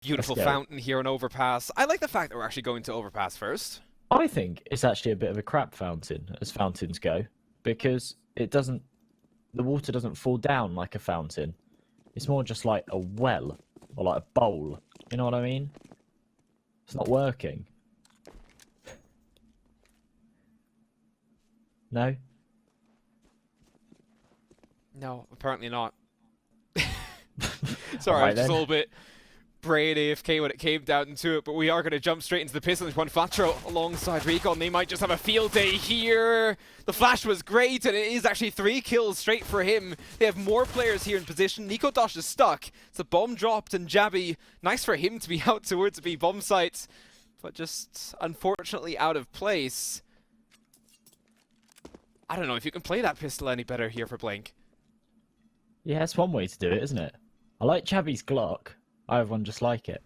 Beautiful fountain here on overpass. I like the fact that we're actually going to overpass first. I think it's actually a bit of a crap fountain, as fountains go, because the water doesn't fall down like a fountain. It's more just like a well, or like a bowl. You know what I mean? It's not working. No? No, apparently not. Sorry, Right, I was just then. a little bit brain AFK when it came down to it, but we are going to jump straight into the pistol. Juan Fatro alongside Recon. They might just have a field day here. The flash was great, and it is actually 3 kills straight for him. They have more players here in position. Nico Dosh is stuck. It's a bomb dropped, and Jabby, nice for him to be out towards the B bomb site, but just unfortunately out of place. I don't know if you can play that pistol any better here for Blink. Yeah, that's one way to do it, isn't it? I like Chabby's Glock. I have one just like it.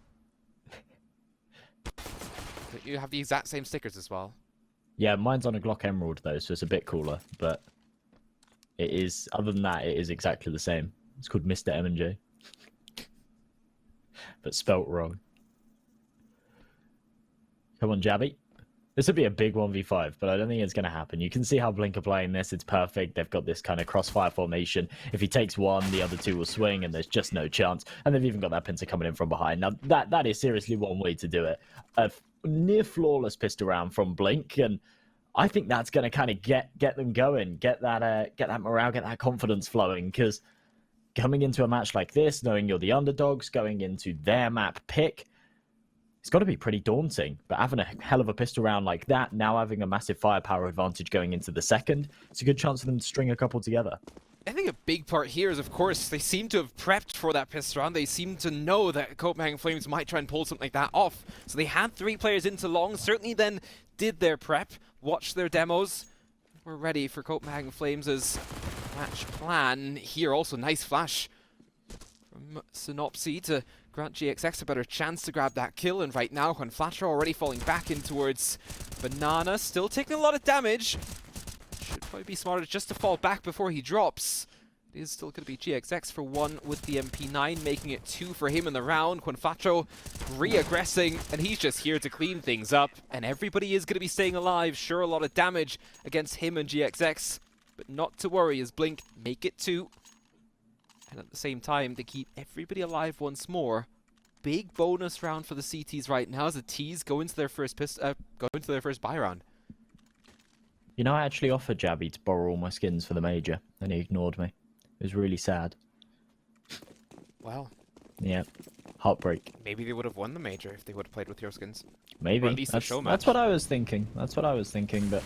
You have the exact same stickers as well. Yeah, mine's on a Glock Emerald though, so it's a bit cooler, but it is, other than that, it is exactly the same. It's called Mr. M&J. But spelt wrong. Come on, Jabby. This would be a big 1v5, but I don't think it's going to happen. You can see how Blink are playing this. It's perfect. They've got this kind of crossfire formation. If he takes one, the other two will swing, and there's just no chance. And they've even got that pincer coming in from behind. Now, that is seriously one way to do it. A near flawless pistol round from Blink, and I think that's going to kind of get them going, get that morale, get that confidence flowing, because coming into a match like this, knowing you're the underdogs, going into their map pick, it's got to be pretty daunting, but having a hell of a pistol round like that, now having a massive firepower advantage going into the second, it's a good chance for them to string a couple together. I think a big part here is, of course, they seem to have prepped for that pistol round. They seem to know that Copenhagen Flames might try and pull something like that off. So they had 3 players into long, certainly then did their prep, watched their demos. We're ready for Copenhagen Flames' match plan. Here also, nice flash from Synopsy to grant GXX a better chance to grab that kill, and right now Juan Flatcher already falling back in towards Banana, still taking a lot of damage. Should probably be smarter just to fall back before he drops. It is still going to be GXX for 1 with the MP9, making it 2 for him in the round. Juan Fatro re-aggressing, and he's just here to clean things up, and everybody is going to be staying alive. Sure, a lot of damage against him and GXX, but not to worry as Blink make it 2. And at the same time, they keep everybody alive once more. Big bonus round for the CTs right now as the Ts go into their first buy round. You know, I actually offered Jabby to borrow all my skins for the major, and he ignored me. It was really sad. Well. Yeah. Heartbreak. Maybe they would have won the major if they would have played with your skins. Maybe. Or at least the show match. That's what I was thinking. That's what I was thinking, but...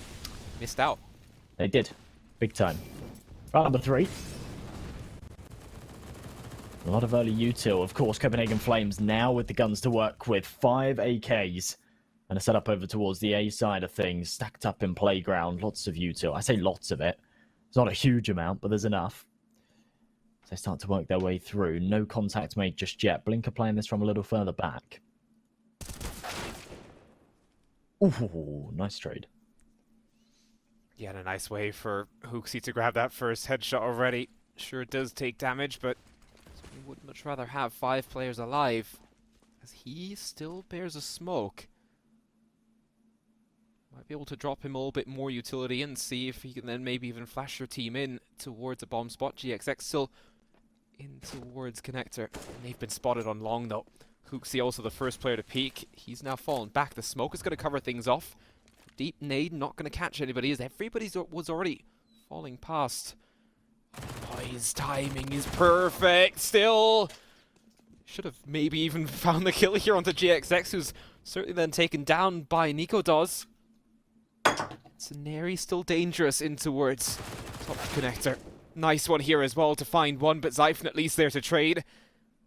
Missed out. They did. Big time. Round number 3. A lot of early util. Of course, Copenhagen Flames now with the guns to work with. 5 AKs. And a setup over towards the A side of things. Stacked up in playground. Lots of util. I say lots of it. It's not a huge amount, but there's enough. They start to work their way through. No contact made just yet. Blinker playing this from a little further back. Ooh, nice trade. Yeah, and a nice way for Hooksy to grab that first headshot already. Sure does take damage, but we would much rather have 5 players alive, as he still bears a smoke. Might be able to drop him a little bit more utility and see if he can then maybe even flash your team in towards a bomb spot. GXX still in towards connector. And they've been spotted on long though. Hooksy also the first player to peek. He's now fallen back. The smoke is going to cover things off. Deep nade not going to catch anybody as everybody was already falling past. Oh, his timing is perfect still. Should have maybe even found the kill here onto GXX, who's certainly then taken down by Nico Doz. Scenari still dangerous in towards top connector. Nice one here as well to find one, but Zyphon at least there to trade.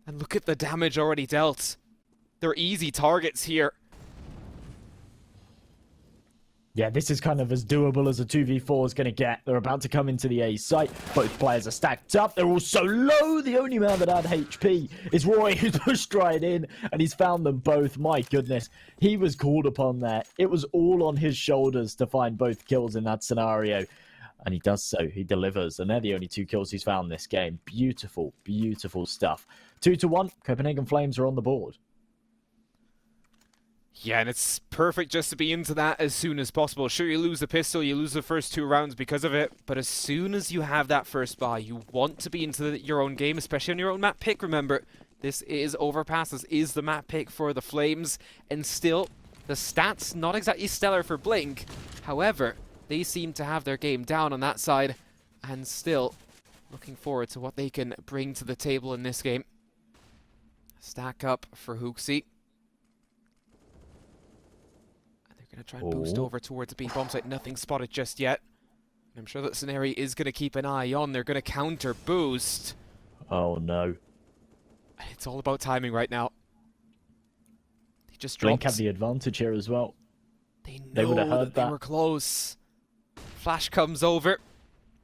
And look at the damage already dealt. They're easy targets here. Yeah, this is kind of as doable as a 2v4 is going to get. They're about to come into the A site. Both players are stacked up. They're all so low. The only man that had HP is Roy, who's pushed right in, and he's found them both. My goodness, he was called upon there. It was all on his shoulders to find both kills in that scenario. And he does so. He delivers. And they're the only 2 kills he's found this game. Beautiful, beautiful stuff. 2-1. Copenhagen Flames are on the board. Yeah, and it's perfect just to be into that as soon as possible. Sure, you lose the pistol, you lose the first 2 rounds because of it, but as soon as you have that first buy, you want to be into your own game, especially on your own map pick, remember. This is Overpass, this is the map pick for the Flames, and still, the stats not exactly stellar for Blink. However, they seem to have their game down on that side, and still looking forward to what they can bring to the table in this game. Stack up for Hooksy. Gonna try and boost over towards a B bomb site. Nothing spotted just yet. I'm sure that Scenarii is gonna keep an eye on. They're gonna counter boost. Oh no. It's all about timing right now. He just dropped. Blink have the advantage here as well. They would have heard that they were close. Flash comes over.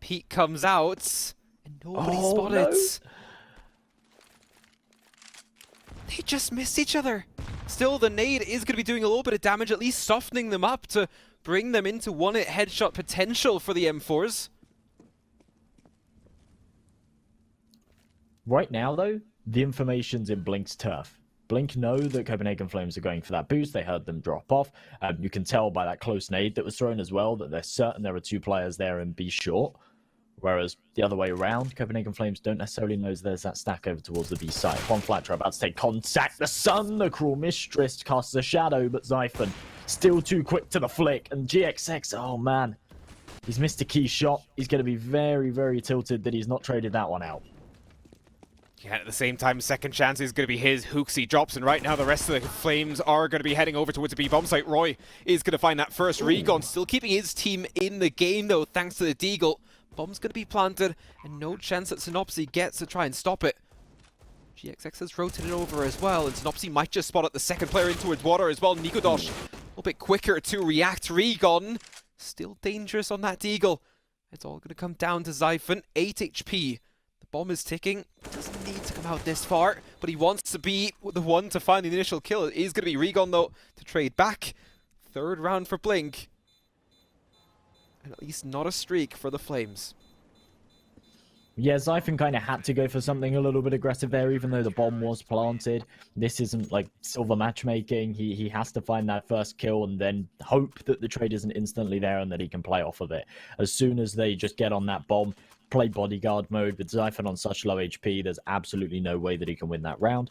Pete comes out. And nobody spotted. No. They just missed each other. Still, the nade is going to be doing a little bit of damage, at least softening them up to bring them into one-hit headshot potential for the M4s. Right now, though, the information's in Blink's turf. Blink know that Copenhagen Flames are going for that boost. They heard them drop off. You can tell by that close nade that was thrown as well that they're certain there are 2 players there and B short. Whereas the other way around, Copenhagen Flames don't necessarily know there's that stack over towards the B side. One Flatcher about to take contact. The Sun, the cruel mistress, casts a shadow, but Zyphon still too quick to the flick. And GXX, oh man, he's missed a key shot. He's going to be very, very tilted that he's not traded that one out. Yeah, at the same time, second chance is going to be his. Hooksy drops, and right now the rest of the Flames are going to be heading over towards the B bomb site. Roy is going to find that first recon, still keeping his team in the game though, thanks to the Deagle. Bomb's going to be planted, and no chance that Synopsy gets to try and stop it. GXX has rotated over as well, and Synopsy might just spot it the second player in towards water as well. Nikodosh a little bit quicker to react. Regon still dangerous on that Deagle. It's all going to come down to Zyphon. 8 HP. The bomb is ticking. Doesn't need to come out this far, but he wants to be the one to find the initial kill. It is going to be Regon, though, to trade back. 3rd round for Blink. And at least not a streak for the Flames. Yeah, Zyphon kind of had to go for something a little bit aggressive there, even though the bomb was planted. This isn't like silver matchmaking. He has to find that first kill and then hope that the trade isn't instantly there and that he can play off of it. As soon as they just get on that bomb, play bodyguard mode with Zyphon on such low HP, there's absolutely no way that he can win that round.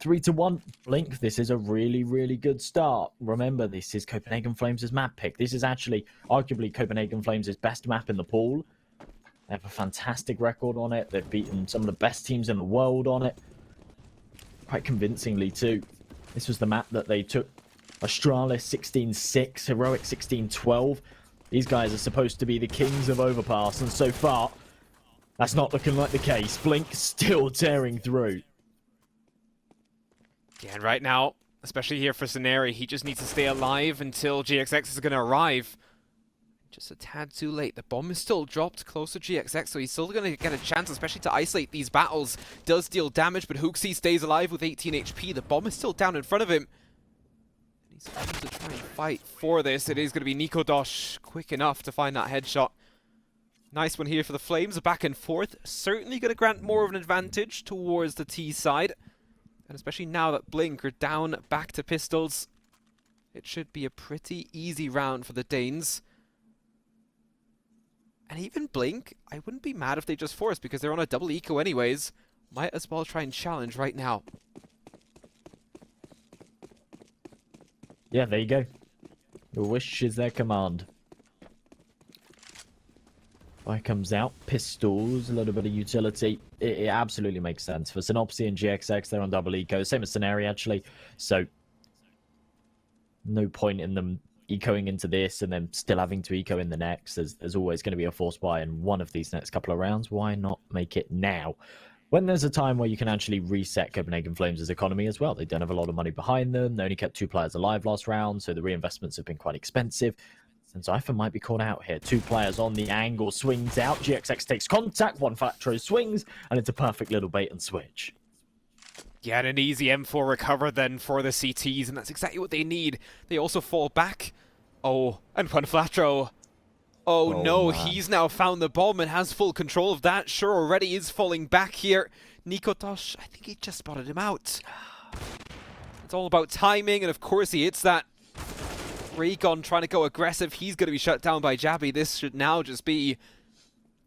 3-1, Blink, this is a really, really good start. Remember, this is Copenhagen Flames' map pick. This is actually arguably Copenhagen Flames' best map in the pool. They have a fantastic record on it. They've beaten some of the best teams in the world on it. Quite convincingly, too. This was the map that they took Astralis 16-6, Heroic 16-12. These guys are supposed to be the kings of Overpass, and so far, that's not looking like the case. Blink still tearing through. Yeah, and right now, especially here for Scenarii, he just needs to stay alive until GXX is going to arrive. Just a tad too late. The bomb is still dropped close to GXX, so he's still going to get a chance, especially to isolate these battles. Does deal damage, but Hooksy stays alive with 18 HP. The bomb is still down in front of him. And he's able to try and fight for this. It is going to be Nikodosh quick enough to find that headshot. Nice one here for the Flames. Back and forth. Certainly going to grant more of an advantage towards the T side. And especially now that Blink are down back to pistols, it should be a pretty easy round for the Danes. And even Blink, I wouldn't be mad if they just forced, because they're on a double eco anyways. Might as well try and challenge right now. Yeah, there you go. Your wish is their command. Fire comes out, pistols, a little bit of utility. It absolutely makes sense. For Synopsy and GXX, they're on double eco. Same as Scenarii, actually. So, no point in them ecoing into this and then still having to eco in the next. There's always going to be a force buy in one of these next couple of rounds. Why not make it now? When there's a time where you can actually reset Copenhagen Flames' economy as well. They don't have a lot of money behind them. They only kept 2 players alive last round, so the reinvestments have been quite expensive. And Zyphon might be caught out here. 2 players on the angle, swings out. GXX takes contact. One Flatro swings, and it's a perfect little bait and switch. Yeah, and an easy M4 recover then for the CTs, and that's exactly what they need. They also fall back. Oh, and one Flatro. Oh no, man. He's now found the bomb and has full control of that. Sure, already is falling back here. Nikodosh, I think he just spotted him out. It's all about timing, and of course he hits that. Recon trying to go aggressive. He's going to be shut down by Jabby. This should now just be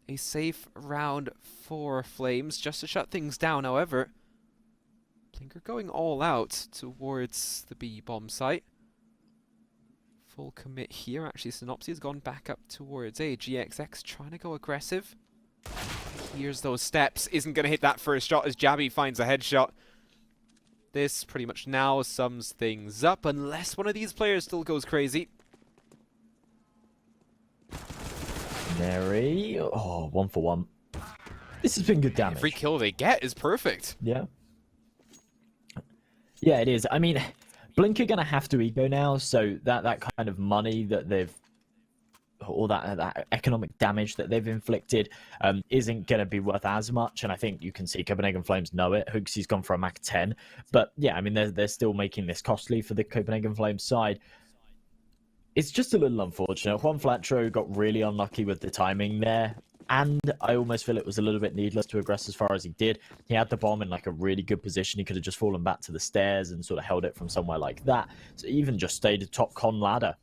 a safe round for Flames, just to shut things down. However, Blinker going all out towards the B bomb site. Full commit here. Actually, Synopsy has gone back up towards A. GXX trying to go aggressive. Here's those steps. Isn't going to hit that first shot as Jabby finds a headshot. This pretty much now sums things up, unless one of these players still goes crazy. Mary. Oh, 1 for 1. This has been good damage. Every kill they get is perfect. Yeah. Yeah, it is. I mean, Blink are going to have to eco now, so that kind of money that they've... all that economic damage that they've inflicted isn't going to be worth as much, and I think you can see Copenhagen Flames know it. Hoogsy's gone for a Mach 10, but yeah, I mean, they're still making this costly for the Copenhagen Flames side. It's just a little unfortunate. Juan Flatro got really unlucky with the timing there, and I almost feel it was a little bit needless to aggress as far as he did. He had the bomb in like a really good position. He could have just fallen back to the stairs and sort of held it from somewhere like that. So even just stayed atop con ladder.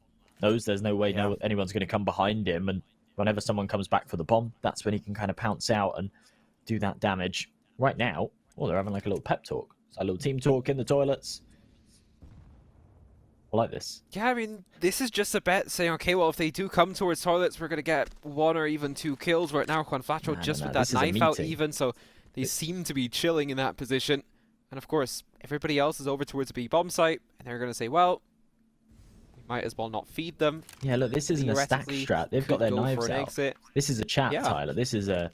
Knows there's no way anyone's going to come behind him, and whenever someone comes back for the bomb, that's when he can kind of pounce out and do that damage. Right now, oh, they're having like a little pep talk. It's a little team talk in the toilets. I like this. Yeah, I mean, this is just a bet saying, okay, well, if they do come towards toilets, we're going to get 1 or even 2 kills. Right now, Juan Flatro with that knife out even, so they seem to be chilling in that position. And of course, everybody else is over towards the B bomb site, and they're going to say, well, might as well not feed them. Yeah, look, this isn't a stack strat. They've got their knives out. Exit. This is a chat, Tyler. This is a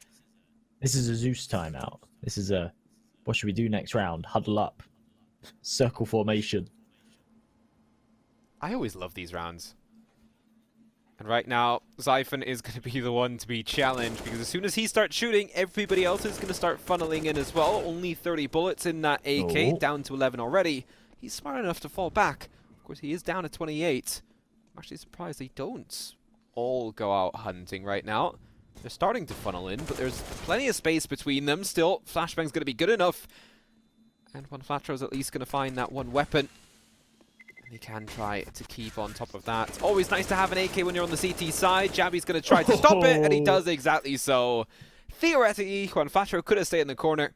Zeus timeout. This is a what should we do next round? Huddle up. Circle formation. I always love these rounds. And right now, Xiphon is going to be the one to be challenged, because as soon as he starts shooting, everybody else is going to start funneling in as well. Only 30 bullets in that AK, down to 11 already. He's smart enough to fall back. Of course, he is down at 28. I'm actually surprised they don't all go out hunting right now. They're starting to funnel in, but there's plenty of space between them. Still, Flashbang's going to be good enough. And Juan Flatro's at least going to find that one weapon. And he can try to keep on top of that. It's always nice to have an AK when you're on the CT side. Jabby's going to try to stop it, and he does exactly so. Theoretically, Juan Flatro could have stayed in the corner,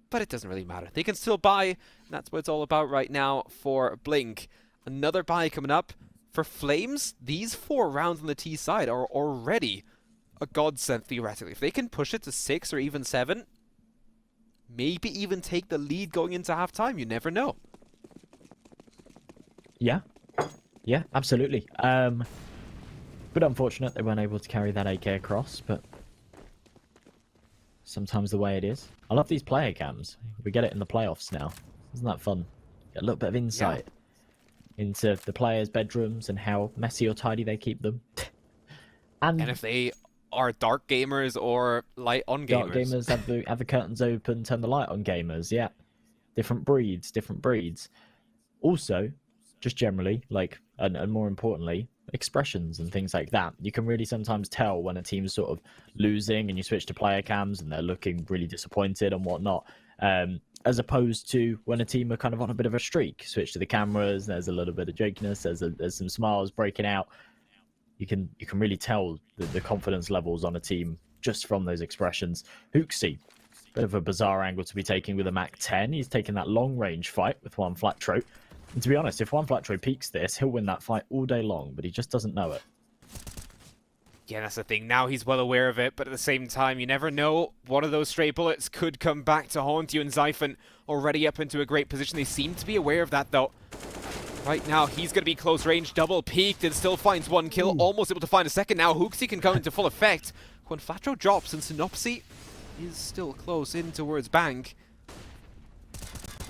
but it doesn't really matter. They can still buy, and that's what it's all about right now for Blink. Another buy coming up for Flames. These 4 rounds on the T side are already a godsend, theoretically. If they can push it to 6 or even 7, maybe even take the lead going into halftime, you never know. Yeah, absolutely. But unfortunate they weren't able to carry that AK across, but sometimes the way it is. I love these player cams. We get it in the playoffs now. Isn't that fun? Get a little bit of insight into the players' bedrooms and how messy or tidy they keep them. and if they are dark gamers or light on gamers. Dark gamers have the curtains open, turn the light on gamers, yeah. Different breeds. Also, just generally, like, and more importantly, expressions and things like that. You can really sometimes tell when a team's sort of losing and you switch to player cams and they're looking really disappointed and whatnot. As opposed to when a team are kind of on a bit of a streak, switch to the cameras, there's a little bit of jokiness, there's some smiles breaking out. You can really tell the confidence levels on a team just from those expressions. Hooksy, bit of a bizarre angle to be taking with a Mach 10. He's taking that long range fight with Juan Flatro. And to be honest, if Juan Flatro peeks this, he'll win that fight all day long, but he just doesn't know it. Yeah, that's the thing. Now he's well aware of it, but at the same time, you never know. One of those stray bullets could come back to haunt you, and Xiphon already up into a great position. They seem to be aware of that, though. Right now, he's going to be close range, double peaked, and still finds 1 kill. Almost able to find a second now. Hooksy can come into full effect. When Flatro drops, and Synopsy is still close in towards Bank.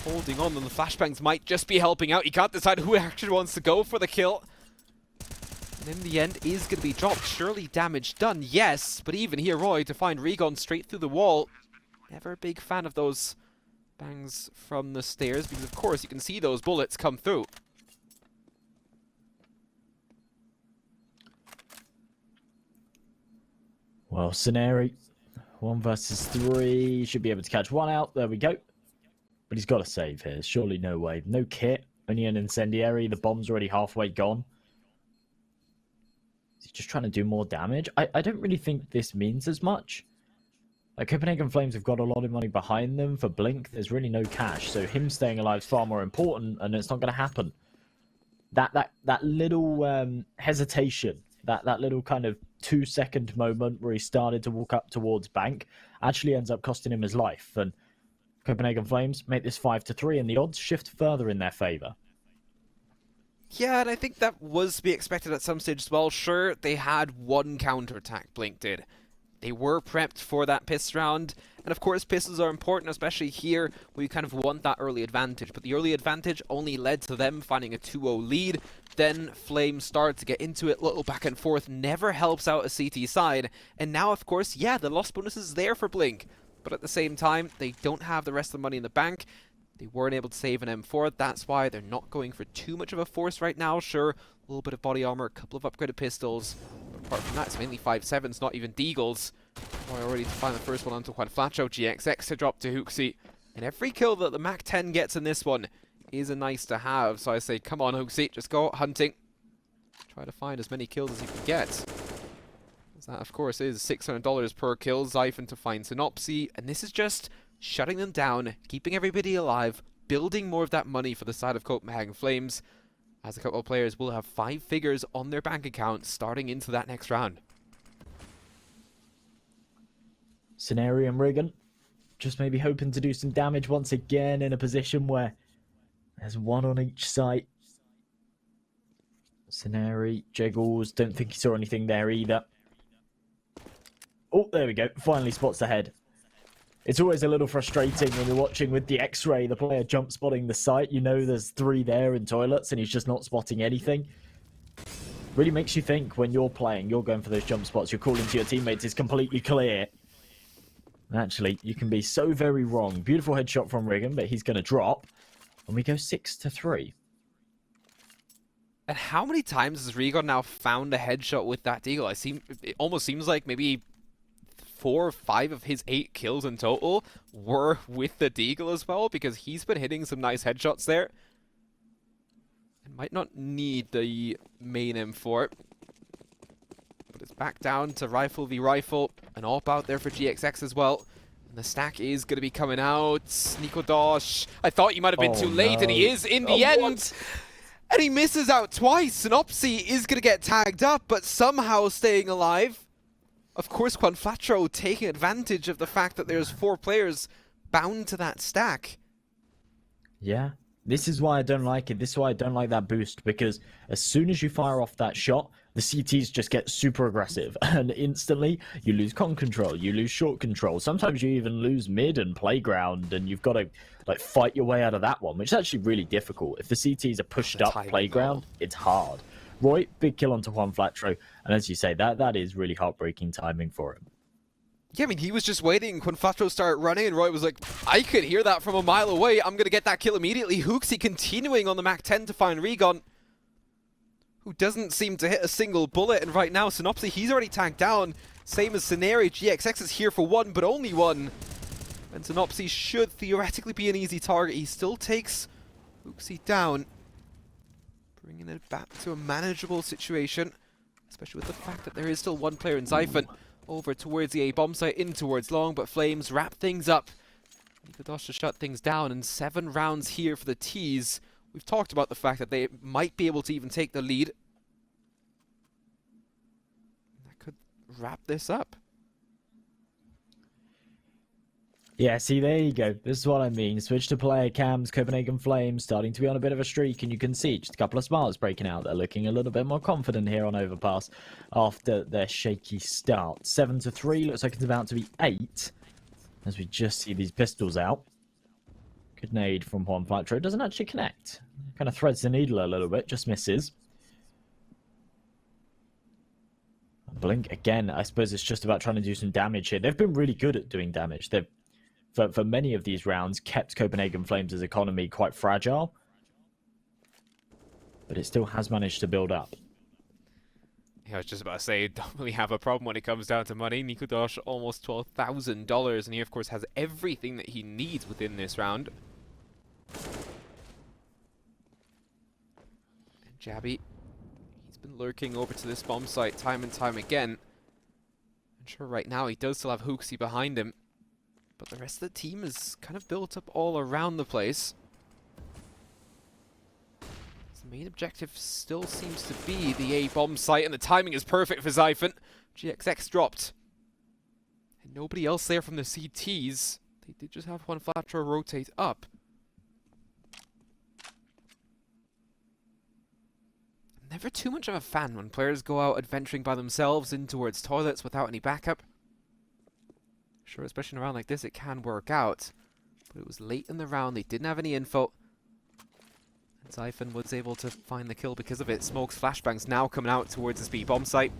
Holding on, and the flashbangs might just be helping out. He can't decide who actually wants to go for the kill. And in the end, is going to be dropped. Surely damage done, yes. But even here, Roy, to find Regon straight through the wall. Never a big fan of those bangs from the stairs, because of course you can see those bullets come through. Well, Scenari, 1 versus 3. Should be able to catch 1 out. There we go. But he's got to save here. Surely no way. No kit. Only an incendiary. The bomb's already halfway gone. Is he just trying to do more damage? I don't really think this means as much. Like, Copenhagen Flames have got a lot of money behind them. For Blink, there's really no cash. So him staying alive is far more important, and it's not going to happen. That little hesitation, that little kind of 2-second moment where he started to walk up towards Bank actually ends up costing him his life. And Copenhagen Flames make this 5-3, and the odds shift further in their favor. Yeah, and I think that was to be expected at some stage as well. Sure, they had one counterattack, Blink did. They were prepped for that piss round, and of course pistols are important, especially here where you kind of want that early advantage. But the early advantage only led to them finding a 2-0 lead. Then Flames started to get into it, little back and forth, never helps out a CT side. And now, of course, yeah, the loss bonus is there for Blink. But at the same time, they don't have the rest of the money in the bank. They weren't able to save an M4, that's why they're not going for too much of a force right now. Sure, a little bit of body armor, a couple of upgraded pistols. But apart from that, it's mainly 5.7s, not even Deagles. Boy, already to find the first one onto Juan Flacho, GXX to drop to Hooksy. And every kill that the Mac 10 gets in this one is a nice to have. So I say, come on Hooksy, just go hunting. Try to find as many kills as you can get. As that, of course, is $600 per kill. Xiphon to find Synopsy. And this is just shutting them down, keeping everybody alive, building more of that money for the side of Copenhagen Flames, as a couple of players will have 5 figures on their bank account starting into that next round. Scenario and Rigan just maybe hoping to do some damage once again in a position where there's one on each site. Scenario, Jiggles, don't think he saw anything there either. Oh, there we go. Finally spots the head. It's always a little frustrating when you're watching with the X-ray, the player jump spotting the site. You know there's 3 there in toilets and he's just not spotting anything. Really makes you think when you're playing, you're going for those jump spots, you're calling to your teammates, it's completely clear. Actually, you can be so very wrong. Beautiful headshot from Rigan, but he's going to drop. And we go 6-3. And how many times has Rigon now found a headshot with that Deagle? It almost seems like maybe 4 or 5 of his 8 kills in total were with the Deagle as well, because he's been hitting some nice headshots there. And might not need the main M4. But it's back down to rifle v rifle. An AWP out there for GXX as well. And the stack is going to be coming out. Nico Dosh. I thought you might have been too late, and he is in the end. What? And he misses out twice. Synopsy is going to get tagged up, but somehow staying alive. Of course, Juan Flatro taking advantage of the fact that there's 4 players bound to that stack. Yeah, this is why I don't like it. This is why I don't like that boost, because as soon as you fire off that shot, the CTs just get super aggressive, and instantly you lose con control, you lose short control. Sometimes you even lose mid and playground, and you've got to like fight your way out of that one, which is actually really difficult. If the CTs are pushed up playground, it's hard. Roy, big kill onto Juan Flatro, and as you say, that is really heartbreaking timing for him. Yeah, I mean, he was just waiting when Flatro started running, and Roy was like, I could hear that from a mile away. I'm going to get that kill immediately. Hooksy continuing on the Mac 10 to find Rigon, who doesn't seem to hit a single bullet, and right now, Synopsy, he's already tagged down. Same as Scenario. GXX is here for 1, but only 1. And Synopsy should theoretically be an easy target. He still takes Hooksy down, bringing it back to a manageable situation, especially with the fact that there is still 1 player in Xiphon. Over towards the A bomb site, in towards long, but Flames wrap things up. Nikodosh to shut things down, and 7 rounds here for the T's. We've talked about the fact that they might be able to even take the lead. That could wrap this up. Yeah, see, there you go. This is what I mean. Switch to player cams, Copenhagen Flames starting to be on a bit of a streak, and you can see just a couple of smiles breaking out. They're looking a little bit more confident here on Overpass after their shaky start. 7-3, looks like it's about to be 8, as we just see these pistols out. Good nade from Juan Flatro. Doesn't actually connect. Kind of threads the needle a little bit, just misses. Blink, again, I suppose it's just about trying to do some damage here. They've been really good at doing damage. They've for many of these rounds, kept Copenhagen Flames' economy quite fragile. But it still has managed to build up. Yeah, I was just about to say, don't really have a problem when it comes down to money. Nikodosh almost $12,000, and he, of course, has everything that he needs within this round. Jabby, he's been lurking over to this bomb site time and time again. I'm sure right now he does still have Hooksy behind him, but the rest of the team is kind of built up all around the place. The main objective still seems to be the A bomb site, and the timing is perfect for Xiphon. GXX dropped. And nobody else there from the CTs. They did just have one Flatro rotate up. I'm never too much of a fan when players go out adventuring by themselves in towards toilets without any backup. Sure, especially in a round like this, it can work out. But it was late in the round, they didn't have any info. And Xiphon was able to find the kill because of it. Smoke's flashbangs now coming out towards this B bomb site.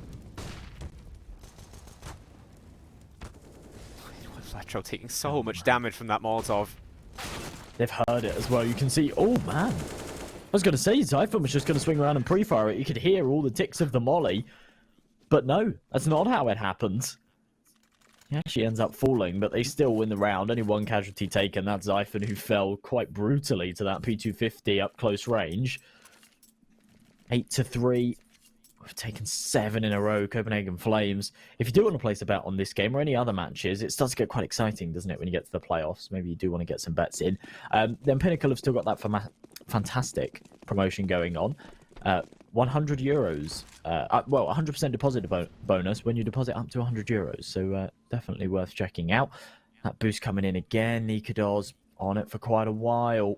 Flatro taking so much damage from that Molotov. They've heard it as well. You can see, oh man. I was going to say, Xiphon was just going to swing around and pre-fire it. You could hear all the ticks of the molly. But no, that's not how it happens. He actually ends up falling, but they still win the round. Only one casualty taken. That's Xiphon, who fell quite brutally to that P250 up close range. 8-3. We've taken 7 in a row, Copenhagen Flames. If you do want to place a bet on this game or any other matches, it starts to get quite exciting, doesn't it, when you get to the playoffs? Maybe you do want to get some bets in. Then Pinnacle have still got that fantastic promotion going on. 100 euros. Well, 100% deposit bonus when you deposit up to 100 euros. So definitely worth checking out. That boost coming in again. Nikados on it for quite a while.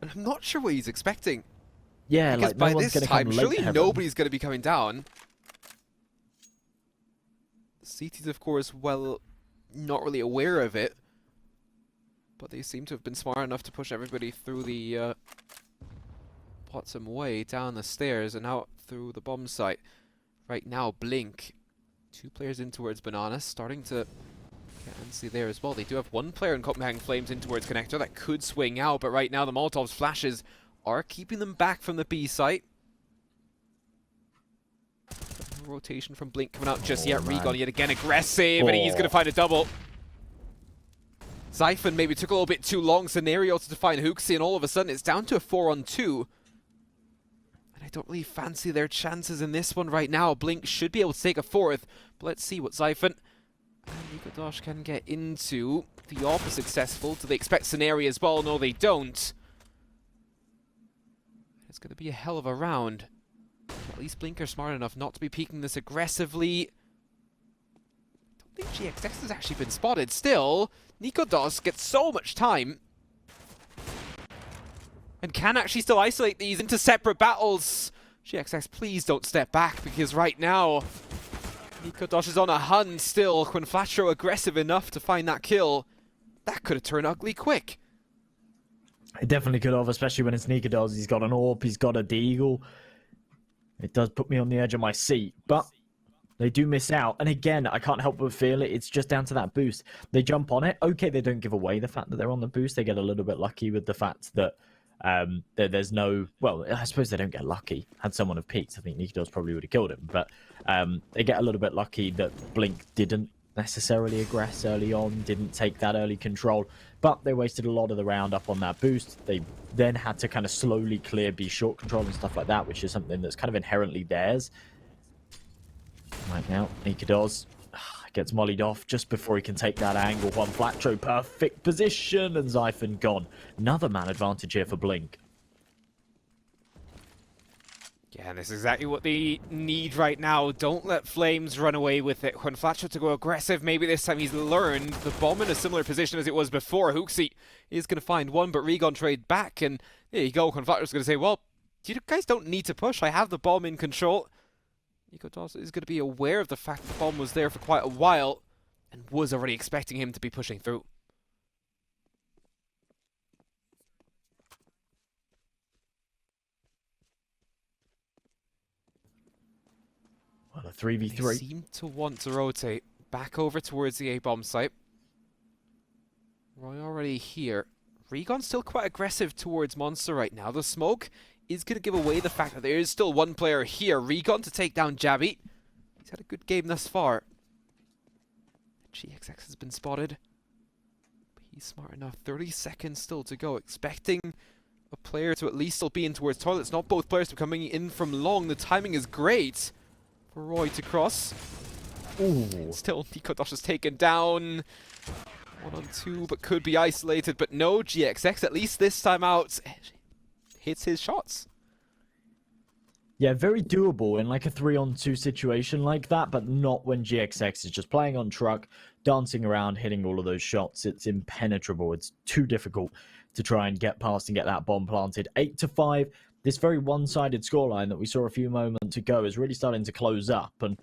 And I'm not sure what he's expecting. Yeah, because like by no one's this gonna time, come late surely heaven. nobody's going to be coming down. The CTs, of course, well, not really aware of it. But they seem to have been smart enough to push everybody through the bottom way, down the stairs, and out through the bomb site. Right now, Blink, 2 players in towards Banana, starting to get antsy there as well. They do have 1 player in Copenhagen Flames in towards Connector that could swing out, but right now the Molotov's flashes are keeping them back from the B site. No rotation from Blink coming out just yet. Man. Regon yet again aggressive, and he's going to find a double. Xiphon maybe took a little bit too long scenario to find Hooksy, and all of a sudden it's down to a 4-on-2. And I don't really fancy their chances in this one right now. Blink should be able to take a 4th, but let's see what Xiphon and Nikodosh can get into. The AWP is successful. Do they expect scenario as well? No, they don't. It's going to be a hell of a round. At least Blinker's smart enough not to be peeking this aggressively. I don't think GXX has actually been spotted still. Nikodos gets so much time. And can actually still isolate these into separate battles. GXX, please don't step back, because right now Nikodos is on a hunt still. When Flatro aggressive enough to find that kill, that could have turned ugly quick. It definitely could have, especially when it's Nikados. He's got an AWP, he's got a deagle. It does put me on the edge of my seat, but they do miss out. And again, I can't help but feel it. It's just down to that boost. They jump on it. Okay, they don't give away the fact that they're on the boost. They get a little bit lucky with the fact that there's no... Well, I suppose they don't get lucky. Had someone have peeked, I think Nikados probably would have killed him. But they get a little bit lucky that Blink didn't necessarily aggress early on, didn't take that early control, but they wasted a lot of the round up on that boost. They then had to kind of slowly clear B short control and stuff like that, which is something that's kind of inherently theirs. Right now, Nikados gets mollied off just before he can take that angle. One Flatro, perfect position, and Xiphon gone. Another man advantage here for Blink. Yeah, and this is exactly what they need right now. Don't let Flames run away with it. When Flatro to go aggressive, maybe this time he's learned. The bomb in a similar position as it was before. Hooksy is going to find one, but Regon trade back, and there you go. When Flatro's going to say, well, you guys don't need to push. I have the bomb in control. Nikodos is going to be aware of the fact that the bomb was there for quite a while, and was already expecting him to be pushing through. Well, a 3v3. They seem to want to rotate back over towards the A-bomb site. Roy already here. Regon's still quite aggressive towards Monster right now. The smoke is going to give away the fact that there is still one player here. Regon to take down Jabby. He's had a good game thus far. GXX has been spotted. But he's smart enough. 30 seconds still to go. Expecting a player to at least still be in towards toilets. Not both players are coming in from long. The timing is great for Roy to cross. Ooh. Still, Nikodosh is taken down. 1-on-2, but could be isolated. But no, GXX, at least this time out, hits his shots. Yeah, very doable in like a 3-on-2 situation like that, but not when GXX is just playing on truck, dancing around, hitting all of those shots. It's impenetrable. It's too difficult to try and get past and get that bomb planted. 8-5. This very one-sided scoreline that we saw a few moments ago is really starting to close up. And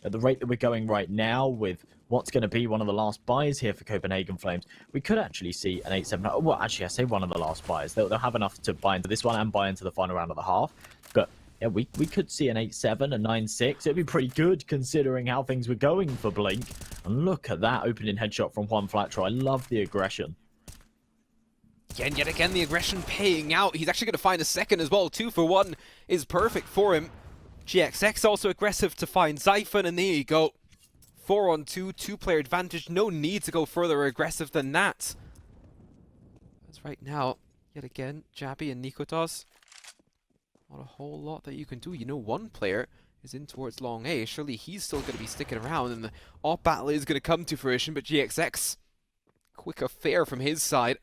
at the rate that we're going right now, with what's going to be one of the last buys here for Copenhagen Flames, we could actually see an 8-7. Well, actually, I say one of the last buys. They'll have enough to buy into this one and buy into the final round of the half. But yeah, we could see an 8-7, a 9-6. It'd be pretty good considering how things were going for Blink. And look at that opening headshot from Juan Flatro. I love the aggression. Yet again, the aggression paying out. He's actually going to find a second as well. 2 for 1 is perfect for him. GXX also aggressive to find Zyphon, and there you go. 4-on-2, 2-player advantage. No need to go further aggressive than that. As right now, yet again, Jabby and Nikotas. Not a whole lot that you can do. You know, one player is in towards long A. Surely he's still going to be sticking around, and the off battle is going to come to fruition. But GXX, quick affair from his side.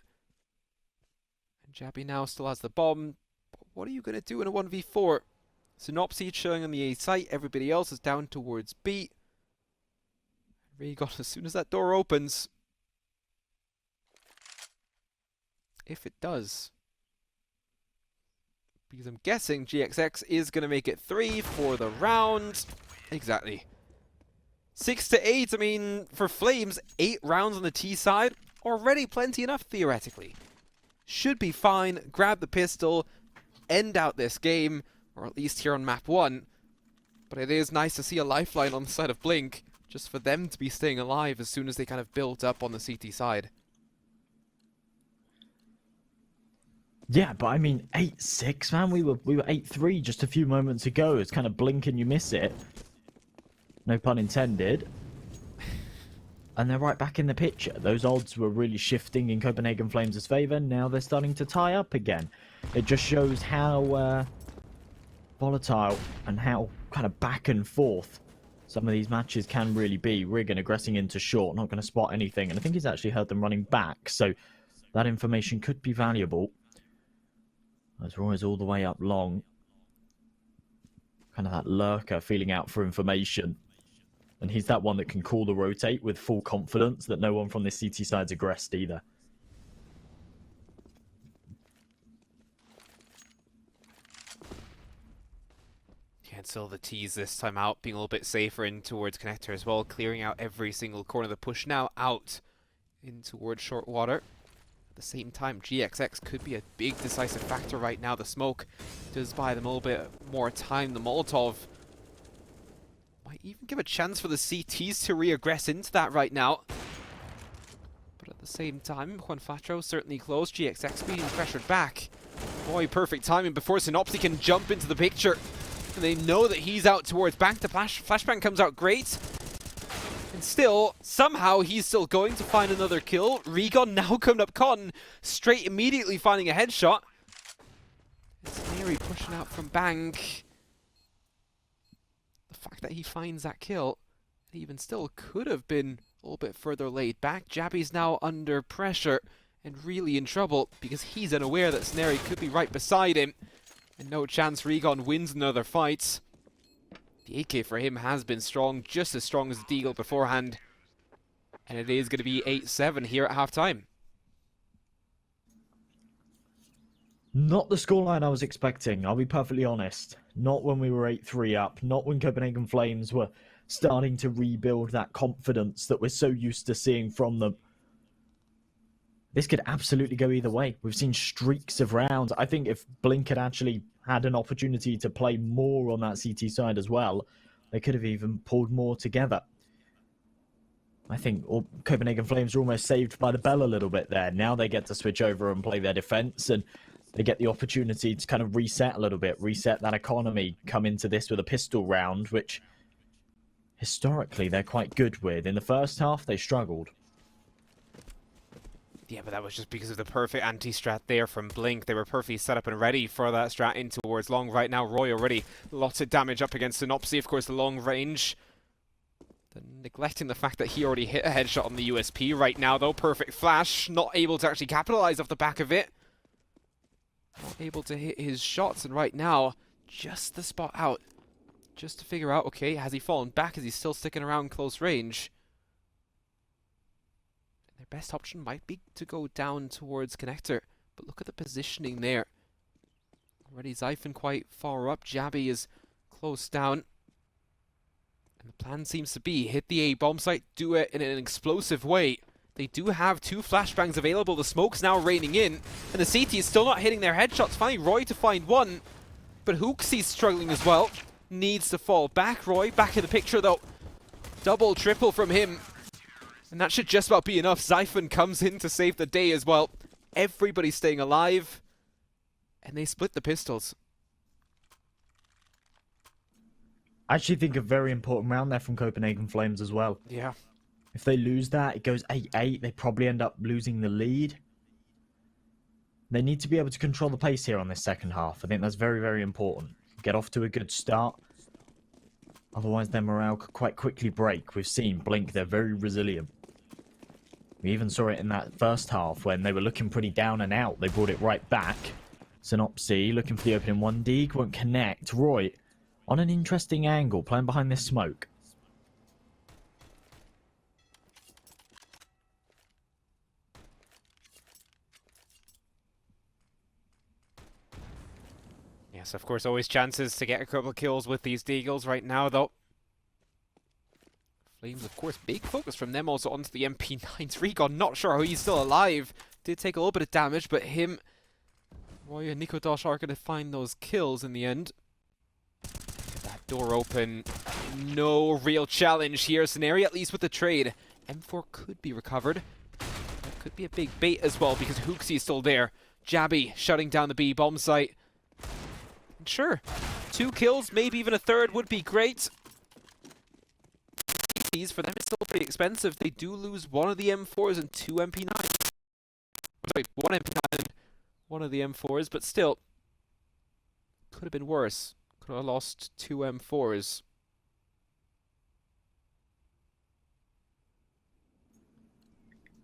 And Jabby now still has the bomb. But what are you going to do in a 1v4? Synopsy showing on the A site. Everybody else is down towards B. Raygon, as soon as that door opens, if it does, because I'm guessing GXX is going to make it 3 for the round. Exactly. 6-8. I mean, for Flames, 8 rounds on the T side. Already plenty enough, theoretically. Should be fine. Grab the pistol. End out this game. Or at least here on map 1. But it is nice to see a lifeline on the side of Blink. Just for them to be staying alive as soon as they kind of built up on the CT side. Yeah, but I mean, 8-6, man. We were 8-3 just a few moments ago. It's kind of blink and you miss it. No pun intended. And they're right back in the picture. Those odds were really shifting in Copenhagen Flames' favour. Now they're starting to tie up again. It just shows how volatile and how kind of back and forth some of these matches can really be. Riggin aggressing into short, not going to spot anything. And I think he's actually heard them running back. So that information could be valuable. As Roy's all the way up long. Kind of that lurker feeling out for information. And he's that one that can call the rotate with full confidence that no one from this CT side's aggressed either. Yeah, and still the T's this time out, being a little bit safer in towards connector as well, clearing out every single corner. The push now out in towards short water. At the same time, GXX could be a big decisive factor right now. The smoke does buy them a little bit more time. The Molotov might even give a chance for the CTs to re-aggress into that right now. But at the same time, Juan Fatro certainly close. GXX being pressured back. Boy, perfect timing before Synopsy can jump into the picture. And they know that he's out towards back. The flashbang comes out great. And still, somehow, he's still going to find another kill. Regon now coming up con, straight immediately finding a headshot. It's Neri pushing out from bank. The fact that he finds that kill, even still, could have been a little bit further laid back. Jabby's now under pressure and really in trouble because he's unaware that Snary could be right beside him. And no chance Regon wins another fight. The AK for him has been strong, just as strong as the Deagle beforehand. And it is going to be 8-7 here at halftime. Not the scoreline I was expecting, I'll be perfectly honest. Not when we were 8-3 up, not when Copenhagen Flames were starting to rebuild that confidence that we're so used to seeing from them. This could absolutely go either way. We've seen streaks of rounds. I think if Blink had actually had an opportunity to play more on that CT side as well, they could have even pulled more together. I think Copenhagen Flames are almost saved by the bell a little bit there. Now they get to switch over and play their defense, and they get the opportunity to kind of reset a little bit, reset that economy, come into this with a pistol round, which historically they're quite good with. In the first half, they struggled. Yeah, but that was just because of the perfect anti-strat there from Blink. They were perfectly set up and ready for that strat in towards long. Right now, Roy already lots of damage up against Synopsy. Of course, the long range. Neglecting the fact that he already hit a headshot on the USP right now, though. Perfect flash. Not able to actually capitalize off the back of it. Not able to hit his shots. And right now, just the spot out. Just to figure out, okay, has he fallen back? Is he still sticking around close range? Their best option might be to go down towards Connector, but look at the positioning there. Already Zyphon quite far up, Jabby is close down. And the plan seems to be hit the A bomb site, do it in an explosive way. They do have 2 flashbangs available, the smoke's now raining in, and the CT is still not hitting their headshots. Finally Roy to find one, but Hooksy's struggling as well. Needs to fall back. Roy back in the picture though. Double, triple from him. And that should just about be enough. Zyphon comes in to save the day as well. Everybody's staying alive. And they split the pistols. I actually think a very important round there from Copenhagen Flames as well. Yeah. If they lose that, it goes 8-8. They probably end up losing the lead. They need to be able to control the pace here on this second half. I think that's very, very important. Get off to a good start. Otherwise, their morale could quite quickly break. We've seen Blink, they're very resilient. We even saw it in that first half when they were looking pretty down and out. They brought it right back. Synopsy looking for the opening 1D, won't connect. Roy on an interesting angle, playing behind this smoke. Yes, of course, always chances to get a couple of kills with these Deagles right now, though. Flames, of course, big focus from them also onto the MP9's Recon. Not sure how he's still alive. Did take a little bit of damage, but him, Roy and Nikodosh are going to find those kills in the end. Get that door open. No real challenge here. Scenario, at least with the trade. M4 could be recovered. That could be a big bait as well, because Hooksy is still there. Jabby shutting down the B bomb site. Sure, 2 kills, maybe even a third would be great. These for them is still pretty expensive. They do lose one of the M4s and 2 MP9s. Sorry, 1 MP9 and 1 of the M4s, but still, could have been worse. Could have lost 2 M4s.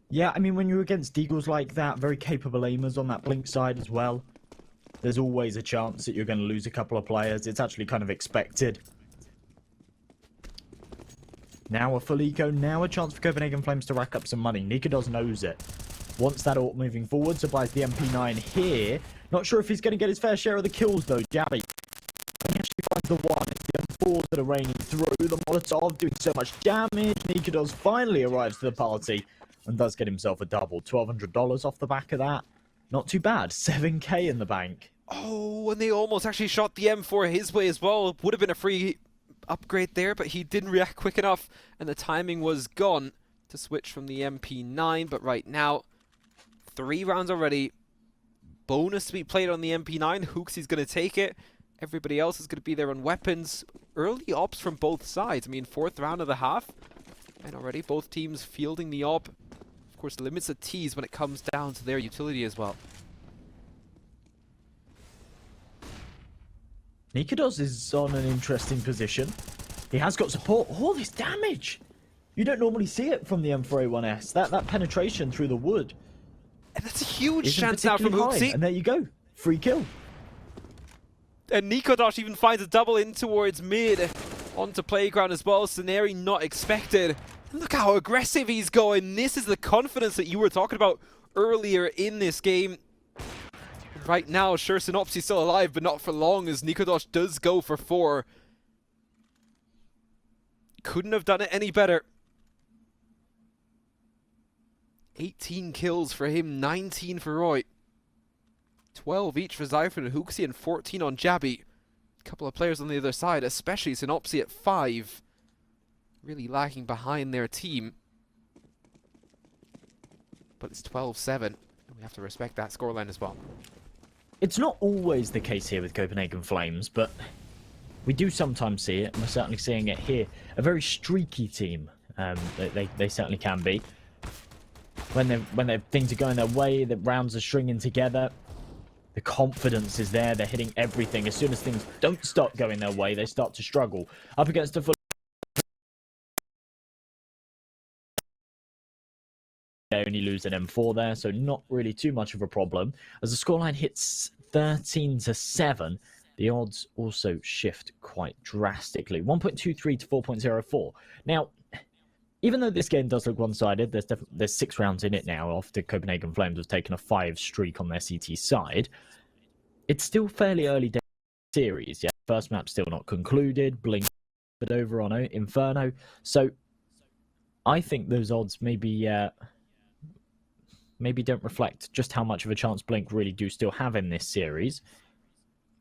Yeah, I mean, when you're against Deagles like that, very capable aimers on that Blink side as well. There's always a chance that you're going to lose a couple of players. It's actually kind of expected. Now a full eco, now a chance for Copenhagen Flames to rack up some money. Nikodos knows it. Wants that ult moving forward, so buys the MP9 here. Not sure if he's going to get his fair share of the kills though, Jabby. He actually finds the one. It's the M4s that are raining through. The Molotov doing so much damage. Nikodos finally arrives to the party and does get himself a double. $1,200 off the back of that. Not too bad. 7k in the bank. Oh, and they almost actually shot the M4 his way as well. Would have been a free upgrade there, but he didn't react quick enough, and the timing was gone to switch from the MP9. But right now, 3 rounds already. Bonus to be played on the MP9. Hooksy's going to take it. Everybody else is going to be there on weapons. Early ops from both sides. I mean, 4th round of the half, and already both teams fielding the op. Of course, limits the T's when it comes down to their utility as well. Nikodos is on an interesting position. He has got support. All this damage! You don't normally see it from the M4A1S. That penetration through the wood. And that's a huge chance now from Hooksy. And there you go. Free kill. And Nikodosh even finds a double in towards mid. Onto playground as well. Scenario not expected. And look how aggressive he's going. This is the confidence that you were talking about earlier in this game. Right now, sure, Synopsy's still alive, but not for long, as Nikodosh does go for 4. Couldn't have done it any better. 18 kills for him, 19 for Roy. 12 each for Zyphon and Hooksy, and 14 on Jabby. A couple of players on the other side, especially Synopsy at 5. Really lagging behind their team. But it's 12-7, and we have to respect that scoreline as well. It's not always the case here with Copenhagen Flames, but we do sometimes see it, and we're certainly seeing it here. A very streaky team. They certainly can be. when things are going their way, the rounds are stringing together. The confidence is there. They're hitting everything. As soon as things don't start going their way, they start to struggle. Up against a full, they only lose an M4 there, so not really too much of a problem. As the scoreline hits 13-7, the odds also shift quite drastically. 1.23 to 4.04. Now, even though this game does look one-sided, there's 6 rounds in it now after Copenhagen Flames have taken a 5 streak on their CT side. It's still fairly early day series. Yeah, first map's still not concluded. Blink but over on Inferno. So I think those odds maybe don't reflect just how much of a chance Blink really do still have in this series.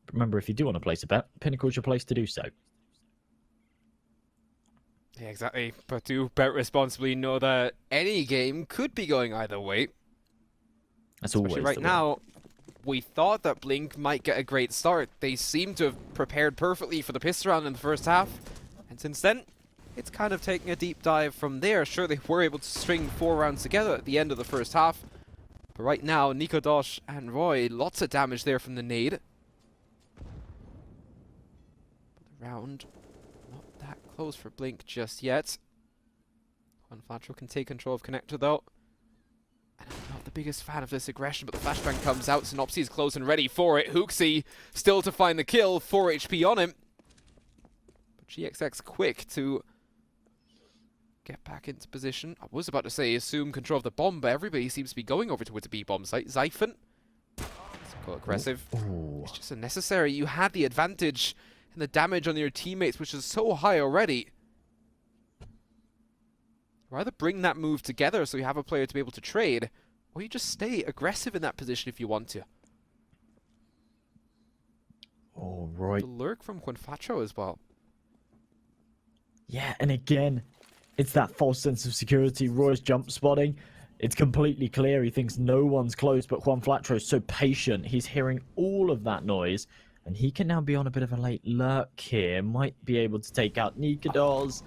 But remember, if you do want to place a bet, Pinnacle's your place to do so. Yeah, exactly. But do bet responsibly, know that any game could be going either way. That's always right now. We thought that Blink might get a great start. They seem to have prepared perfectly for the pistol round in the first half. And since then, it's kind of taking a deep dive from there. Sure, they were able to string 4 rounds together at the end of the first half. But right now, Nico Dosh and Roy, lots of damage there from the nade. But the round, not that close for Blink just yet. Juan Flatro can take control of Connector though. And I'm not the biggest fan of this aggression, but the flashbang comes out. Synopsy is close and ready for it. Hooksy still to find the kill. 4 HP on him. But GXX quick to get back into position. I was about to say assume control of the bomb, but everybody seems to be going over towards the B-bomb site. Xiphon. Go aggressive. Ooh. It's just unnecessary. You had the advantage in the damage on your teammates, which is so high already. Rather bring that move together so you have a player to be able to trade, or you just stay aggressive in that position if you want to. All right. The lurk from Quinfatro as well. Yeah, and again, it's that false sense of security. Roy's jump spotting. It's completely clear. He thinks no one's close, but Juan Flatro is so patient. He's hearing all of that noise, and he can now be on a bit of a late lurk here. Might be able to take out Nikodos.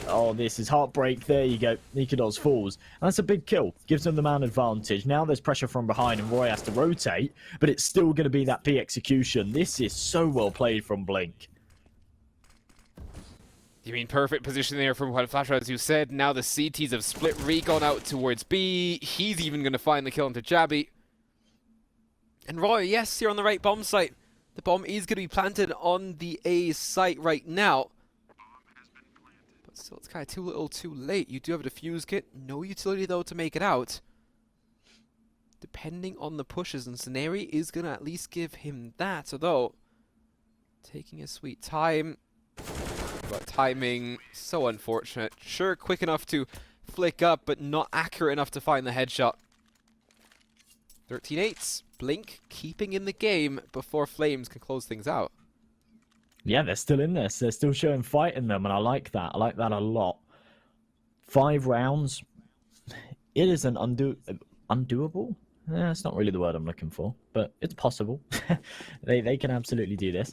Oh, this is heartbreak. There you go. Nikodos falls. And that's a big kill. Gives him the man advantage. Now there's pressure from behind, and Roy has to rotate, but it's still going to be that P execution. This is so well played from Blink. You mean perfect position there from Juan Flatro, as you said. Now the CTs have split. Recon out towards B. He's even going to find the kill into Jabby. And Roy, yes, you're on the right bomb site. The bomb is going to be planted on the A site right now. But still, it's kind of too little too late. You do have a defuse kit. No utility, though, to make it out. Depending on the pushes, and Scenari is going to at least give him that. Although, taking his sweet time. But timing, so unfortunate. Sure, quick enough to flick up, but not accurate enough to find the headshot. 13-8. Blink keeping in the game before Flames can close things out. Yeah, they're still in this. They're still showing fight in them, and I like that. I like that a lot. 5 rounds. It is an undoable? That's not really the word I'm looking for, but it's possible. They can absolutely do this.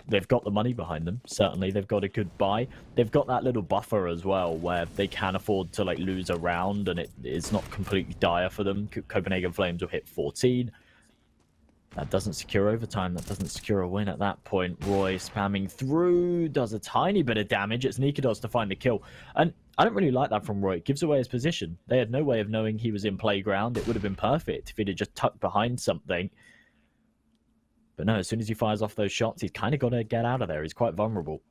They've got the money behind them, certainly. They've got a good buy. They've got that little buffer as well, where they can afford to lose a round, and it's not completely dire for them. Copenhagen Flames will hit 14. That doesn't secure overtime. That doesn't secure a win at that point. Roy spamming through, does a tiny bit of damage. It's Nikodos to find the kill. And I don't really like that from Roy. It gives away his position. They had no way of knowing he was in playground. It would have been perfect if he'd have just tucked behind something. But no, as soon as he fires off those shots, he's kind of got to get out of there. He's quite vulnerable.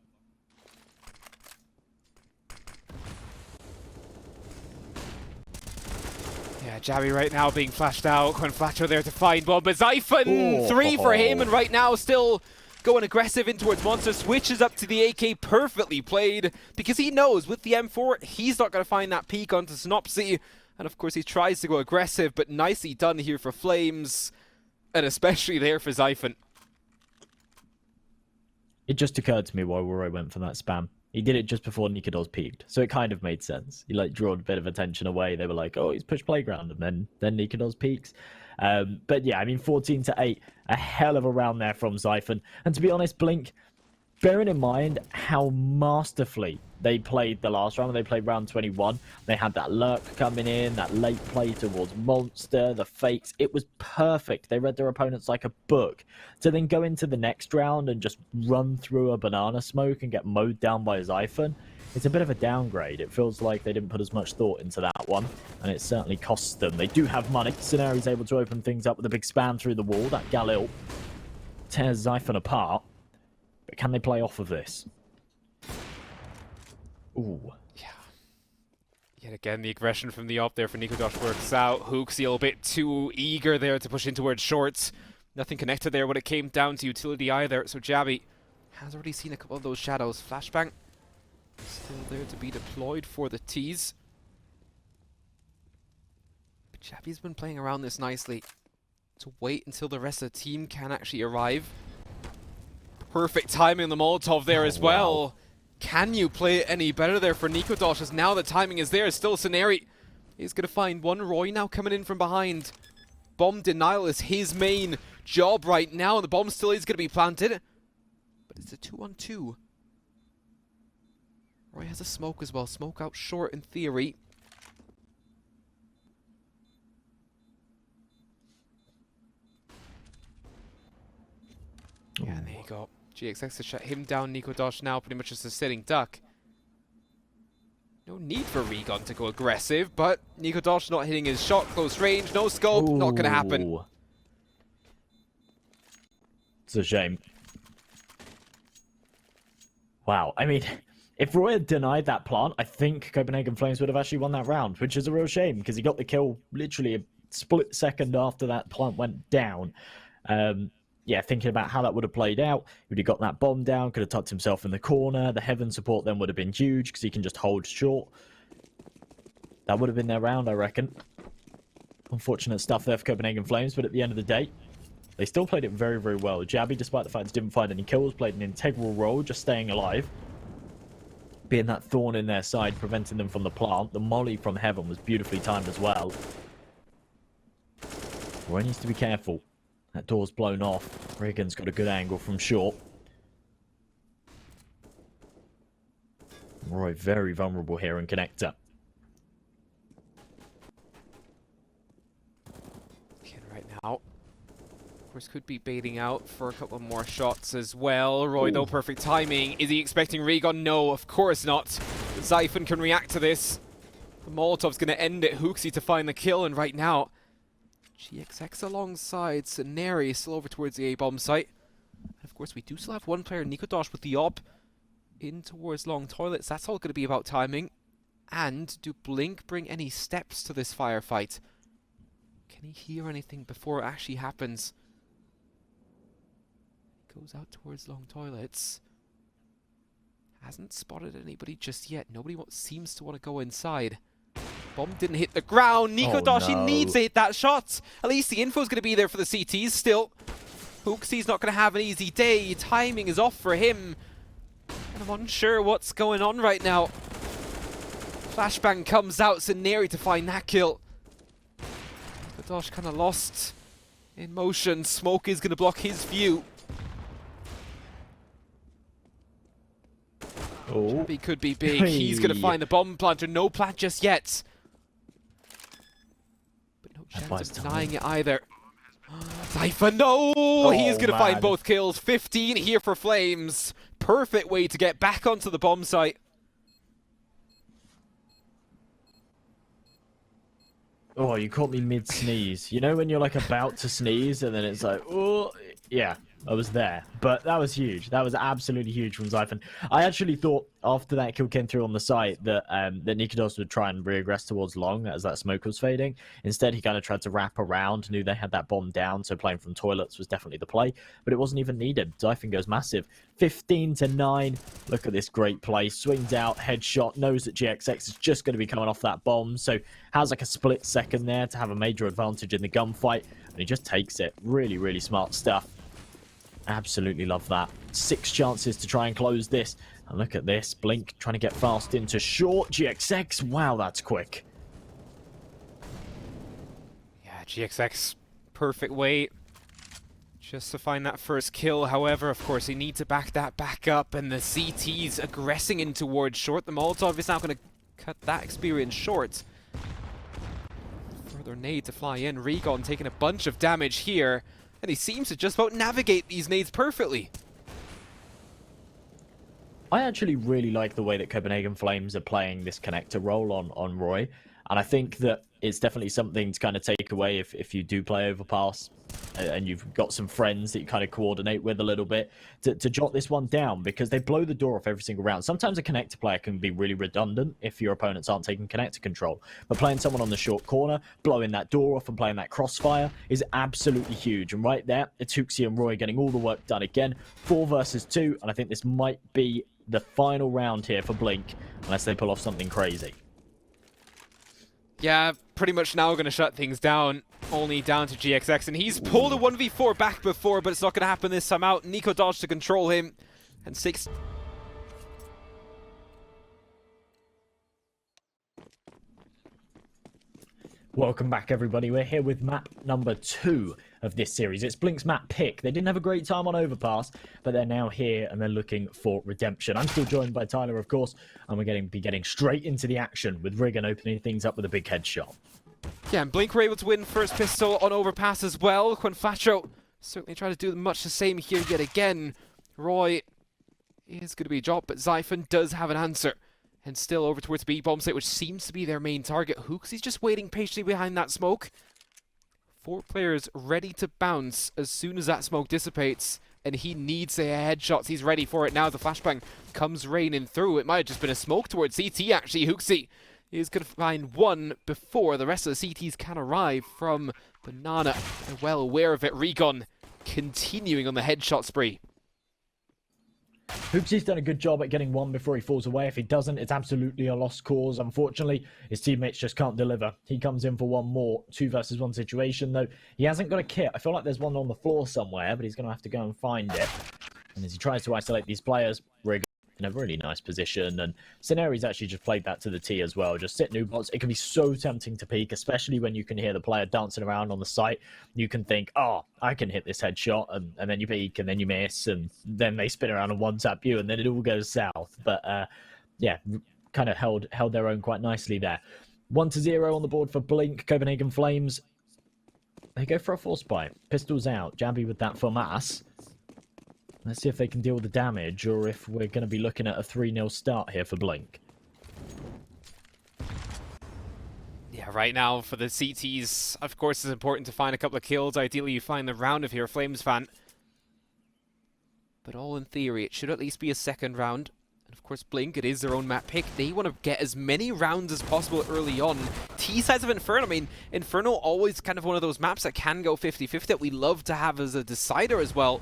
Yeah, Jabby right now being flashed out. Quinfatro there to find one, but Xiphon, 3 for him, and right now still going aggressive in towards Monster. Switches up to the AK, perfectly played, because he knows with the M4, he's not going to find that peek onto Synopsy. And of course, he tries to go aggressive, but nicely done here for Flames. And especially there for Xiphon. It just occurred to me why Roy went for that spam. He did it just before Nikodos peaked, so it kind of made sense. He drew a bit of attention away. They were like, "Oh, he's pushed playground," and then Nikodos peaks. But yeah, I mean, 14-8, a hell of a round there from Xiphon. And to be honest, Blink, bearing in mind how masterfully they played the last round, when they played round 21, they had that lurk coming in, that late play towards Monster, the fakes. It was perfect. They read their opponents like a book. To then go into the next round and just run through a banana smoke and get mowed down by Xiphon, it's a bit of a downgrade. It feels like they didn't put as much thought into that one, and it certainly costs them. They do have money. Scenario's able to open things up with a big span through the wall. That Galil tears Xiphon apart. But can they play off of this? Ooh. Yeah. Yet again, the aggression from the up there for Nikodosh works out. Hooksy a bit too eager there to push in towards shorts. Nothing connected there when it came down to utility either. So Jabby has already seen a couple of those shadows. Flashbang still there to be deployed for the tease. But Jabby's been playing around this nicely to wait until the rest of the team can actually arrive. Perfect timing on the Molotov there as well. Wow. Can you play it any better there for Nikodosh, as now the timing is there? Still Scenari is going to find one. Roy now coming in from behind. Bomb denial is his main job right now. The bomb still is going to be planted. But it's a 2-on-2. Roy has a smoke as well. Smoke out short in theory. Yeah, and there you go. GXX to shut him down. Nikodosh now pretty much just a sitting duck. No need for Regon to go aggressive, but Nikodosh not hitting his shot. Close range, no scope, not going to happen. It's a shame. Wow, I mean, if Roy had denied that plant, I think Copenhagen Flames would have actually won that round, which is a real shame, because he got the kill literally a split second after that plant went down. Yeah, thinking about how that would have played out, he would have got that bomb down, could have tucked himself in the corner. The Heaven support then would have been huge because he can just hold short. That would have been their round, I reckon. Unfortunate stuff there for Copenhagen Flames, but at the end of the day, they still played it very, very well. Jabby, despite the fact he didn't find any kills, played an integral role, just staying alive. Being that thorn in their side, preventing them from the plant. The molly from Heaven was beautifully timed as well. Roy needs to be careful. That door's blown off. Regan's got a good angle from short. Roy very vulnerable here in connector. Right now, of course, could be baiting out for a couple more shots as well. Roy, though, perfect timing. Is he expecting Regon? No, of course not. Xiphon can react to this. The Molotov's going to end it. Hooksy to find the kill, and right now, GXX alongside Scenari still over towards the A-bomb site. And of course, we do still have one player, Nikodosh, with the op in towards long toilets. That's all going to be about timing. And do Blink bring any steps to this firefight? Can he hear anything before it actually happens? He goes out towards long toilets. Hasn't spotted anybody just yet. Nobody seems to want to go inside. Bomb didn't hit the ground. Nikodosh, he needs to hit that shot. At least the info's going to be there for the CTs still. Hooksy's not going to have an easy day. Timing is off for him. And I'm unsure what's going on right now. Flashbang comes out. Scenari to find that kill. Nikodosh kind of lost in motion. Smoke is going to block his view. Oh. He could be big. Hey. He's going to find the bomb planter. No plant just yet. But no chance of denying it either. Xiphon, no! Oh, he is going to find both kills. 15 here for Flames. Perfect way to get back onto the bomb site. Oh, you caught me mid-sneeze. You know when you're like about to sneeze and then it's like, oh, yeah. I was there, but that was huge. That was absolutely huge from Xiphon. I actually thought after that kill came through on the site that that Nikodos would try and regress towards long as that smoke was fading. Instead, he kind of tried to wrap around, knew they had that bomb down, so playing from toilets was definitely the play, but it wasn't even needed. Xiphon goes massive. 15-9. Look at this great play. Swings out, headshot, knows that GXX is just going to be coming off that bomb, so has like a split second there to have a major advantage in the gunfight, and he just takes it. Really, really smart stuff. Absolutely love that. 6 chances to try and close this. And look at this. Blink trying to get fast into short. GXX. Wow, that's quick. Yeah, GXX. Perfect way. Just to find that first kill, however, of course, he needs to back that back up, and the CT's aggressing in towards short. The Molotov is now going to cut that experience short. Further nade to fly in. Regon taking a bunch of damage here, and he seems to just about navigate these nades perfectly. I actually really like the way that Copenhagen Flames are playing this connector role on Roy, and I think that it's definitely something to kind of take away if you do play Overpass and you've got some friends that you kind of coordinate with a little bit to jot this one down, because they blow the door off every single round. Sometimes a connector player can be really redundant if your opponents aren't taking connector control, but playing someone on the short corner, blowing that door off and playing that crossfire is absolutely huge. And right there, it's Hooksy and Roy getting all the work done again. 4 versus 2, and I think this might be the final round here for Blink, unless they pull off something crazy. Yeah, pretty much now going to shut things down. Only down to GXX, and he's pulled a 1v4 back before, but it's not going to happen this time out. Nico dodged to control him, and 6... Welcome back, everybody. We're here with map number 2 of this series. It's Blink's map pick. They didn't have a great time on Overpass, but they're now here and they're looking for redemption. I'm still joined by Tyler, of course, and we're going to be getting straight into the action with Riggin opening things up with a big headshot. Yeah, and Blink were able to win first pistol on Overpass as well. Quinfatro certainly trying to do much the same here yet again. Roy is going to be a drop, but Zyphon does have an answer. And still over towards B bomb site, which seems to be their main target. Hooksy's just waiting patiently behind that smoke. 4 players ready to bounce as soon as that smoke dissipates. And he needs a headshot. He's ready for it now. The flashbang comes raining through. It might have just been a smoke towards CT, actually. Hooksy is going to find one before the rest of the CTs can arrive from Banana. They're well aware of it. Regon continuing on the headshot spree. Hoopsy's done a good job at getting one before he falls away. If he doesn't, it's absolutely a lost cause. Unfortunately, his teammates just can't deliver. He comes in for one more 2 versus 1 situation, though. He hasn't got a kit. I feel like there's one on the floor somewhere, but he's going to have to go and find it. And as he tries to isolate these players, Rig in a really nice position, and Scenari's actually just played that to the T as well. Just sit new bots. It can be so tempting to peek, especially when you can hear the player dancing around on the site. You can think, oh, I can hit this headshot, and then you peek, and then you miss, and then they spin around and one-tap you, and then it all goes south. But yeah, kind of held their own quite nicely there. 1-0 on the board for Blink. Copenhagen Flames, they go for a force buy. Pistols out. Jabby with that FAMAS. Let's see if they can deal with the damage, or if we're going to be looking at a 3-0 start here for Blink. Yeah, right now for the CTs, of course, it's important to find a couple of kills. Ideally, you find the round if you're a Flames fan. But all in theory, it should at least be a second round. And of course, Blink, it is their own map pick. They want to get as many rounds as possible early on. T-sides of Inferno, I mean, Inferno always kind of one of those maps that can go 50-50 that we love to have as a decider as well.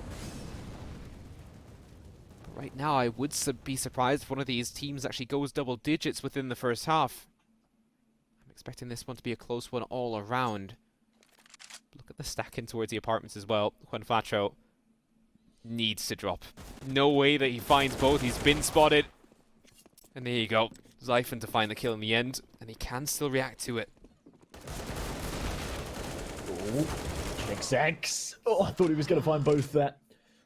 Right now, I would be surprised if one of these teams actually goes double digits within the first half. I'm expecting this one to be a close one all around. Look at the stacking towards the apartments as well. Quinfatro needs to drop. No way that he finds both. He's been spotted. And there you go. Zyphon to find the kill in the end. And he can still react to it. Oh, XX. Oh, I thought he was going to find both there.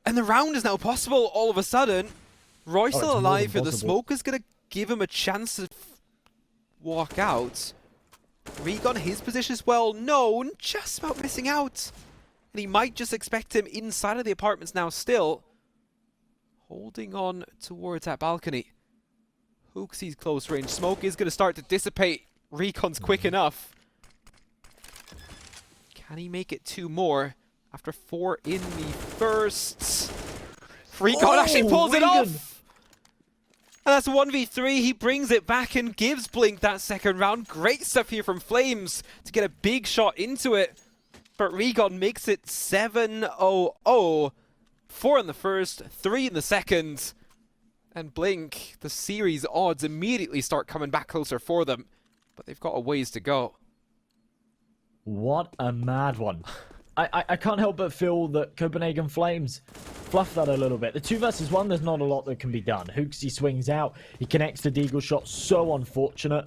And the round is now possible all of a sudden. Roy's still alive here. The smoke is going to give him a chance to walk out. Regon, his position is well known. Just about missing out. And he might just expect him inside of the apartments now still. Holding on towards that balcony. Hooksy's close range. Smoke is going to start to dissipate. Recon's quick enough. Can he make it 2 more? After 4 in the first. Recon actually pulls it off! And that's 1v3. He brings it back and gives Blink that second round. Great stuff here from Flames to get a big shot into it. But Regon makes it 7-0-0. 4 in the first, 3 in the second. And Blink, the series odds immediately start coming back closer for them. But they've got a ways to go. What a mad one. I can't help but feel that Copenhagen Flames fluffed that a little bit. The 2 versus 1, there's not a lot that can be done. Hooksy swings out. He connects the Deagle shot. So unfortunate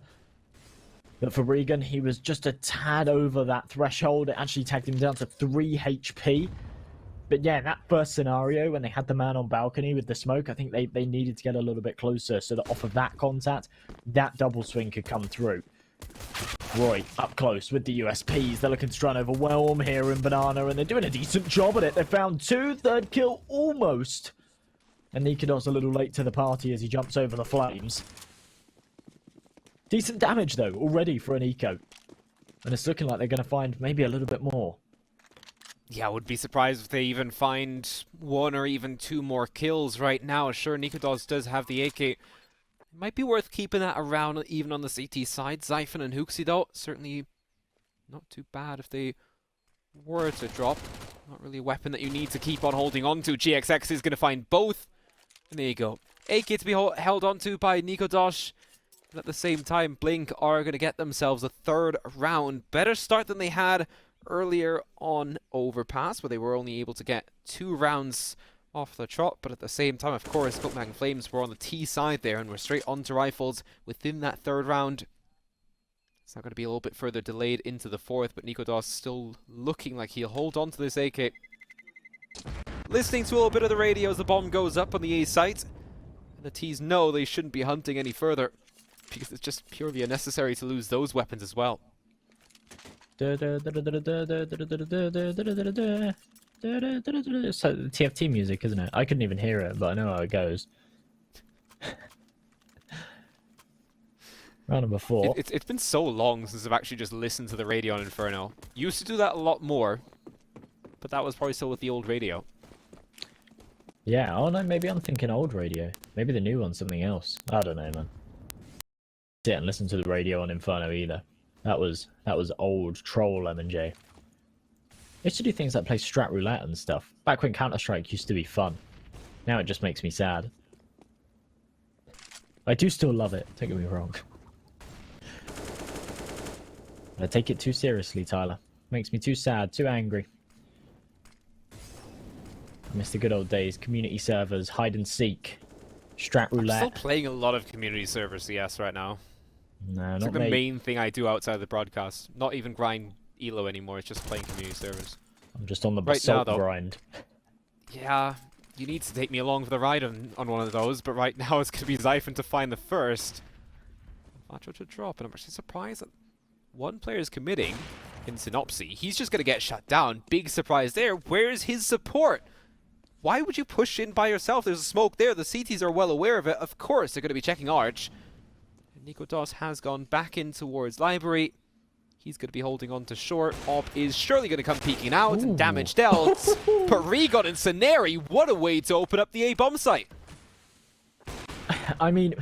that for Regan, he was just a tad over that threshold. It actually tagged him down to 3 HP. But yeah, that first scenario when they had the man on balcony with the smoke, I think they needed to get a little bit closer so that off of that contact, that double swing could come through. Roy up close with the USPs. They're looking to try and overwhelm here in Banana, and they're doing a decent job at it. They found two, third kill almost. And Nikodos a little late to the party as he jumps over the flames. Decent damage though already for an eco. And it's looking like they're going to find maybe a little bit more. Yeah, I would be surprised if they even find one or even two more kills right now. Sure, Nikodos does have the AK. It might be worth keeping that around even on the CT side. Zyphon and Huxi though, certainly not too bad if they were to drop. Not really a weapon that you need to keep on holding on to. GXX is going to find both. And there you go. AK to be held onto by Nikodos. And at the same time, Blink are going to get themselves a third round. Better start than they had earlier on Overpass, where they were only able to get 2 rounds off the trot. But at the same time, of course, Copenhagen Flames were on the T side there and were straight onto rifles within that third round. It's now going to be a little bit further delayed into the fourth, but Nikodos still looking like he'll hold on to this AK. Listening to a little bit of the radio as the bomb goes up on the A site. And the T's know they shouldn't be hunting any further, because it's just purely unnecessary to lose those weapons as well. It's like the TFT music, isn't it? I couldn't even hear it, but I know how it goes. Round number 4. It's been so long since I've actually just listened to the radio on Inferno. Used to do that a lot more, but that was probably still with the old radio. Yeah, oh no, maybe I'm thinking old radio. Maybe the new one's something else. I don't know, man. Didn't listen to the radio on Inferno either. That was old troll M&J. I used to do things like play strat roulette and stuff. Back when Counter-Strike used to be fun. Now it just makes me sad. I do still love it, don't get me wrong. I take it too seriously, Tyler. Makes me too sad, too angry. I miss the good old days. Community servers, hide and seek, strat roulette. I'm still playing a lot of community server CS right now. No, It's not like the me. main thing I do outside the broadcast. Not even grind ELO anymore, it's just playing community servers. I'm just on the Right now, basalt though. grind. Yeah, you need to take me along for the ride on one of those, but right now it's going to be Zyphon to find the first. Macho to drop, and I'm actually surprised that one player is committing in Synopsy. He's just going to get shut down. Big surprise there. Where's his support? Why would you push in by yourself? There's a smoke there. The CTs are well aware of it. Of course, they're going to be checking Arch. Nikodos has gone back in towards Library. He's going to be holding on to short. Op is surely going to come peeking out. Ooh. Damage dealt. But Regon and Saneri, what a way to open up the A-bomb site. I mean,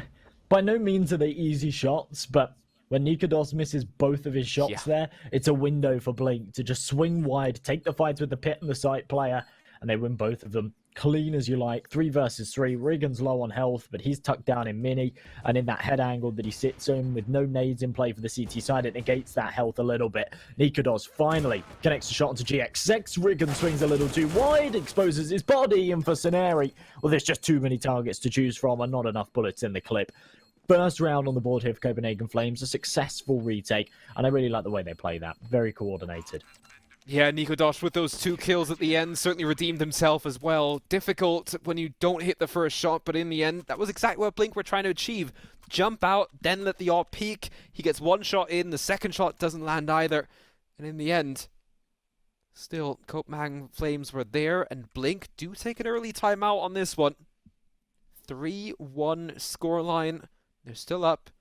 by no means are they easy shots, but when Nikodos misses both of his shots there, it's a window for Blink to just swing wide, take the fights with the pit and the site player, and they win both of them. Clean as you like. 3 versus 3. Regan's low on health, but he's tucked down in mini, and in that head angle that he sits in with no nades in play for the CT side, it negates that health a little bit. Nikodos finally connects the shot onto GXX. Regan swings a little too wide, exposes his body, and for Saneri, well, there's just too many targets to choose from and not enough bullets in the clip. First round on the board here for Copenhagen Flames, a successful retake, and I really like the way they play that. Very coordinated. Yeah, Nikodos with those 2 kills at the end certainly redeemed himself as well. Difficult when you don't hit the first shot, but in the end, that was exactly what Blink were trying to achieve. Jump out, then let the AWP peek. He gets 1 shot in, the second shot doesn't land either. And in the end, still, Copenhagen Flames were there, and Blink do take an early timeout on this one. 3-1 scoreline. They're still up.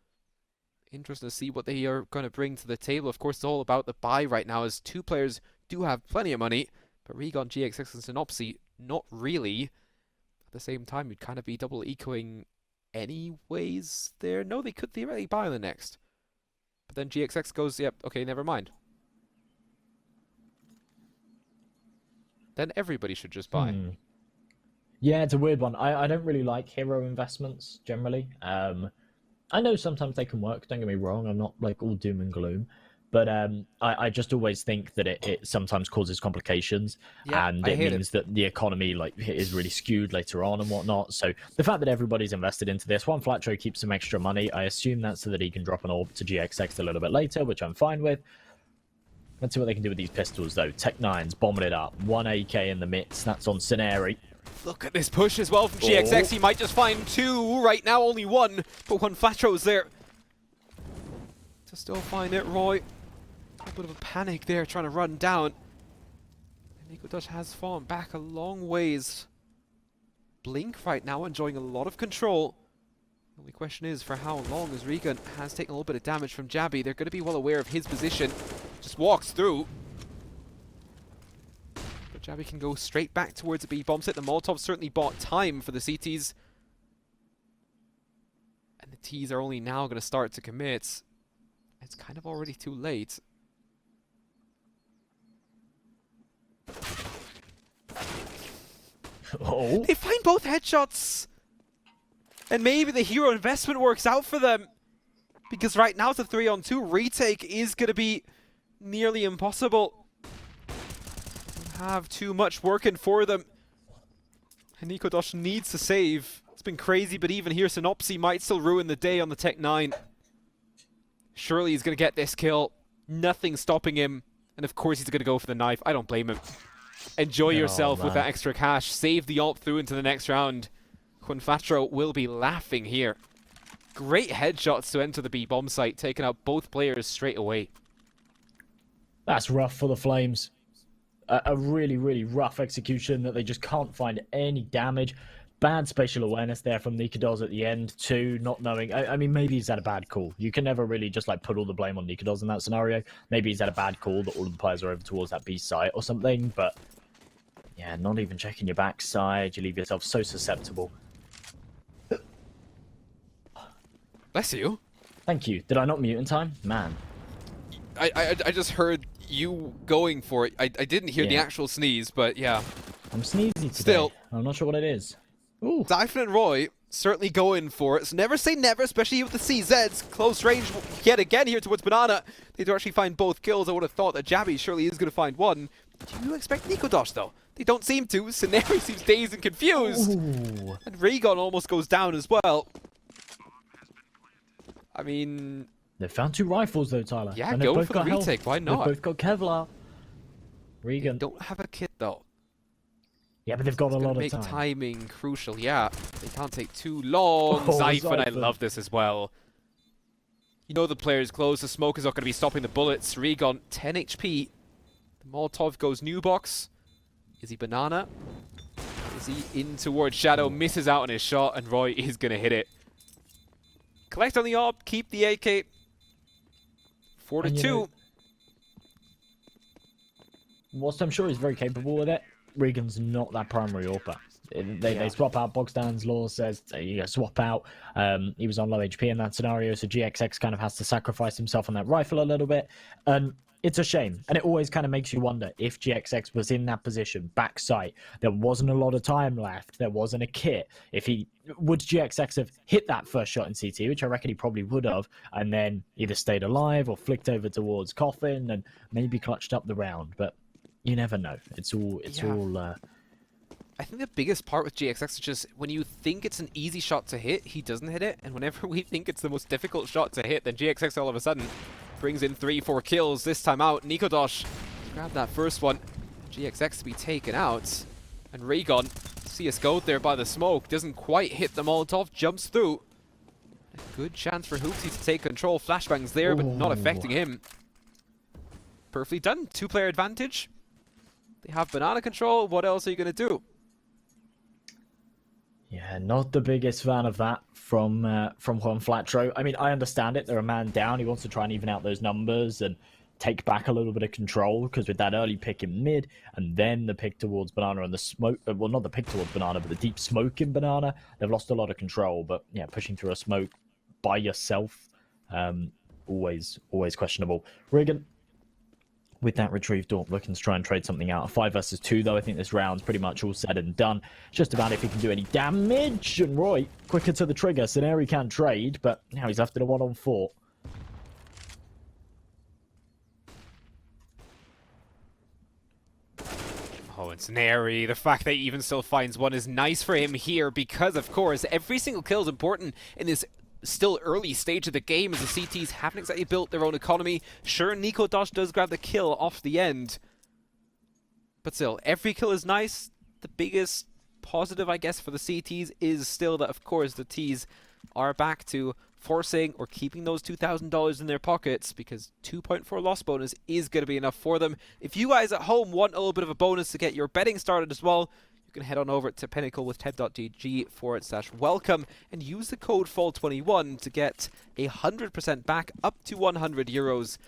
Interesting to see what they are going to bring to the table. Of course, it's all about the buy right now, as 2 players do have plenty of money, but Regon, GXX, and Synopsy, not really. At the same time, you'd kind of be double ecoing anyways there. No, they could theoretically buy on the next. But then GXX goes, yep, okay, never mind. Then everybody should just buy. Yeah, it's a weird one. I don't really like hero investments, generally. I know sometimes they can work, don't get me wrong. I'm not like all doom and gloom. But I just always think that it sometimes causes complications, Yeah, and it means that the economy like is really skewed later on and whatnot. So the fact that everybody's invested into this, one Flatro keeps some extra money. I assume that's so that he can drop an orb to GXX a little bit later, which I'm fine with. Let's see what they can do with these pistols, though. Tech 9's bombing it up. 1 AK in the midst. That's on Scenari. Look at this push as well from GXX. He might just find two. Right now, only one. But one Flatro's there to still find it. Roy, a bit of a panic there, trying to run down. And Nikodush has fallen back a long ways. Blink right now enjoying a lot of control. The only question is for how long, as Regan has taken a little bit of damage from Jabby. They're going to be well aware of his position. Just walks through. But Jabby can go straight back towards the B bomb set. The Molotov certainly bought time for the CTs. And the Ts are only now going to start to commit. It's kind of already too late. Oh. They find both headshots. And maybe the hero investment works out for them. Because right now it's a 3-on-2. Retake is going to be nearly impossible. Don't have too much working for them. And Nikodush needs to save. It's been crazy, but even here, Synopsy might still ruin the day on the Tech 9. Surely he's going to get this kill. Nothing stopping him. And of course he's going to go for the knife. I don't blame him. Enjoy yourself with that extra cash. Save the ult through into the next round. Quinfatro will be laughing here. Great headshots to enter the B bomb site, taking out both players straight away. That's rough for the Flames. A really, really rough execution that they just can't find any damage. Bad spatial awareness there from Nikodos at the end too, not knowing. I mean, maybe he's had a bad call. You can never really just like put all the blame on Nikodos in that scenario. Maybe he's had a bad call that all of the players are over towards that B site or something, but yeah, not even checking your backside. You leave yourself so susceptible. Bless you. Thank you. Did I not mute in time? Man. I just heard you going for it. I didn't hear the actual sneeze, but yeah. I'm sneezy today. Still. I'm not sure what it is. Ooh. Zyphon and Roy certainly going for it. So never say never, especially with the CZs. Close range yet again here towards Banana. They do actually find both kills. I would have thought that Jabby surely is going to find one. Do you expect Nikodosh though? They don't seem to. Scenari seems dazed and confused. Ooh. And Raygon almost goes down as well. I mean... They found two rifles though, Tyler. Yeah, go for the retake. Why not? They've both got Kevlar. Regan. They don't have a kit though. Yeah, but they've got a lot of time. Make timing crucial, yeah. They can't take too long. Zyphon, I love this as well. You know the player is close. The smoke is not going to be stopping the bullets. Regon, 10 HP. The Molotov goes new box. Is he Banana? Is he in towards Shadow? Misses out on his shot, and Roy is going to hit it. Collect on the AWP. Keep the AK. 4-2. Whilst I'm sure he's very capable with it, Regan's not that primary AWPer. They swap out. Bogdan's law says you swap out. He was on low HP in that scenario, so GXX kind of has to sacrifice himself on that rifle a little bit. And it's a shame. And it always kind of makes you wonder if GXX was in that position, back sight. There wasn't a lot of time left. There wasn't a kit. Would GXX have hit that first shot in CT, which I reckon he probably would have, and then either stayed alive or flicked over towards Coffin and maybe clutched up the round. But you never know. It's all. I think the biggest part with GXX is just when you think it's an easy shot to hit, he doesn't hit it, and whenever we think it's the most difficult shot to hit, then GXX all of a sudden brings in 3-4 kills. This time out, Nikodosh grabbed that first one. GXX to be taken out, and Raygon, CSGO'd there by the smoke, doesn't quite hit the Molotov, jumps through. A good chance for Hoopsy to take control. Flashbangs there, but not affecting him. Perfectly done. Two-player advantage. They have Banana control. What else are you going to do? Yeah, not the biggest fan of that from Juan Flatro. I mean, I understand it. They're a man down. He wants to try and even out those numbers and take back a little bit of control, because with that early pick in mid and then the pick towards Banana and the smoke, well, not the pick towards Banana, but the deep smoke in Banana, they've lost a lot of control. But yeah, pushing through a smoke by yourself, always questionable. Regan, with that retrieved AWP, looking to try and trade something out. 5 versus 2, though. I think this round's pretty much all said and done. It's just about if he can do any damage. And Roy, quicker to the trigger. Scenari can trade, but now he's left in a 1-on-4. Oh, and Scenari, the fact that he even still finds one is nice for him here because, of course, every single kill is important in this still early stage of the game as the CTs haven't exactly built their own economy. Sure, Nico Dosh does grab the kill off the end, but still, every kill is nice. The biggest positive, I guess, for the CTs is still that, of course, the Ts are back to forcing or keeping those $2,000 in their pockets, because 2.4 loss bonus is going to be enough for them. If you guys at home want a little bit of a bonus to get your betting started as well, you can head on over to Pinnacle with TED.gg/welcome and use the code FALL21 to get 100% back up to €100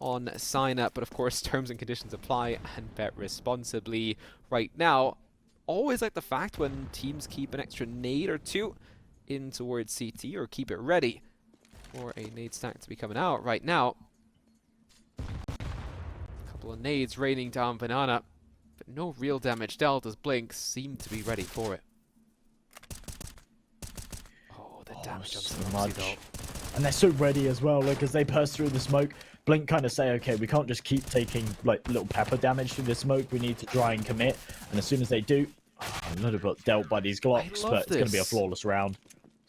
on sign up. But of course, terms and conditions apply, and bet responsibly. Right now, always like the fact when teams keep an extra nade or two in towards CT, or keep it ready for a nade stack to be coming out. Right now, a couple of nades raining down Banana, but no real damage dealt as Blink seem to be ready for it. Oh, the damage on Snopsy though. And they're so ready as well, like as they burst through the smoke. Blink kind of say, okay, we can't just keep taking like little pepper damage through the smoke. We need to try and commit. And as soon as they do, a little bit dealt by these Glocks, but it's going to be a flawless round.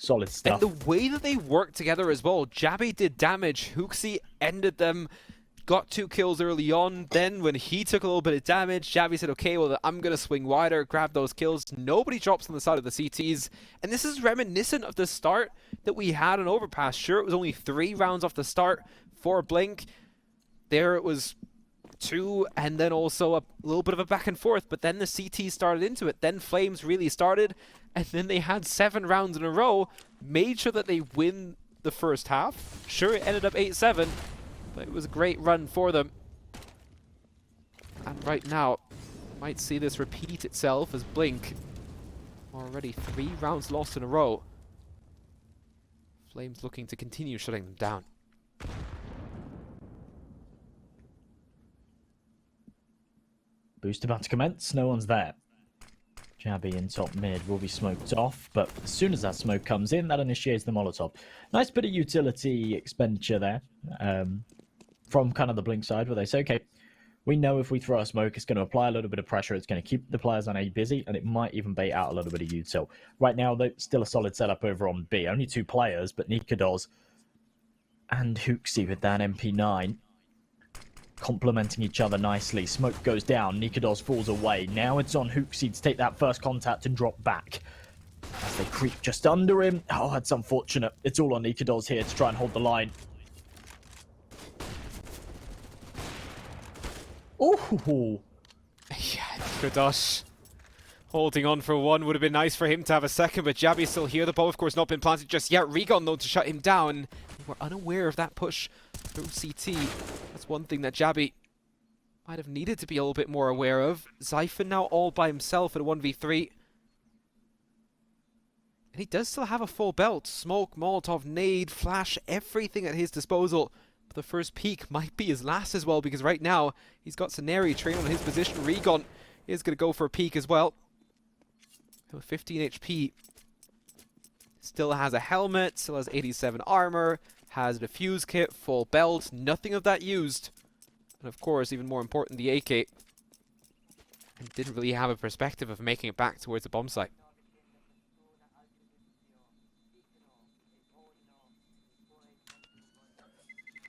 Solid stuff. And the way that they work together as well. Jabby did damage. Hooksy ended them. Got 2 kills early on. Then when he took a little bit of damage, Jabby said, okay, well, I'm going to swing wider, grab those kills. Nobody drops on the side of the CTs. And this is reminiscent of the start that we had on Overpass. Sure, it was only 3 rounds off the start for Blink. There it was 2, and then also a little bit of a back and forth, but then the CT started into it. Then Flames really started, and then they had 7 rounds in a row, made sure that they win the first half. Sure, it ended up 8-7, but it was a great run for them. And right now, might see this repeat itself as Blink already 3 rounds lost in a row. Flames looking to continue shutting them down. Boost about to commence, no one's there. Jabby in top mid will be smoked off, but as soon as that smoke comes in, that initiates the Molotov. Nice bit of utility expenditure there from kind of the Blink side, where they say, okay, we know if we throw a smoke, it's going to apply a little bit of pressure, it's going to keep the players on A busy, and it might even bait out a little bit of util. Right now, though, still a solid setup over on B. Only 2 players, but Nikados and Hooksy with that MP9. Complementing each other nicely. Smoke goes down. Nikados falls away. Now it's on Hooksy to take that first contact and drop back. As they creep just under him. Oh, that's unfortunate. It's all on Nikados here to try and hold the line. Ooh. Yeah, Nikados holding on for 1. Would have been nice for him to have a second, but Jabby's still here. The bomb, of course, not been planted just yet. Regon, though, to shut him down. They were unaware of that push through CT. That's one thing that Jabby might have needed to be a little bit more aware of. Zyphon now all by himself at a 1v3. And he does still have a full belt. Smoke, Molotov, nade, flash, everything at his disposal. But the first peak might be his last as well, because right now he's got Scenarii trained on his position. Regon is going to go for a peek as well. With 15 HP. Still has a helmet, still has 87 armor, has a defuse kit, full belt, nothing of that used. And of course, even more important, the AK. And didn't really have a perspective of making it back towards the bomb site.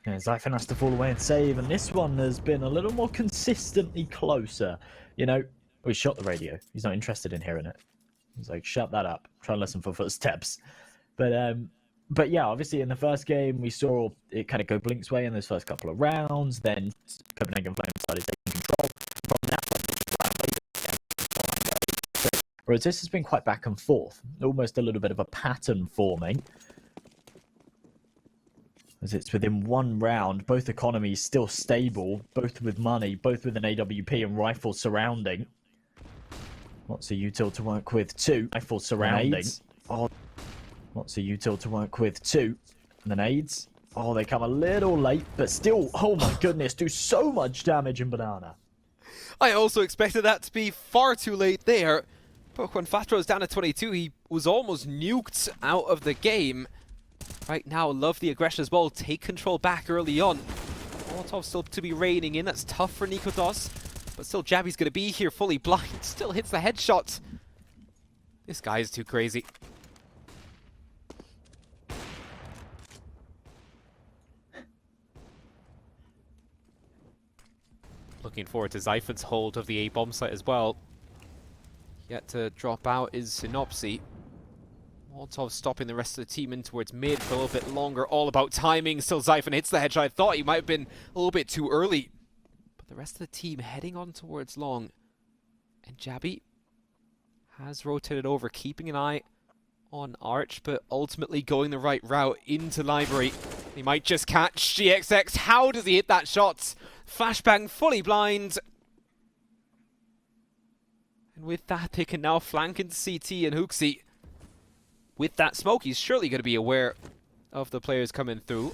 Yeah, Zyphon has to fall away and save, and this one has been a little more consistently closer. You know, we shot the radio. He's not interested in hearing it. He's like, shut that up. Try and listen for footsteps. But yeah, obviously in the first game, we saw it kind of go Blink's way in those first couple of rounds. Then Copenhagen Flames started taking control. From that, whereas this has been quite back and forth. Almost a little bit of a pattern forming. As it's within 1 round, both economies still stable, both with money, both with an AWP and rifle surrounding. Lots of util to work with, 2. Rifle surrounding. Oh, lots of util to work with, 2. And the nades. Oh, they come a little late, but still, oh my goodness, do so much damage in Banana. I also expected that to be far too late there. But when Fatro's down at 22, he was almost nuked out of the game. Right now, love the aggression as well. Take control back early on. Molotov still to be raining in. That's tough for Nikodos. But still, Jabby's going to be here fully blind. Still hits the headshot. This guy is too crazy. looking forward to Zyphon's hold of the A-bomb site as well. Yet to drop out is Synopsy. Molotov stopping the rest of the team in towards mid for a little bit longer. All about timing. Still Zyphon hits the headshot. I thought he might have been a little bit too early. But the rest of the team heading on towards long. And Jabby has rotated over, keeping an eye on Arch, but ultimately going the right route into Library. He might just catch GXX. How does he hit that shot? Flashbang fully blind. And with that, they can now flank into CT and Hooksy. With that smoke, he's surely going to be aware of the players coming through.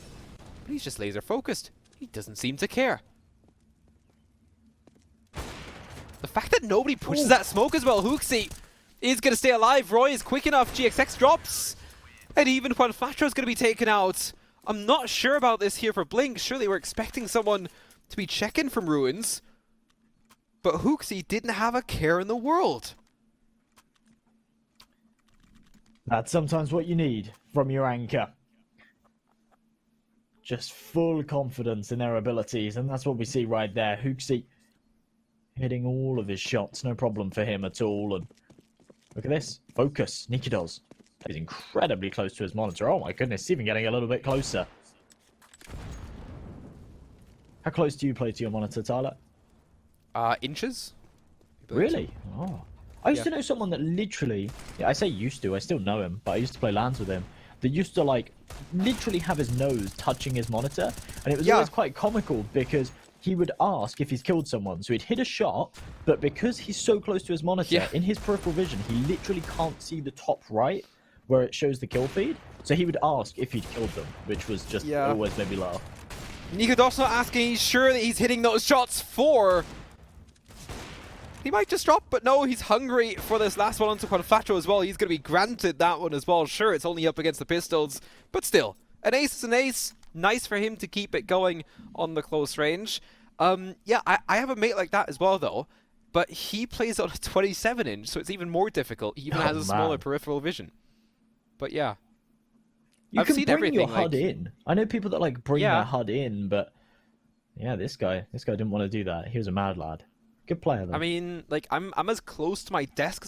But he's just laser focused. He doesn't seem to care. The fact that nobody pushes that smoke as well. Hooksy is going to stay alive. Roy is quick enough. GXX drops. And even when Flasho is going to be taken out. I'm not sure about this here for Blink. Surely we're expecting someone to be checking from Ruins. But Hooksy didn't have a care in the world. That's sometimes what you need from your anchor. Just full confidence in their abilities, and that's what we see right there. Hooksy hitting all of his shots, no problem for him at all. And look at this, focus. Nikidos is incredibly close to his monitor. Oh my goodness, even getting a little bit closer. How close do you play to your monitor, Tyler? Inches? Really? Oh. I used to know someone that literally, I say used to, I still know him, but I used to play LANs with him, that used to like literally have his nose touching his monitor, and it was always quite comical because he would ask if he's killed someone. So he'd hit a shot, but because he's so close to his monitor, in his peripheral vision, he literally can't see the top right where it shows the kill feed. So he would ask if he'd killed them, which was just always made me laugh. Nikidos not asking, he's sure that he's hitting those shots for... He might just drop, but no, he's hungry for this last one onto Quanflacho as well. He's going to be granted that one as well. Sure, it's only up against the pistols, but still, an ace is an ace. Nice for him to keep it going on the close range. Yeah, I have a mate like that as well, though, but he plays on a 27-inch, so it's even more difficult. He even has a smaller peripheral vision. But yeah, I've seen everything. Your HUD in. I know people that like bring their HUD in, but yeah, this guy didn't want to do that. He was a mad lad. Good player, though. I mean, like, I'm as close to my desk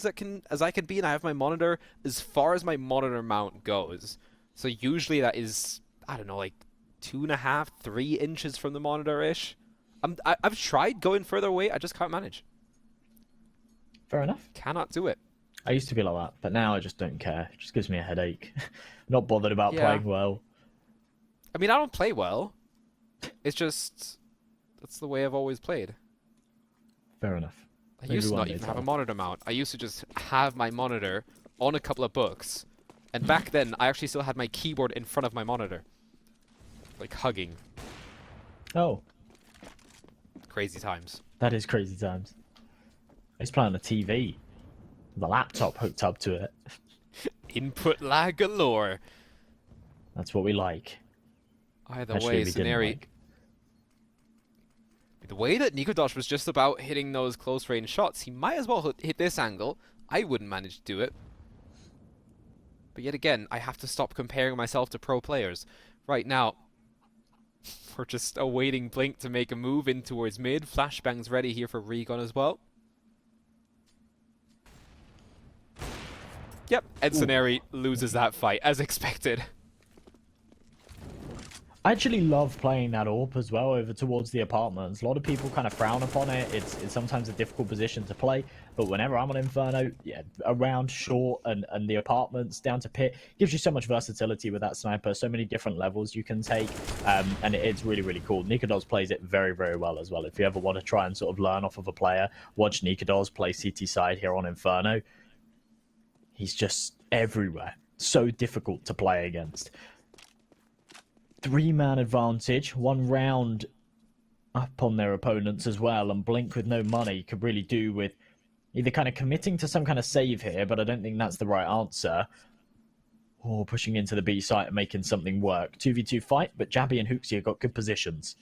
as I can be, and I have my monitor as far as my monitor mount goes. So usually that is, I don't know, like 2.5, 3 inches from the monitor-ish. I've tried going further away, I just can't manage. Fair enough. Cannot do it. I used to be like that, but now I just don't care. It just gives me a headache. Not bothered about playing well. I mean, I don't play well. It's just, that's the way I've always played. Fair enough. I used to not even have a monitor mount. I used to just have my monitor on a couple of books. And back then, I actually still had my keyboard in front of my monitor. Like, hugging. Oh. Crazy times. That is crazy times. I used to play on the TV. The laptop hooked up to it. Input lag galore. That's what we like. Either way, Scenario. The way that Nikodosh was just about hitting those close range shots, he might as well hit this angle. I wouldn't manage to do it. But yet again, I have to stop comparing myself to pro players. Right now, we're just awaiting Blink to make a move in towards mid. Flashbang's ready here for Regon as well. Yep, Edson loses that fight, as expected. I actually love playing that AWP as well over towards the apartments. A lot of people kind of frown upon it. It's sometimes a difficult position to play, but whenever I'm on Inferno, yeah, around short and the apartments down to pit, gives you so much versatility with that sniper, so many different levels you can take, and it's really, really cool. Nikodos plays it very, very well as well. If you ever want to try and sort of learn off of a player, watch Nikodos play CT side here on Inferno. He's just everywhere. So difficult to play against. 3-man advantage, 1 round up on their opponents as well, and Blink with no money could really do with either kind of committing to some kind of save here, but I don't think that's the right answer, or pushing into the B site and making something work. 2v2 fight, but Jabby and Hooksy have got good positions.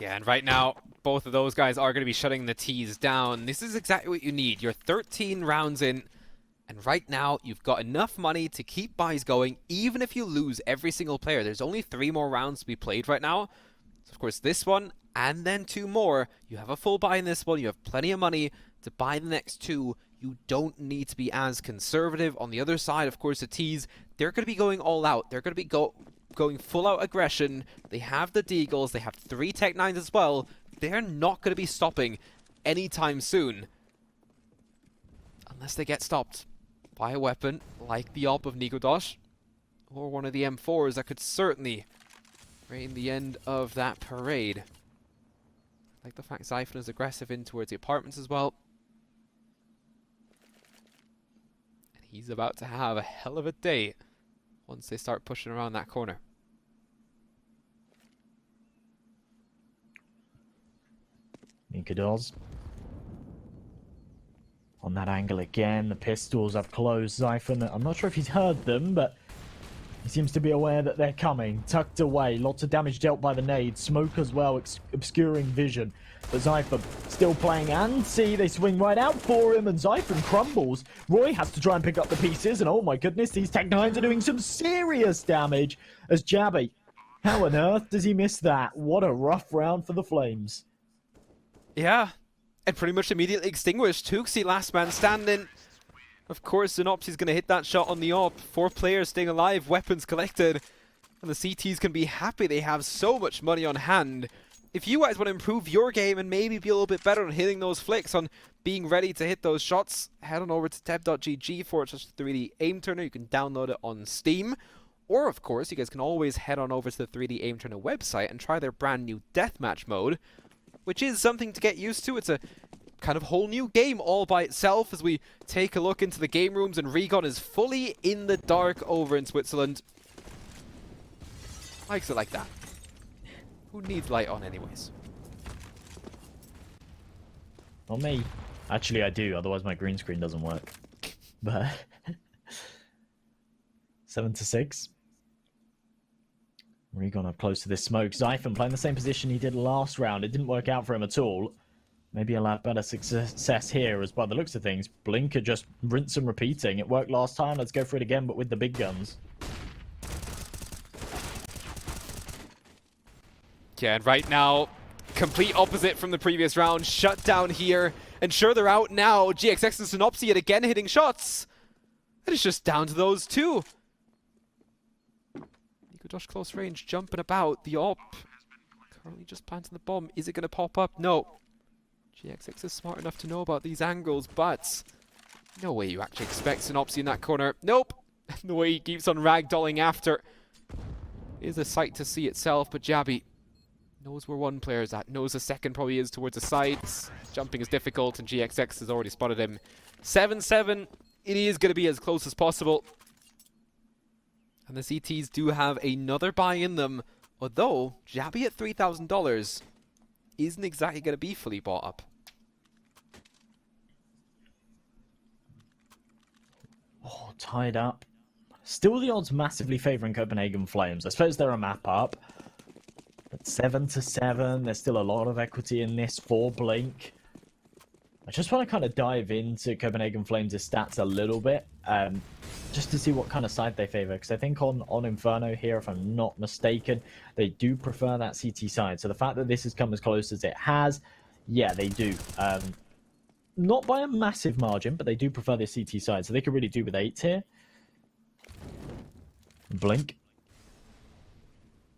Yeah, and right now, both of those guys are going to be shutting the T's down. This is exactly what you need. You're 13 rounds in. And right now, you've got enough money to keep buys going, even if you lose every single player. There's only 3 more rounds to be played right now. So of course, this one, and then 2 more. You have a full buy in this one. You have plenty of money to buy the next 2. You don't need to be as conservative. On the other side, of course, the T's, they're going to be going all out. They're going to be going full-out aggression. They have the Deagles. They have 3 Tech 9s as well. They're not going to be stopping anytime soon. Unless they get stopped by a weapon like the AWP of Nikodosh, or one of the M4s that could certainly bring the end of that parade. I like the fact Zyphon is aggressive in towards the apartments as well. And he's about to have a hell of a day once they start pushing around that corner. Nikodosh on that angle again. The pistols have closed Zyphon. I'm not sure if he's heard them, but he seems to be aware that they're coming. Tucked away. Lots of damage dealt by the nade. Smoke as well, obscuring vision. But Zyphon still playing, and see, they swing right out for him, and Zyphon crumbles. Roy has to try and pick up the pieces, and oh my goodness, these Tech 9s are doing some serious damage as Jabby. How on earth does he miss that? What a rough round for the Flames. Yeah. And pretty much immediately extinguished. Tuxi, last man standing. Of course, Xenopsy's going to hit that shot on the AWP. 4 players staying alive, weapons collected. And the CTs can be happy they have so much money on hand. If you guys want to improve your game and maybe be a little bit better on hitting those flicks, on being ready to hit those shots, head on over to teb.gg/3D Aim Turner. You can download it on Steam. Or, of course, you guys can always head on over to the 3D Aim Turner website and try their brand new deathmatch mode, which is something to get used to. It's a kind of whole new game all by itself as we take a look into the game rooms, and Regon is fully in the dark over in Switzerland. Likes it like that. Who needs light on anyways? Not me. Actually, I do, otherwise my green screen doesn't work. But 7-6. Regon up close to this smoke. Zyphon playing the same position he did last round. It didn't work out for him at all. Maybe he'll have better success here, as by the looks of things, Blinker just rinse and repeating. It worked last time, let's go for it again, but with the big guns. Yeah, and right now, complete opposite from the previous round. Shut down here, and sure, they're out now. GXX and Synopsy yet again hitting shots. And it's just down to those 2. Nikodosh close range, jumping about. The AWP currently just planting the bomb. Is it going to pop up? No. GXX is smart enough to know about these angles, but no way you actually expect Synopsy in that corner. Nope. The way he keeps on ragdolling after is a sight to see itself, but Jabby knows where one player is at, knows the second probably is towards the sides. Jumping is difficult, and GXX has already spotted him. 7-7. It is going to be as close as possible. And the CTs do have another buy in them, although Jabby at $3,000 isn't exactly going to be fully bought up. Oh, tied up. Still the odds massively favouring Copenhagen Flames. I suppose they're a map up. But 7-7, there's still a lot of equity in this for Blink. I just want to kind of dive into Copenhagen Flames' stats a little bit, just to see what kind of side they favour. Because I think on Inferno here, if I'm not mistaken, they do prefer that CT side. So the fact that this has come as close as it has, yeah, they do. Not by a massive margin, but they do prefer the CT side. So they could really do with 8 here. Blink.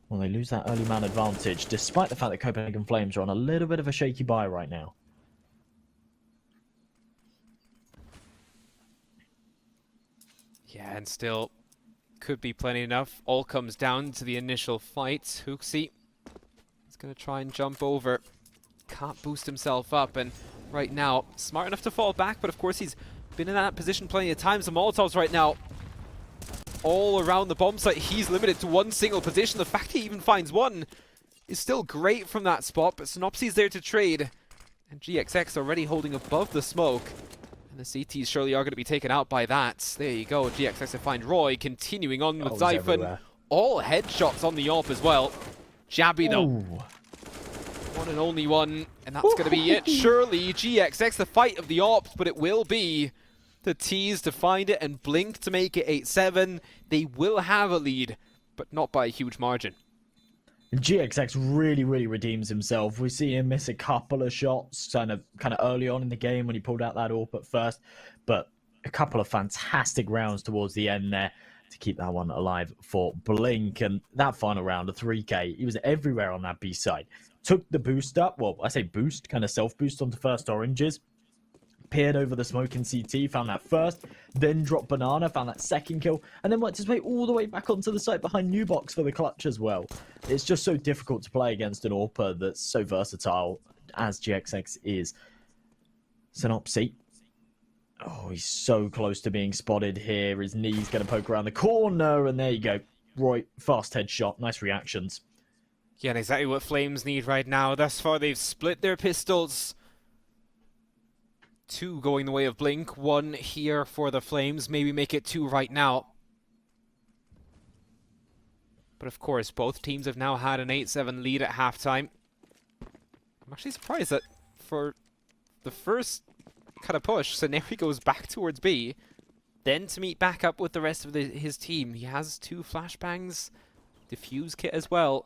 Well, they lose that early man advantage, despite the fact that Copenhagen Flames are on a little bit of a shaky buy right now. Yeah, and still could be plenty enough. All comes down to the initial fight. Huxi is going to try and jump over. Can't boost himself up, and right now, smart enough to fall back, but of course he's been in that position plenty of times. The Molotovs right now all around the bomb site. He's limited to one single position. The fact he even finds one is still great from that spot, but Synopsy's there to trade, and GXX already holding above the smoke. And the CTs surely are going to be taken out by that. There you go, GXX to find Roy, continuing on with Zyphon. All headshots on the AWP as well. Jabby though. Ooh. One and only one, and that's going to be it. Surely GXX, the fight of the AWP, but it will be the T's to find it and Blink to make it 8-7. They will have a lead, but not by a huge margin. GXX really, really redeems himself. We see him miss a couple of shots kind of early on in the game when he pulled out that AWP at first, but a couple of fantastic rounds towards the end there to keep that one alive for Blink. And that final round, a 3K, he was everywhere on that B side. Took the boost up, well, I say boost, kind of self-boost onto first oranges. Peered over the smoke in CT, found that first, then dropped banana, found that second kill, and then worked his way all the way back onto the site behind Nubox for the clutch as well. It's just so difficult to play against an AWPer that's so versatile as GXX is. Synopsy. Oh, he's so close to being spotted here. His knee's going to poke around the corner, and there you go. Roy, fast headshot, nice reactions. Yeah, and exactly what Flames need right now. Thus far, they've split their pistols. 2 going the way of Blink, 1 here for the Flames. Maybe make it 2 right now. But of course, both teams have now had an 8-7 lead at halftime. I'm actually surprised that for the first kind of push, Saneri goes back towards B, then to meet back up with the rest of his team. He has 2 flashbangs, defuse kit as well.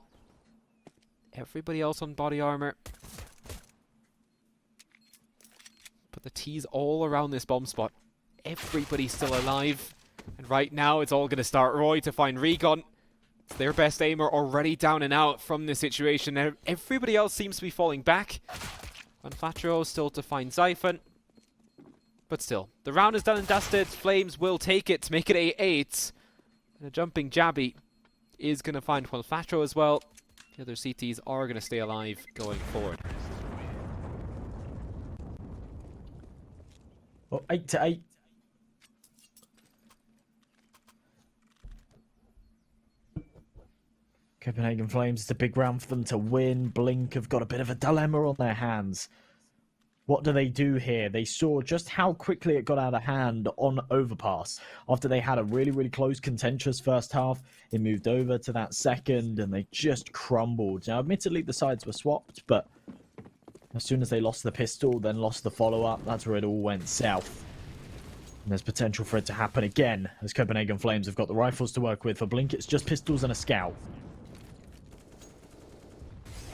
Everybody else on body armor. But the T's all around this bomb spot. Everybody's still alive. And right now it's all going to start Roy to find Recon. It's their best aimer already down and out from this situation. And everybody else seems to be falling back. And Flatro still to find Zyphon. But still, the round is done and dusted. Flames will take it to make it 8-8. And a jumping Jabby is going to find Flatro as well. The other CTs are going to stay alive going forward. Well, 8-8. Copenhagen Flames, it's a big round for them to win. Blink have got a bit of a dilemma on their hands. What do they do here? They saw just how quickly it got out of hand on Overpass. After they had a really, really close, contentious first half, it moved over to that second, and they just crumbled. Now, admittedly, the sides were swapped, but as soon as they lost the pistol, then lost the follow-up, that's where it all went south. And there's potential for it to happen again, as Copenhagen Flames have got the rifles to work with. For Blink, it's just pistols and a scout.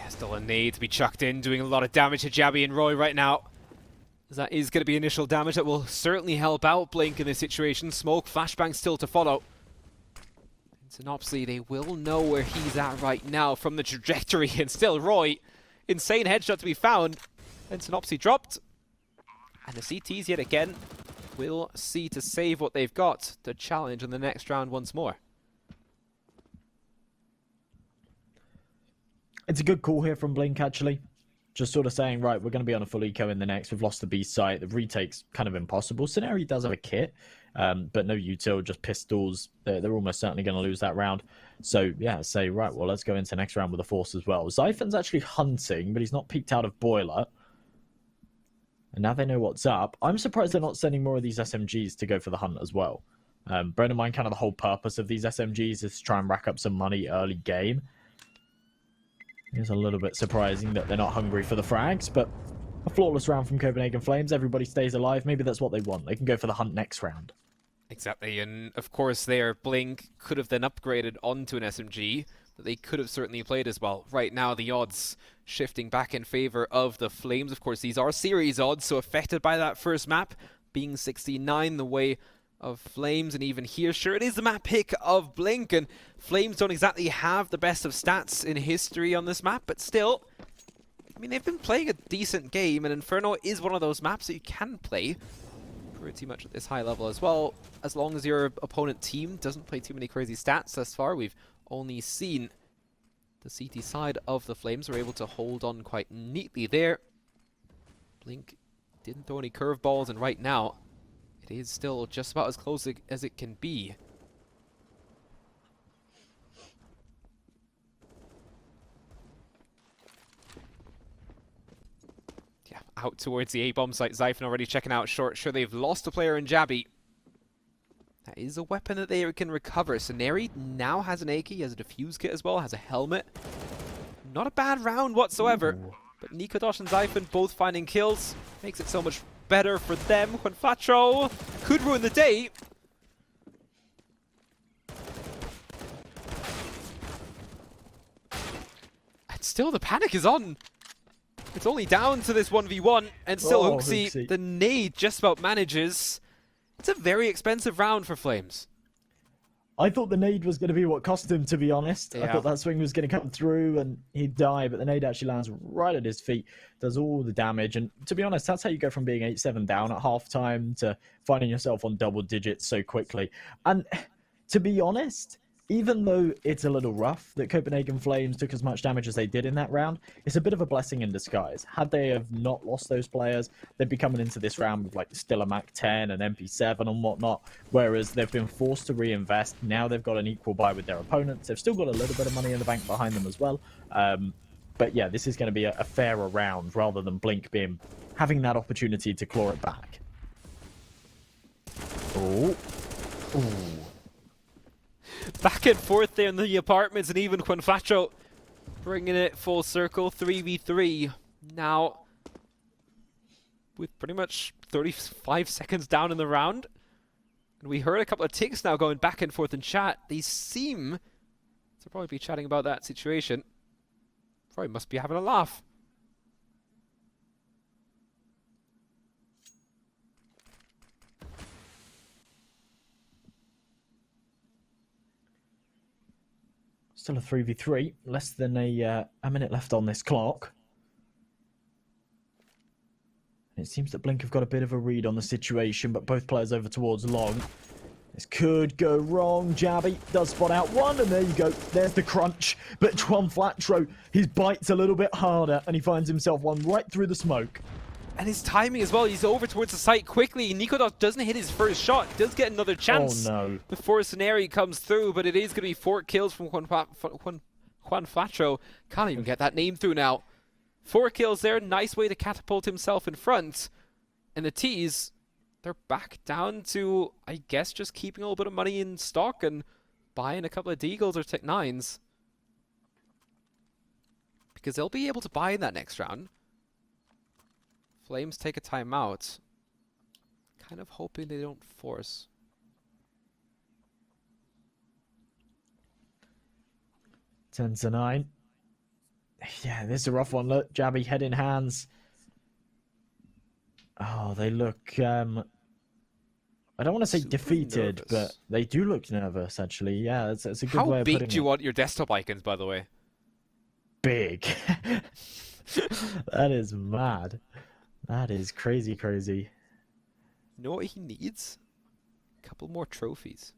Still a nade to be chucked in, doing a lot of damage to Jabby and Roy right now. That is going to be initial damage that will certainly help out Blink in this situation. Smoke, flashbang still to follow. And Synopsy, they will know where he's at right now from the trajectory. And still Roy, insane headshot to be found. And Synopsy dropped. And the CTs yet again will see to save what they've got to challenge in the next round once more. It's a good call here from Blink, actually. Just sort of saying, right, we're going to be on a full eco in the next. We've lost the B site. The retake's kind of impossible. Scenario does have a kit, but no util, just pistols. They're almost certainly going to lose that round. So, yeah, say, right, well, let's go into next round with a force as well. Zyphon's actually hunting, but he's not peeked out of Boiler. And now they know what's up. I'm surprised they're not sending more of these SMGs to go for the hunt as well. Bear in mind, kind of the whole purpose of these SMGs is to try and rack up some money early game. It's a little bit surprising that they're not hungry for the frags, but a flawless round from Copenhagen Flames. Everybody stays alive. Maybe that's what they want. They can go for the hunt next round. Exactly, and of course their Blink could have then upgraded onto an SMG that they could have certainly played as well. Right now, the odds shifting back in favor of the Flames. Of course, these are series odds, so affected by that first map being 69 the way of Flames, and even here, sure, it is the map pick of Blink, and Flames don't exactly have the best of stats in history on this map, but still, I mean, they've been playing a decent game, and Inferno is one of those maps that you can play pretty much at this high level as well, as long as your opponent team doesn't play too many crazy stats thus far. We've only seen the CT side of the Flames were able to hold on quite neatly there. Blink didn't throw any curveballs, and right now, it is still just about as close as it can be. Yeah, out towards the A-bomb site. Zyphon already checking out short. Sure, they've lost a player in Jabby. That is a weapon that they can recover. Saneri now has an AK. He has a defuse kit as well. Has a helmet. Not a bad round whatsoever. Ooh. But Nikodosh and Zyphon both finding kills. Makes it so much better for them. Juanfatro could ruin the day. And still, the panic is on. It's only down to this 1v1, and still Hooksy, the nade just about manages. It's a very expensive round for Flames. I thought the nade was going to be what cost him, to be honest. Yeah. I thought that swing was going to come through and he'd die, but the nade actually lands right at his feet, does all the damage. And to be honest, that's how you go from being 8-7 down at halftime to finding yourself on double digits so quickly. And to be honest, even though it's a little rough that Copenhagen Flames took as much damage as they did in that round, it's a bit of a blessing in disguise. Had they have not lost those players, they'd be coming into this round with like still a Mac 10 and MP7 and whatnot, whereas they've been forced to reinvest. Now they've got an equal buy with their opponents. They've still got a little bit of money in the bank behind them as well. But yeah, this is going to be a fairer round rather than Blink having that opportunity to claw it back. Oh. Ooh. Back and forth there in the apartments, and even Juanfatro bringing it full circle, 3v3. Now, with pretty much 35 seconds down in the round, and we heard a couple of ticks now going back and forth in chat. They seem to probably be chatting about that situation. Probably must be having a laugh. Still a 3v3, less than a minute left on this clock. And it seems that Blink have got a bit of a read on the situation, but both players over towards long. This could go wrong. Jabby does spot out one, and there you go. There's the crunch. But Juanfatro, his bites a little bit harder, and he finds himself one right through the smoke. And his timing as well, he's over towards the site quickly. Nikodos doesn't hit his first shot, does get another chance before Scenario comes through, but it is going to be 4 kills from Juanfatro. Can't even get that name through now. 4 kills there, nice way to catapult himself in front. And the T's, they're back down to, I guess, just keeping a little bit of money in stock and buying a couple of Deagles or Tech 9s. Because they'll be able to buy in that next round. Flames take a timeout. Kind of hoping they don't force. 10-9. Yeah, this is a rough one. Look, Jabby head in hands. Oh, they look... I don't want to say defeated, but they do look nervous, actually. Yeah, it's a good way of putting it. How big do you want your desktop icons, by the way? Big. That is mad. That is crazy, crazy. You know what he needs? A couple more trophies.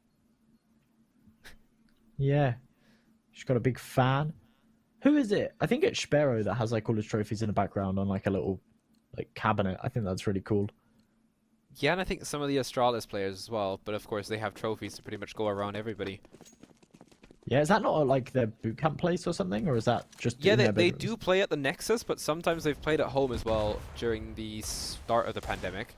Yeah. She's got a big fan. Who is it? I think it's Sparrow that has like all his trophies in the background on like a little like cabinet. I think that's really cool. Yeah, and I think some of the Astralis players as well, but of course they have trophies to pretty much go around everybody. Yeah, is that not like their bootcamp place or something, or is that just... Yeah, they do play at the Nexus, but sometimes they've played at home as well during the start of the pandemic.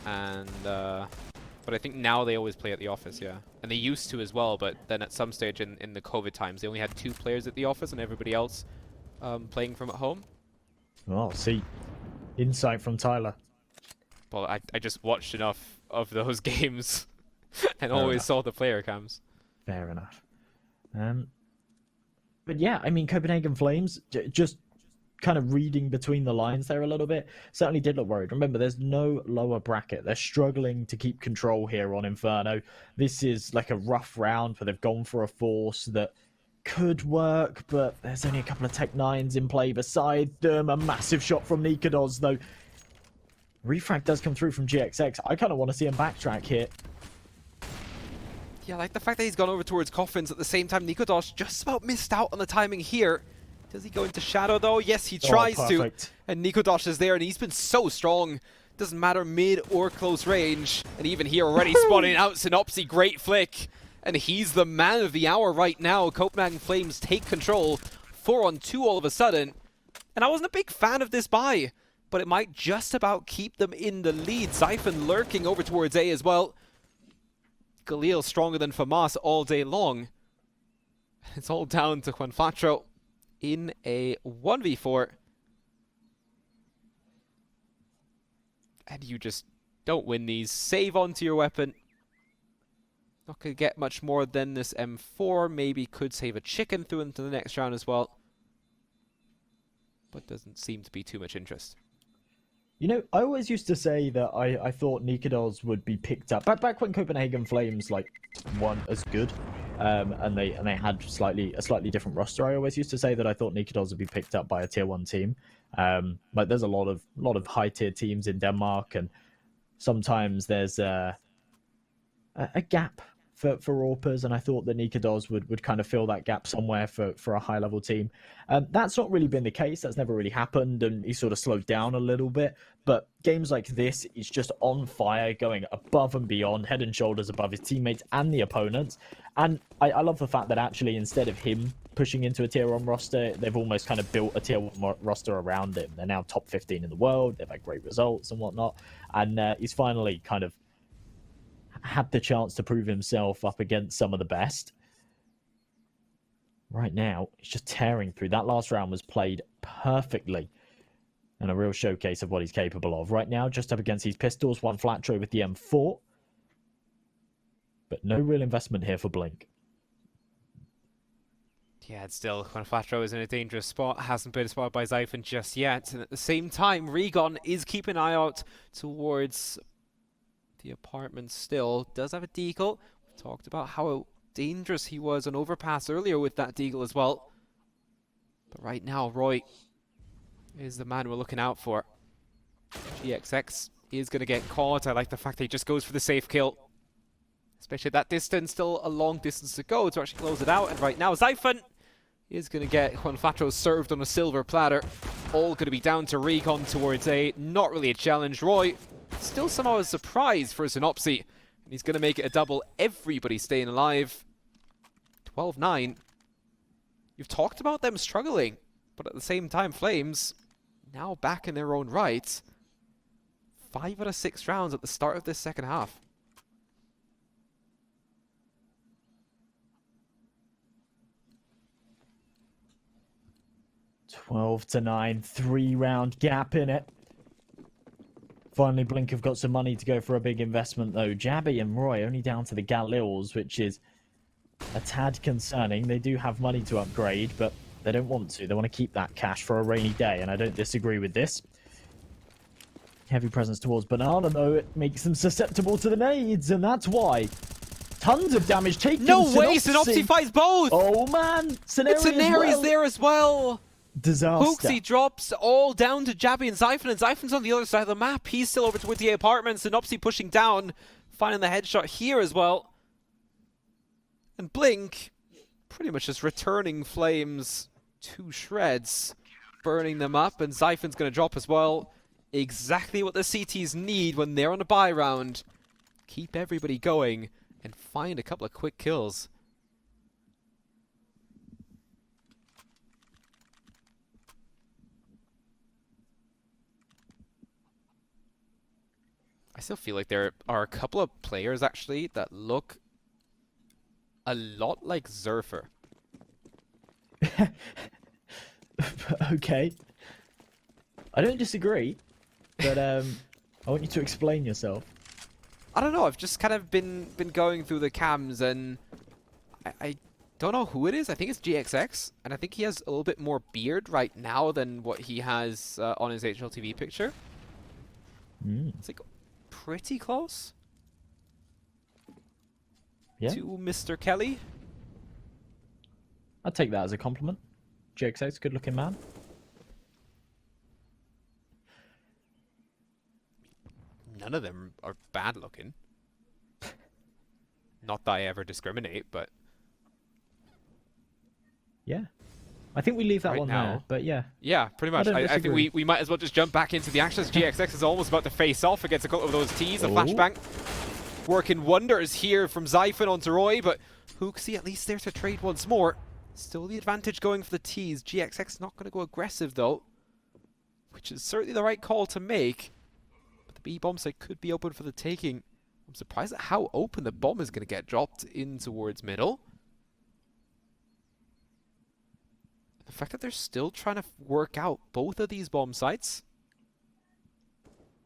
And, but I think now they always play at the office, yeah. And they used to as well, but then at some stage in the COVID times, they only had 2 players at the office and everybody else playing from at home. Oh, see. Insight from Tyler. Well, I just watched enough of those games and always saw the player cams. Fair enough. But yeah, I mean, Copenhagen Flames, just kind of reading between the lines there a little bit, certainly did look worried. Remember, there's no lower bracket. They're struggling to keep control here on Inferno. This is like a rough round, but they've gone for a force that could work, but there's only a couple of Tech 9s in play beside them. A massive shot from Nikodos, though. Refrag does come through from GXX. I kind of want to see him backtrack here. Yeah, I like the fact that he's gone over towards Coffins at the same time. Nikodos just about missed out on the timing here. Does he go into Shadow, though? Yes, he tries to. And Nikodos is there, and he's been so strong. Doesn't matter mid or close range. And even here already spotting out Synopsy. Great flick. And he's the man of the hour right now. Copenhagen Flames take control. 4-on-2 all of a sudden. And I wasn't a big fan of this buy, but it might just about keep them in the lead. Zyphon lurking over towards A as well. Galil stronger than Famas all day long. It's all down to Juanfatro in a 1v4. And you just don't win these. Save onto your weapon. Not going to get much more than this M4. Maybe could save a chicken through into the next round as well. But doesn't seem to be too much interest. You know, I always used to say that I thought Nikados would be picked up back when Copenhagen Flames like weren't as good, and they had a slightly different roster. I always used to say that I thought Nikados would be picked up by a tier 1 team. But there's a lot of high tier teams in Denmark, and sometimes there's a gap for AWPers, and I thought that Nikados would kind of fill that gap somewhere for a high level team. That's not really been the case. That's never really happened, and he sort of slowed down a little bit. But games like this, he's just on fire, going above and beyond, head and shoulders above his teammates and the opponents. And I love the fact that actually, instead of him pushing into a tier 1 roster, they've almost kind of built a tier 1 roster around him. They're now top 15 in the world. They've had great results and whatnot. And he's finally kind of had the chance to prove himself up against some of the best. Right now, he's just tearing through. That last round was played perfectly, and a real showcase of what he's capable of. Right now, just up against these pistols, one flat tray with the M4. But no real investment here for Blink. Yeah, it's still when Flatro is in a dangerous spot. Hasn't been spotted by Zyphon just yet. And at the same time, Regon is keeping an eye out towards the apartment still. Does have a deagle. We talked about how dangerous he was on overpass earlier with that deagle as well. But right now, Roy is the man we're looking out for. GXX is going to get caught. I like the fact that he just goes for the safe kill. Especially at that distance, still a long distance to go to actually close it out. And right now, Zyphon is going to get Juan Flatro served on a silver platter. All going to be down to Recon towards A. Not really a challenge. Roy, still somehow a surprise for Synopsy. And he's going to make it a double. Everybody staying alive. 12-9. You've talked about them struggling. But at the same time, Flames now back in their own right. 5 out of 6 rounds at the start of this second half. Twelve to 9, 3-round gap in it. Finally, Blink have got some money to go for a big investment, though. Jabby and Roy only down to the Galils, which is a tad concerning. They do have money to upgrade, but they don't want to. They want to keep that cash for a rainy day, and I don't disagree with this. Heavy presence towards Banana, though. It makes them susceptible to the nades, and that's why. Tons of damage taken. No way! Synopsy fights both! Oh, man! Scenari's there as well! Disaster. Hooksy drops all down to Jabby and Zyphon, and Zyphon's on the other side of the map. He's still over towards the apartment. Synopsy pushing down, finding the headshot here as well. And Blink pretty much just returning Flames to shreds, burning them up, and Zyphon's going to drop as well. Exactly what the CTs need when they're on a buy round. Keep everybody going and find a couple of quick kills. I still feel like there are a couple of players actually that look a lot like Zerfer. Okay. I don't disagree, but I want you to explain yourself. I don't know, I've just kind of been going through the cams, and I don't know who it is. I think it's GXX, and I think he has a little bit more beard right now than what he has on his HLTV picture. It's like pretty close. Yeah. To Mr. Kelly. I'd take that as a compliment. GXX, good looking man. None of them are bad looking. Not that I ever discriminate, but yeah. I think we leave that right one now, there, but yeah. Yeah, pretty much. I think we might as well just jump back into the action as GXX is almost about to face off against a couple of those T's. A flashbang working wonders here from Zyphon onto Roy, but Hooksy at least there to trade once more. Still the advantage going for the T's. GXX not going to go aggressive though, which is certainly the right call to make. But the B bomb site could be open for the taking. I'm surprised at how open the bomb is going to get dropped in towards middle. The fact that they're still trying to work out both of these bomb sites.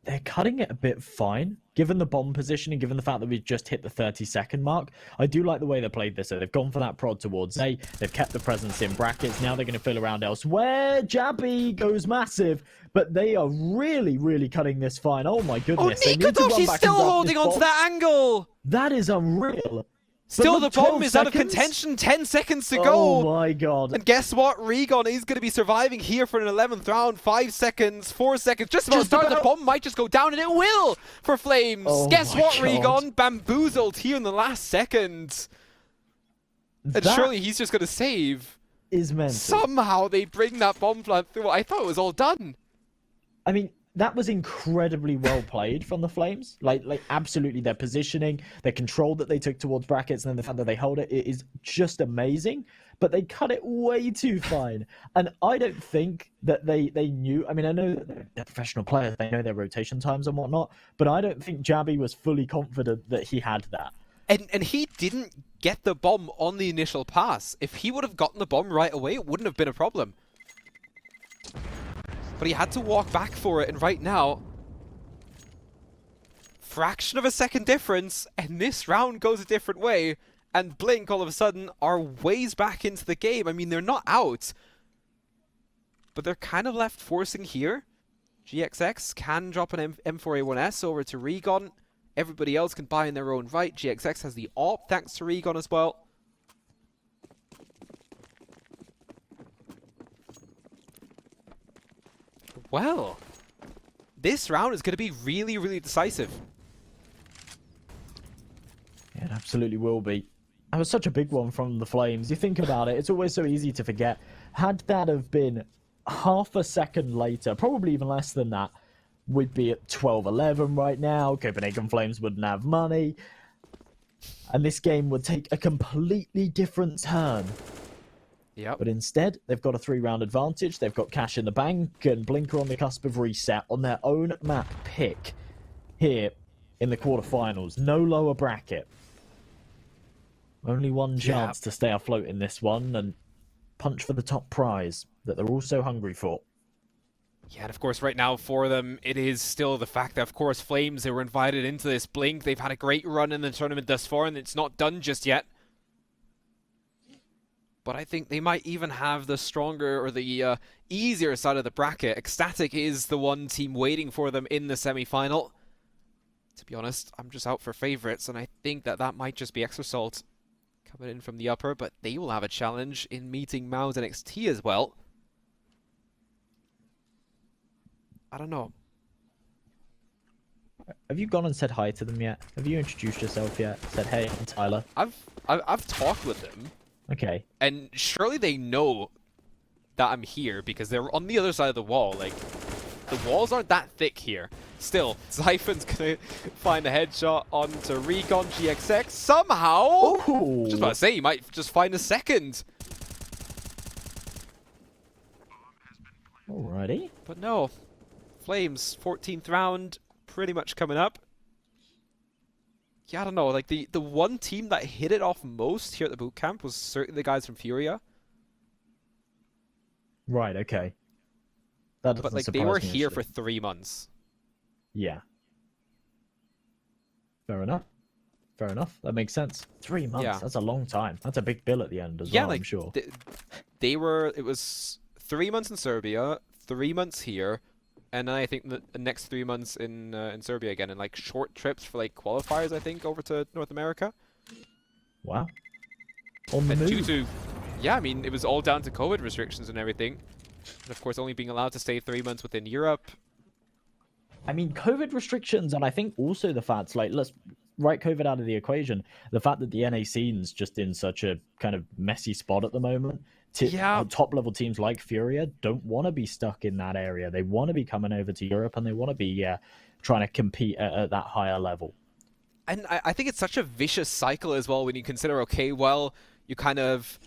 They're cutting it a bit fine, given the bomb position and given the fact that we've just hit the 30-second mark. I do like the way they played this. So they've gone for that prod towards A. They've kept the presence in brackets. Now they're going to fill around elsewhere. Jabby goes massive, but they are really, really cutting this fine. Oh my goodness. Oh, Nikotosh, she's still holding on to that angle. That is unreal. Still, the bomb is out of contention. 10 seconds to go. Oh my god. And guess what? Regon is going to be surviving here for an 11th round. 5 seconds, 4 seconds. Just about to start. The bomb might just go down, and it will for Flames. Oh guess what, god. Regon? Bamboozled here in the last second. And surely he's just going to save. Is mental. Somehow they bring that bomb plant through. I thought it was all done. I mean, that was incredibly well played from the Flames. Like absolutely, their positioning, their control that they took towards brackets, and then the fact that they held it is just amazing. But they cut it way too fine. And I don't think that they knew. I mean, I know that they're professional players. They know their rotation times and whatnot. But I don't think Jabby was fully confident that he had that. And he didn't get the bomb on the initial pass. If he would have gotten the bomb right away, it wouldn't have been a problem. But he had to walk back for it, and right now, fraction of a second difference, and this round goes a different way, and Blink all of a sudden are ways back into the game. I mean, they're not out, but they're kind of left forcing here. GXX can drop an M4A1S over to Regon. Everybody else can buy in their own right. GXX has the AWP thanks to Regon as well. Well, this round is going to be really, really decisive. Yeah, it absolutely will be. That was such a big one from the Flames. You think about it, it's always so easy to forget. Had that have been half a second later, probably even less than that, we'd be at 12-11 right now. Copenhagen Flames wouldn't have money. And this game would take a completely different turn. Yep. But instead, they've got a 3-round advantage. They've got cash in the bank, and Blink are on the cusp of reset on their own map pick here in the quarterfinals. No lower bracket. Only one chance to stay afloat in this one and punch for the top prize that they're all so hungry for. Yeah, and of course, right now for them, it is still the fact that, of course, Flames, they were invited into this Blink. They've had a great run in the tournament thus far, and it's not done just yet. But I think they might even have the stronger or the easier side of the bracket. Ecstatic is the one team waiting for them in the semi-final. To be honest, I'm just out for favorites, and I think that that might just be Exosalt coming in from the upper, but they will have a challenge in meeting Mouse NXT as well. I don't know. Have you gone and said hi to them yet? Have you introduced yourself yet? Said, hey, I'm Tyler. I've talked with them. Okay. And surely they know that I'm here because they're on the other side of the wall. Like, the walls aren't that thick here. Still, Zyphon's gonna find a headshot onto Regon GXX somehow. Ooh. Just about to say, he might just find a second. Alrighty. But no. Flames, 14th round, pretty much coming up. Yeah, I don't know. Like, the one team that hit it off most here at the boot camp was certainly the guys from Furia. Right, okay. That doesn't But, like, surprise they were me, here actually. for 3 months. Yeah. Fair enough. Fair enough. That makes sense. 3 months. Yeah. That's a long time. That's a big bill at the end as Yeah, well, like, I'm sure. They were... It was 3 months in Serbia, 3 months here, and then I think the next 3 months in Serbia again, and like short trips for like qualifiers, I think, over to North America. Wow. On the And due move. to, yeah, I mean, it was all down to COVID restrictions and everything. And of course, only being allowed to stay 3 months within Europe. I mean, COVID restrictions, and I think also the fact, like, let's write COVID out of the equation. The fact that the NA scene's just in such a kind of messy spot at the moment. Yeah. Top-level teams like Furia don't want to be stuck in that area. They want to be coming over to Europe, and they want to be trying to compete at that higher level. And I think it's such a vicious cycle as well when you consider, okay, well, you kind of...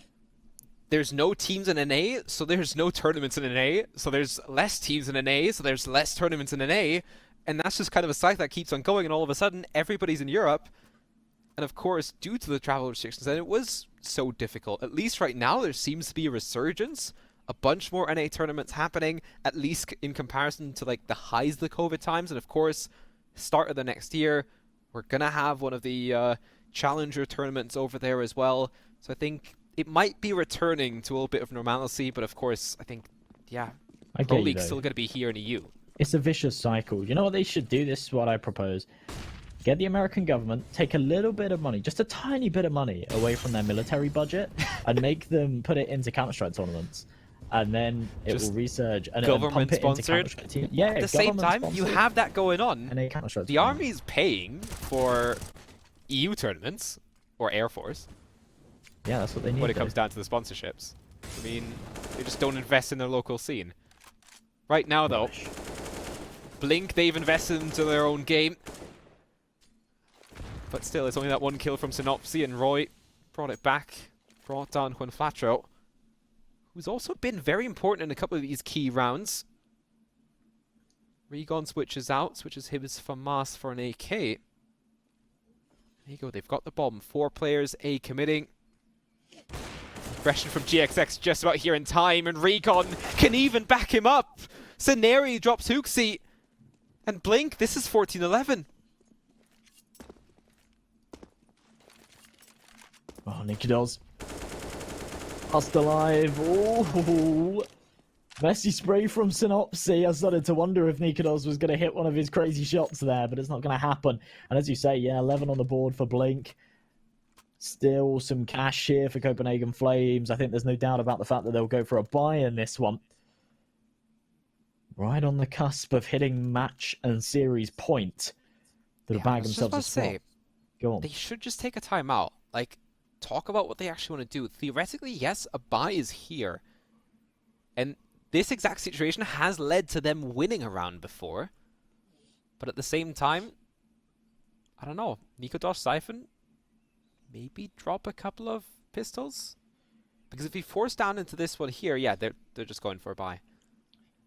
There's no teams in NA, so there's no tournaments in NA. So there's less teams in NA, so there's less tournaments in NA. And that's just kind of a cycle that keeps on going, and all of a sudden, everybody's in Europe. And of course, due to the travel restrictions, and it was so difficult. At least right now, there seems to be a resurgence a bunch more NA tournaments happening, at least in comparison to like the highs of the COVID times. And of course, start of the next year, we're going to have one of the challenger tournaments over there as well. So I think it might be returning to a little bit of normalcy, but of course, I think, yeah, Pro League's still going to be here in EU. It's a vicious cycle. You know what they should do? This is what I propose. Get the American government, take a little bit of money, just a tiny bit of money away from their military budget and make them put it into Counter-Strike tournaments. And then it will resurge. And government pump it sponsored. Yeah, at the same time, you have that going on. And the Army's paying for EU tournaments, or Air Force. Yeah, that's what they need. When it comes down to the sponsorships. I mean, they just don't invest in their local scene. Right now, though, Blink, they've invested into their own game. But still, it's only that one kill from Synopsy, and Roy brought it back. Brought down Juan Flatro, who's also been very important in a couple of these key rounds. Regon switches out, switches his FAMAS for an AK. There you go, they've got the bomb. 4 players, A committing. Aggression from GXX just about here in time, and Regon can even back him up. Sceneri drops Hooksy. And Blink, this is 14-11. Oh, Nikidos. Lost alive. Oh, messy spray from Synopsy. I started to wonder if Nikidos was going to hit one of his crazy shots there, but it's not going to happen. And as you say, yeah, 11 on the board for Blink. Still some cash here for Copenhagen Flames. I think there's no doubt about the fact that they'll go for a buy in this one. Right on the cusp of hitting match and series point. They'll bag themselves a spot. Go on. They should just take a timeout. Like, talk about what they actually want to do. Theoretically, yes, a buy is here. And this exact situation has led to them winning a round before. But at the same time, I don't know. Nikodosh Siphon, maybe drop a couple of pistols? Because if he forced down into this one here, yeah, they're just going for a buy.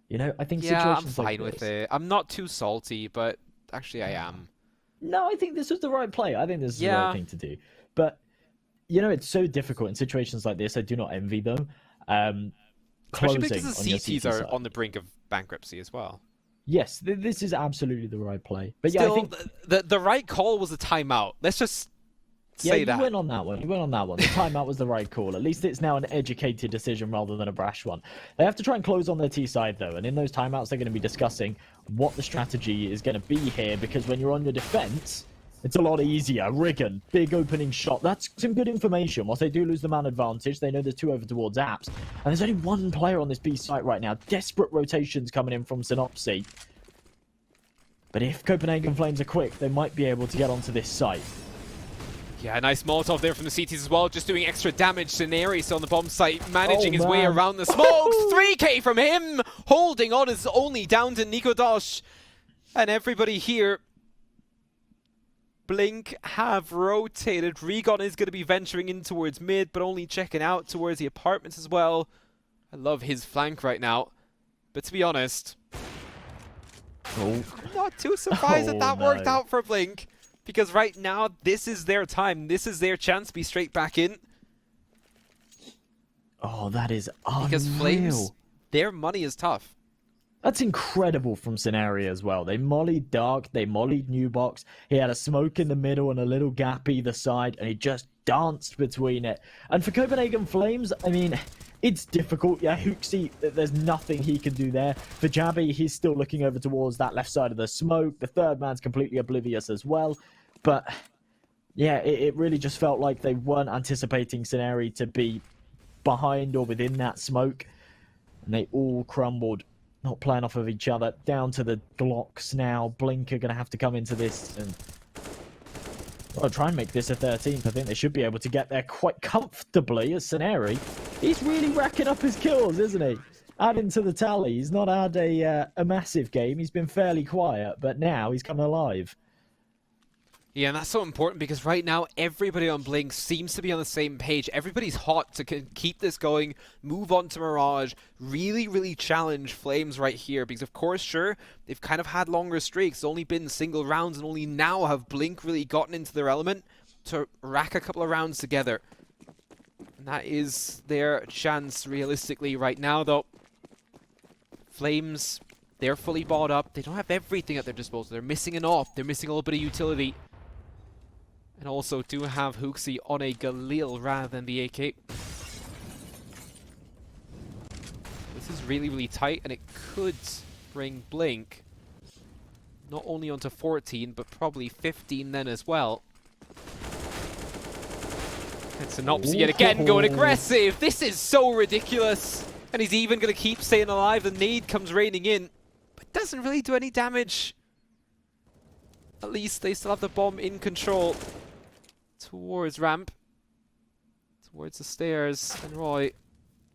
You know, I think situations situations I'm like fine with it. I'm not too salty, but actually I am. No, I think this was the right play. I think this is the right thing to do. But you know, it's so difficult in situations like this. I do not envy them. Especially because the CTs are on the brink of bankruptcy as well. Yes, this is absolutely the right play. But still, yeah, I think the right call was a timeout. Let's just say that. You went on that one. You went on that one. The timeout was the right call. At least it's now an educated decision rather than a brash one. They have to try and close on their T side, though. And in those timeouts, they're going to be discussing what the strategy is going to be here. Because when you're on your defense, it's a lot easier. Riggin, big opening shot. That's some good information. Whilst they do lose the man advantage, they know there's 2 over towards Apps. And there's only 1 player on this B site right now. Desperate rotations coming in from Synopsy. But if Copenhagen Flames are quick, they might be able to get onto this site. Yeah, nice Molotov there from the CTs as well, just doing extra damage. Scenarius on the bomb site, managing his way around the smokes. 3k from him! Holding on is only down to Nikodosh. And everybody here, Blink have rotated. Regon is going to be venturing in towards mid, but only checking out towards the apartments as well. I love his flank right now. But to be honest, I'm not too surprised that worked out for Blink. Because right now, this is their time. This is their chance to be straight back in. Oh, that is unreal. Because Flames, their money is tough. That's incredible from Scenario as well. They mollied Dark, they mollied New Box. He had a smoke in the middle and a little gap either side, and he just danced between it. And for Copenhagen Flames, I mean, it's difficult. Yeah, Hooksy, there's nothing he can do there. For Jabby, he's still looking over towards that left side of the smoke. The third man's completely oblivious as well. But yeah, it really just felt like they weren't anticipating Scenario to be behind or within that smoke. And they all crumbled. Not playing off of each other. Down to the Glocks now. Blink are going to have to come into this and try and make this a 13th. I think they should be able to get there quite comfortably as Scenari. He's really racking up his kills, isn't he? Adding to the tally. He's not had a massive game. He's been fairly quiet, but now he's coming alive. Yeah, and that's so important because right now everybody on Blink seems to be on the same page. Everybody's hot to keep this going, move on to Mirage, really challenge Flames right here. Because of course, sure, they've kind of had longer streaks, only been single rounds, and only now have Blink really gotten into their element to rack a couple of rounds together. And that is their chance realistically right now, though. Flames, they're fully bought up. They don't have everything at their disposal. They're missing an AWP. They're missing a little bit of utility. And also do have Hooksy on a Galil rather than the AK. This is really, really tight, and it could bring Blink not only onto 14, but probably 15 then as well. And Synopsy yet again going aggressive. This is so ridiculous. And he's even going to keep staying alive. The nade comes raining in, but doesn't really do any damage. At least they still have the bomb in control. Towards ramp. Towards the stairs. And Roy,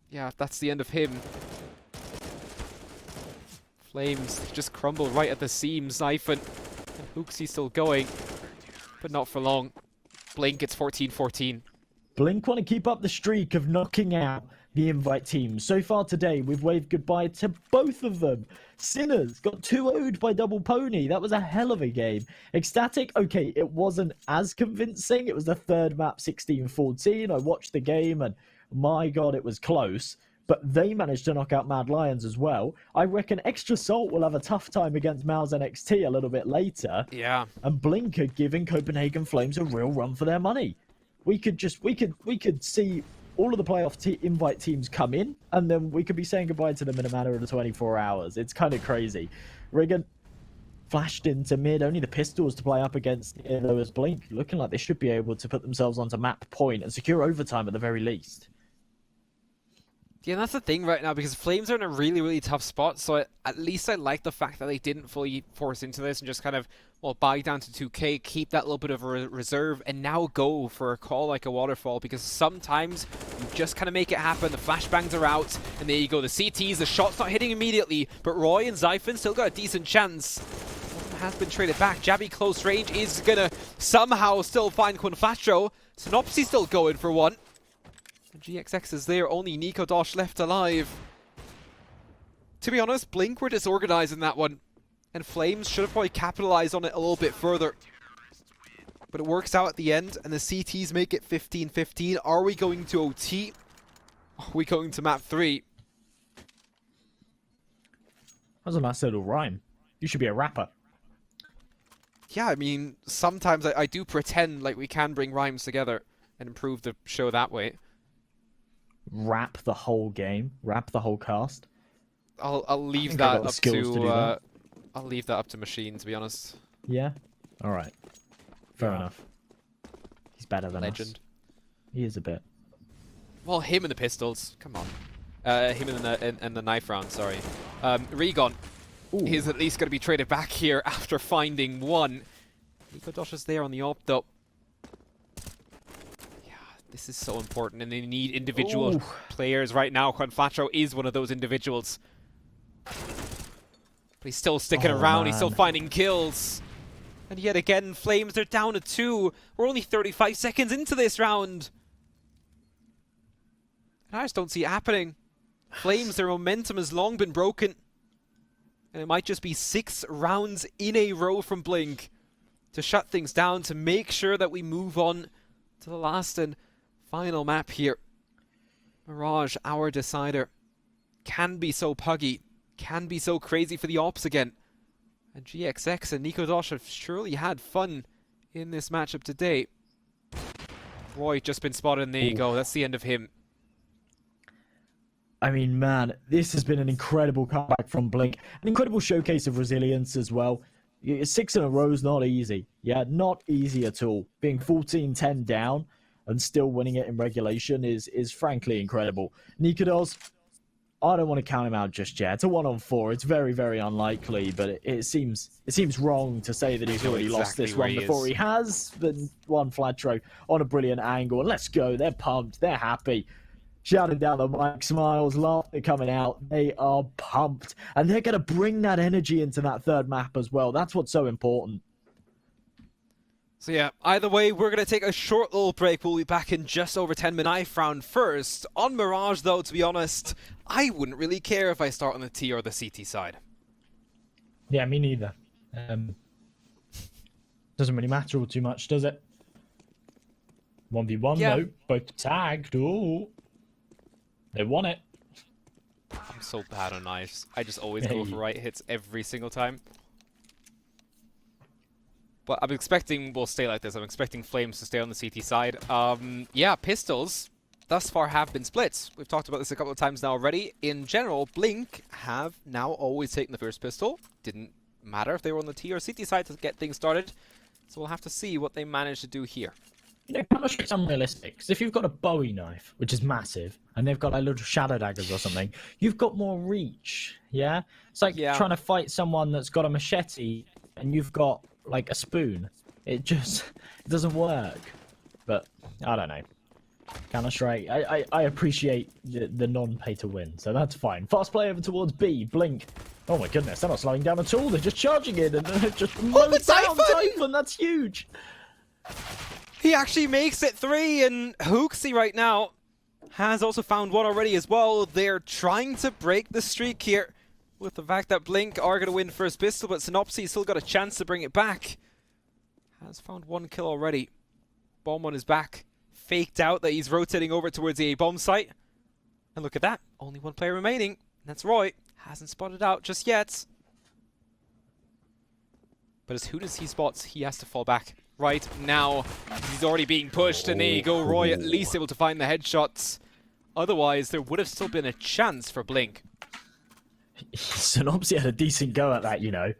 yeah, that's the end of him. Flames just crumble right at the seams. Siphon and Hooksy still going, but not for long. Blink, it's 14-14. Blink want to keep up the streak of knocking out the invite teams. So far today, we've waved goodbye to both of them. Sinners got 2-0'd by Double Pony. That was a hell of a game. Ecstatic, okay, it wasn't as convincing. It was the third map, 16-14. I watched the game and my God, it was close. But they managed to knock out Mad Lions as well. I reckon Extra Salt will have a tough time against Mouse NXT a little bit later. Yeah. And Blink are giving Copenhagen Flames a real run for their money. We could see all of the playoff invite teams come in, and then we could be saying goodbye to them in a matter of 24 hours. It's kind of crazy. Riggin flashed into mid, only the Pistols to play up against though as Blink, looking like they should be able to put themselves onto map point and secure overtime at the very least. Yeah, that's the thing right now, because Flames are in a really, really tough spot, so at least I like the fact that they didn't fully force into this and just kind of, well, buy down to 2k, keep that little bit of a reserve, and now go for a call like a waterfall, because sometimes you just kind of make it happen, the flashbangs are out, and there you go, the CTs, the shot's not hitting immediately, but Roy and Xiphon still got a decent chance. One has been traded back. Jabby close range is gonna somehow still find Quinflatro. Synopsy still going for one. GXX is there, only Nico Dosh left alive. To be honest, Blink were disorganized in that one, and Flames should have probably capitalized on it a little bit further. But it works out at the end, and the CTs make it 15-15. Are we going to OT? Are we going to map 3? That was a nice little rhyme. You should be a rapper. Yeah, I mean, sometimes I do pretend like we can bring rhymes together and improve the show that way. Rap the whole game, rap the whole cast. I'll leave that up to I'll leave that up to Machine, to be honest. Yeah. All right. Fair enough. He's better than Legend. us. He is a bit. Well, him and the pistols. Come on. Him and the knife round. Sorry. Regon is at least going to be traded back here after finding one. Nico Dosh is there on the AWP though. This is so important, and they need individual players right now. Quinflatro is one of those individuals. But he's still sticking around, man. He's still finding kills. And yet again, Flames, they're down to 2. We're only 35 seconds into this round. And I just don't see it happening. Flames, their momentum has long been broken. And it might just be 6 rounds in a row from Blink to shut things down, to make sure that we move on to the last and final map here. Mirage, our decider, can be so puggy, can be so crazy for the ops again. And GXX and Nico Dosh have surely had fun in this matchup today. Roy just been spotted, and there you go. That's the end of him. I mean, man, this has been an incredible comeback from Blink. An incredible showcase of resilience as well. 6 in a row is not easy. Yeah, not easy at all. Being 14-10 down and still winning it in regulation is frankly incredible. Nikodos, I don't want to count him out just yet. It's a 1-on-4. It's very, very unlikely, but it seems wrong to say that he's already lost this one before he has. But one Flatro on a brilliant angle. And let's go. They're pumped. They're happy. Shouting down the mic, smiles, laughter coming out. They are pumped. And they're going to bring that energy into that third map as well. That's what's so important. So yeah, either way, we're going to take a short little break. We'll be back in just over 10 minutes. Knife round first. On Mirage, though, to be honest, I wouldn't really care if I start on the T or the CT side. Yeah, me neither. Doesn't really matter all too much, does it? 1v1 Yeah. though, both tagged. Ooh. They won it. I'm so bad on knives. I just always go Hey. for right hits every single time. But I'm expecting we'll stay like this. I'm expecting Flames to stay on the CT side. Yeah, pistols thus far have been split. We've talked about this a couple of times now already. In general, Blink have now always taken the first pistol. Didn't matter if they were on the T or CT side to get things started. So we'll have to see what they manage to do here. You know, Counter-Strike's unrealistic. Because if you've got a Bowie knife, which is massive, and they've got like little shadow daggers or something, you've got more reach, yeah? It's like trying to fight someone that's got a machete, and you've got like a spoon. It doesn't work. But, I don't know. Counter-Strike, I appreciate the non-pay to win, so that's fine. Fast play over towards B, Blink. Oh my goodness, they're not slowing down at all. They're just charging in and just mowing down Typhon. That's huge. He actually makes it 3, and Hooksy right now has also found one already as well. They're trying to break the streak here with the fact that Blink are going to win first pistol, but Synopsy still got a chance to bring it back. Has found 1 kill already. Bomb on his back. Faked out that he's rotating over towards the A bomb site. And look at that. Only 1 player remaining. That's Roy. Hasn't spotted out just yet. But as soon as he spots, he has to fall back. Right now, he's already being pushed, and there you go, Roy at least able to find the headshots. Otherwise, there would have still been a chance for Blink. Synopsy had a decent go at that, you know.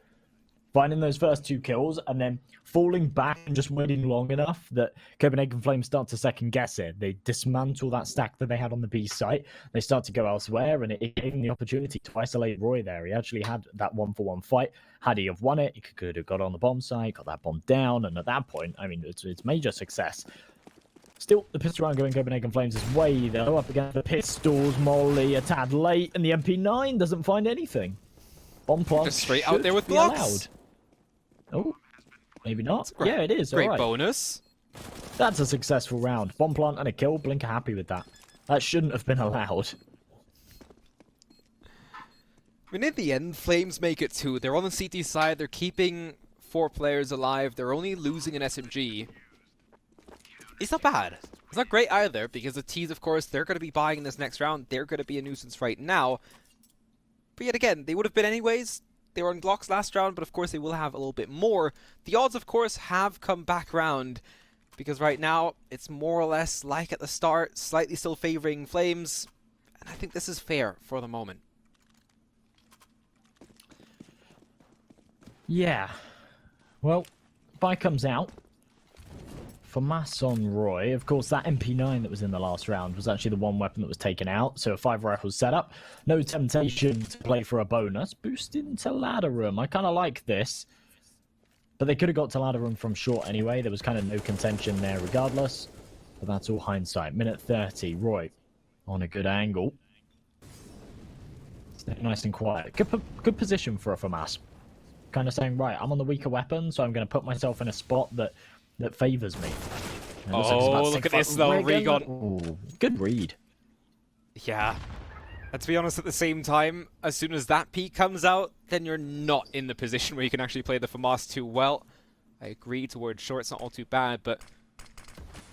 Finding those first 2 kills, and then falling back and just waiting long enough that Copenhagen Flames start to second guess it. They dismantle that stack that they had on the B site. They start to go elsewhere, and it gave them the opportunity to isolate Roy there. He actually had that 1-for-1 fight. Had he have won it, he could have got on the bomb site, got that bomb down, and at that point, I mean, it's major success. Still, the pistol round going Copenhagen Flames is way though, up against the pistols, Molly a tad late, and the MP9 doesn't find anything. Bomb plant Just straight out there with be blocks. allowed. Oh, maybe not. Great, yeah, it is. Great all right. bonus. That's a successful round. Bomb plant and a kill. Blink are happy with that. That shouldn't have been allowed. I mean, in the end, Flames make it 2. They're on the CT side. They're keeping 4 players alive. They're only losing an SMG. It's not bad. It's not great either, because the T's, of course, they're going to be buying this next round. They're going to be a nuisance right now. But yet again, they would have been anyways. They were on blocks last round, but of course they will have a little bit more. The odds, of course, have come back round, because right now it's more or less like at the start, slightly still favoring Flames, and I think this is fair for the moment. Yeah. Well, buy comes out. For Mass on Roy, of course, that MP9 that was in the last round was actually the one weapon that was taken out, so a 5 rifle setup. No temptation to play for a bonus. Boost into ladder room. I kind of like this. But they could have got to ladder room from short anyway. There was kind of no contention there regardless. But that's all hindsight. Minute 30. Roy on a good angle. Stay nice and quiet. Good position for a FAMAS. Kind of saying, right, I'm on the weaker weapon, so I'm going to put myself in a spot that favours me. Oh, look at this though, Regon. Ooh, good read. Yeah. And to be honest, at the same time, as soon as that peak comes out, then you're not in the position where you can actually play the FAMAS too well. I agree, towards short, it's not all too bad, but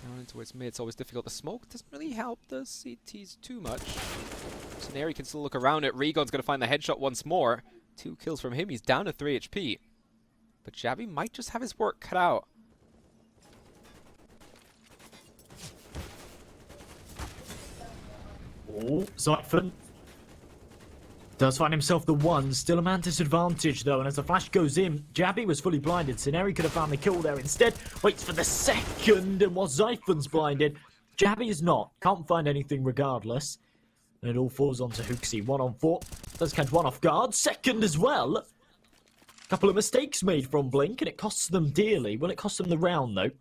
going towards mid, it's always difficult. The smoke doesn't really help the CTs too much. So Neri can still look around it. Regon's going to find the headshot once more. 2 kills from him, he's down to 3 HP. But Jabby might just have his work cut out. Oh, Zyphon does find himself the one. Still a man disadvantage though, and as the flash goes in, Jabby was fully blinded. Sineri could have found the kill there instead. Waits for the second, and while Zyphon's blinded, Jabby is not. Can't find anything regardless. And it all falls onto Hooksy. 1 on 4. Does catch one off guard. Second as well. Couple of mistakes made from Blink, and it costs them dearly. Will it cost them the round though?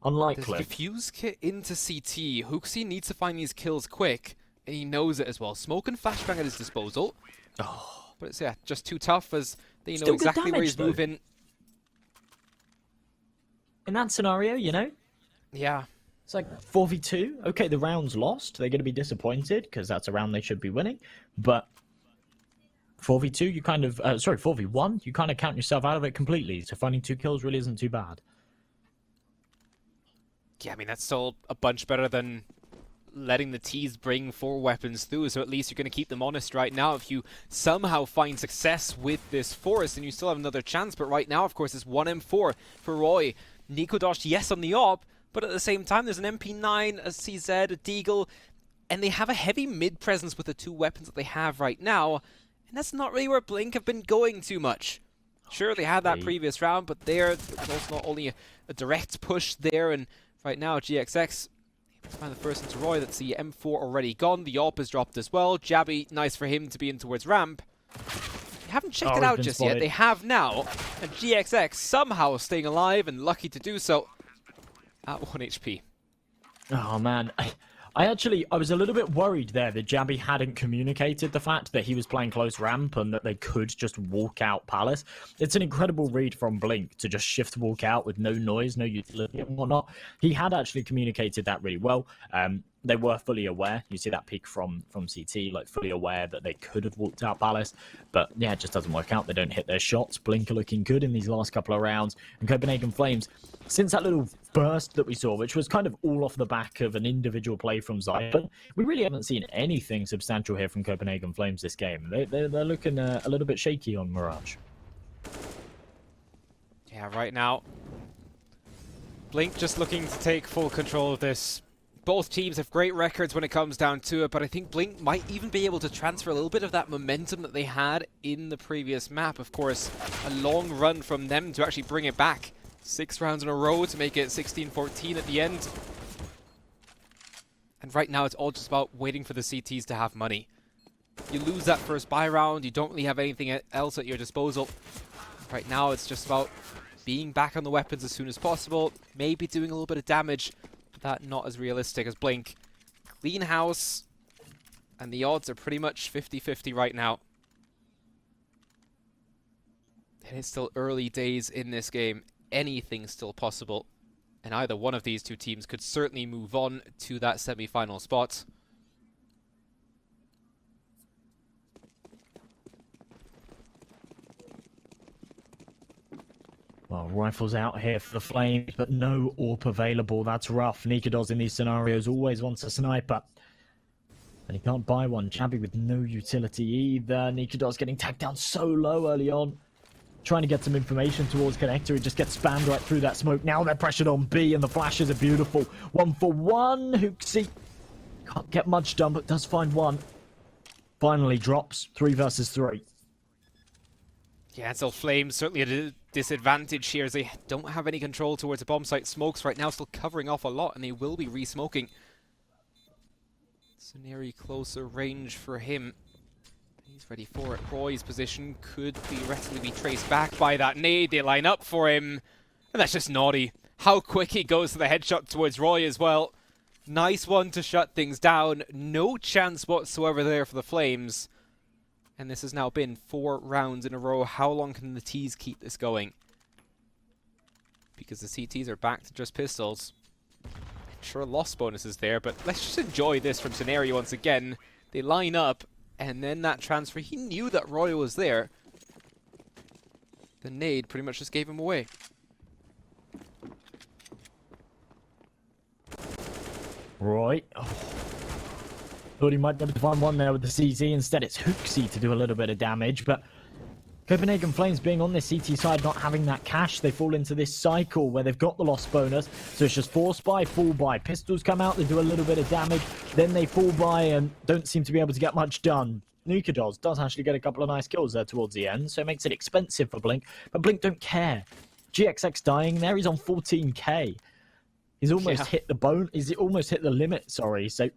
Unlikely. There's diffuse kit into CT. Hooksy needs to find these kills quick, and he knows it as well. Smoke and flashbang at his disposal. Oh. But it's just too tough as they know Still good exactly where he's damage, though. moving. In that scenario, you know, Yeah. it's like 4v2. Okay, the round's lost. They're going to be disappointed because that's a round they should be winning. But 4v2, you kind of... 4v1, you kind of count yourself out of it completely. So finding 2 kills really isn't too bad. Yeah, I mean, that's still a bunch better than letting the T's bring 4 weapons through, so at least you're going to keep them honest right now. If you somehow find success with this Forest, then you still have another chance, but right now, of course, it's 1M4 for Roy. Nikodosh, yes, on the AWP, but at the same time, there's an MP9, a CZ, a Deagle, and they have a heavy mid presence with the 2 weapons that they have right now, and that's not really where Blink have been going too much. Sure, they had that previous round, but there was also not only a direct push there, and right now, GXX find the first into Roy. That's the M4 already gone. The AWP is dropped as well. Jabby, nice for him to be in towards ramp. They haven't checked it out just yet. They have now. And GXX somehow staying alive and lucky to do so at 1 HP. Oh, man. I was a little bit worried there that Jabby hadn't communicated the fact that he was playing close ramp and that they could just walk out Palace. It's an incredible read from Blink to just shift walk out with no noise, no utility and whatnot. He had actually communicated that really well. They were fully aware. You see that peek from CT, like fully aware that they could have walked out Palace. But yeah, it just doesn't work out. They don't hit their shots. Blink are looking good in these last couple of rounds. And Copenhagen Flames, since that little burst that we saw, which was kind of all off the back of an individual play from Zypern, we really haven't seen anything substantial here from Copenhagen Flames this game. They're looking a little bit shaky on Mirage. Yeah, right now, Blink just looking to take full control of this. Both teams have great records when it comes down to it, but I think Blink might even be able to transfer a little bit of that momentum that they had in the previous map. Of course, a long run from them to actually bring it back. 6 rounds in a row to make it 16-14 at the end. And right now, it's all just about waiting for the CTs to have money. You lose that first buy round, you don't really have anything else at your disposal. Right now, it's just about being back on the weapons as soon as possible, maybe doing a little bit of damage. That not as realistic as Blink. Clean house, and the odds are pretty much 50-50 right now. And it's still early days in this game. Anything's still possible. And either one of these two teams could certainly move on to that semi-final spot. Well, rifles out here for the Flames, but no AWP available. That's rough. Nikodos in these scenarios always wants a sniper. And he can't buy one. Jabby with no utility either. Nikodos getting tagged down so low early on. Trying to get some information towards Connector. He just gets spammed right through that smoke. Now they're pressured on B, and the flashes are beautiful. 1-for-1. Hooksy can't get much done, but does find one. Finally drops. 3 versus 3. Yeah, so Flames certainly at a disadvantage here as they don't have any control towards the bomb site. Smokes right now still covering off a lot, and they will be re-smoking. Scenario closer range for him. He's ready for it. Roy's position could theoretically be traced back by that nade. They line up for him, and that's just naughty. How quick he goes to the headshot towards Roy as well. Nice one to shut things down. No chance whatsoever there for the Flames. And this has now been 4 rounds in a row. How long can the T's keep this going? Because the CTs are back to just pistols. Sure, loss bonus is there, but let's just enjoy this from Scenario once again. They line up, and then that transfer. He knew that Roy was there. The nade pretty much just gave him away. Roy. Oh. Thought he might be able to find one there with the CZ. Instead, it's Hooksy to do a little bit of damage. But Copenhagen Flames being on this CT side, not having that cash, they fall into this cycle where they've got the loss bonus. So it's just force buy, full buy. Pistols come out, they do a little bit of damage. Then they full buy and don't seem to be able to get much done. Nikodos does actually get a couple of nice kills there towards the end. So it makes it expensive for Blink. But Blink don't care. GXX dying there, he's on 14k. He's almost hit the bone. He's almost hit the limit, sorry. So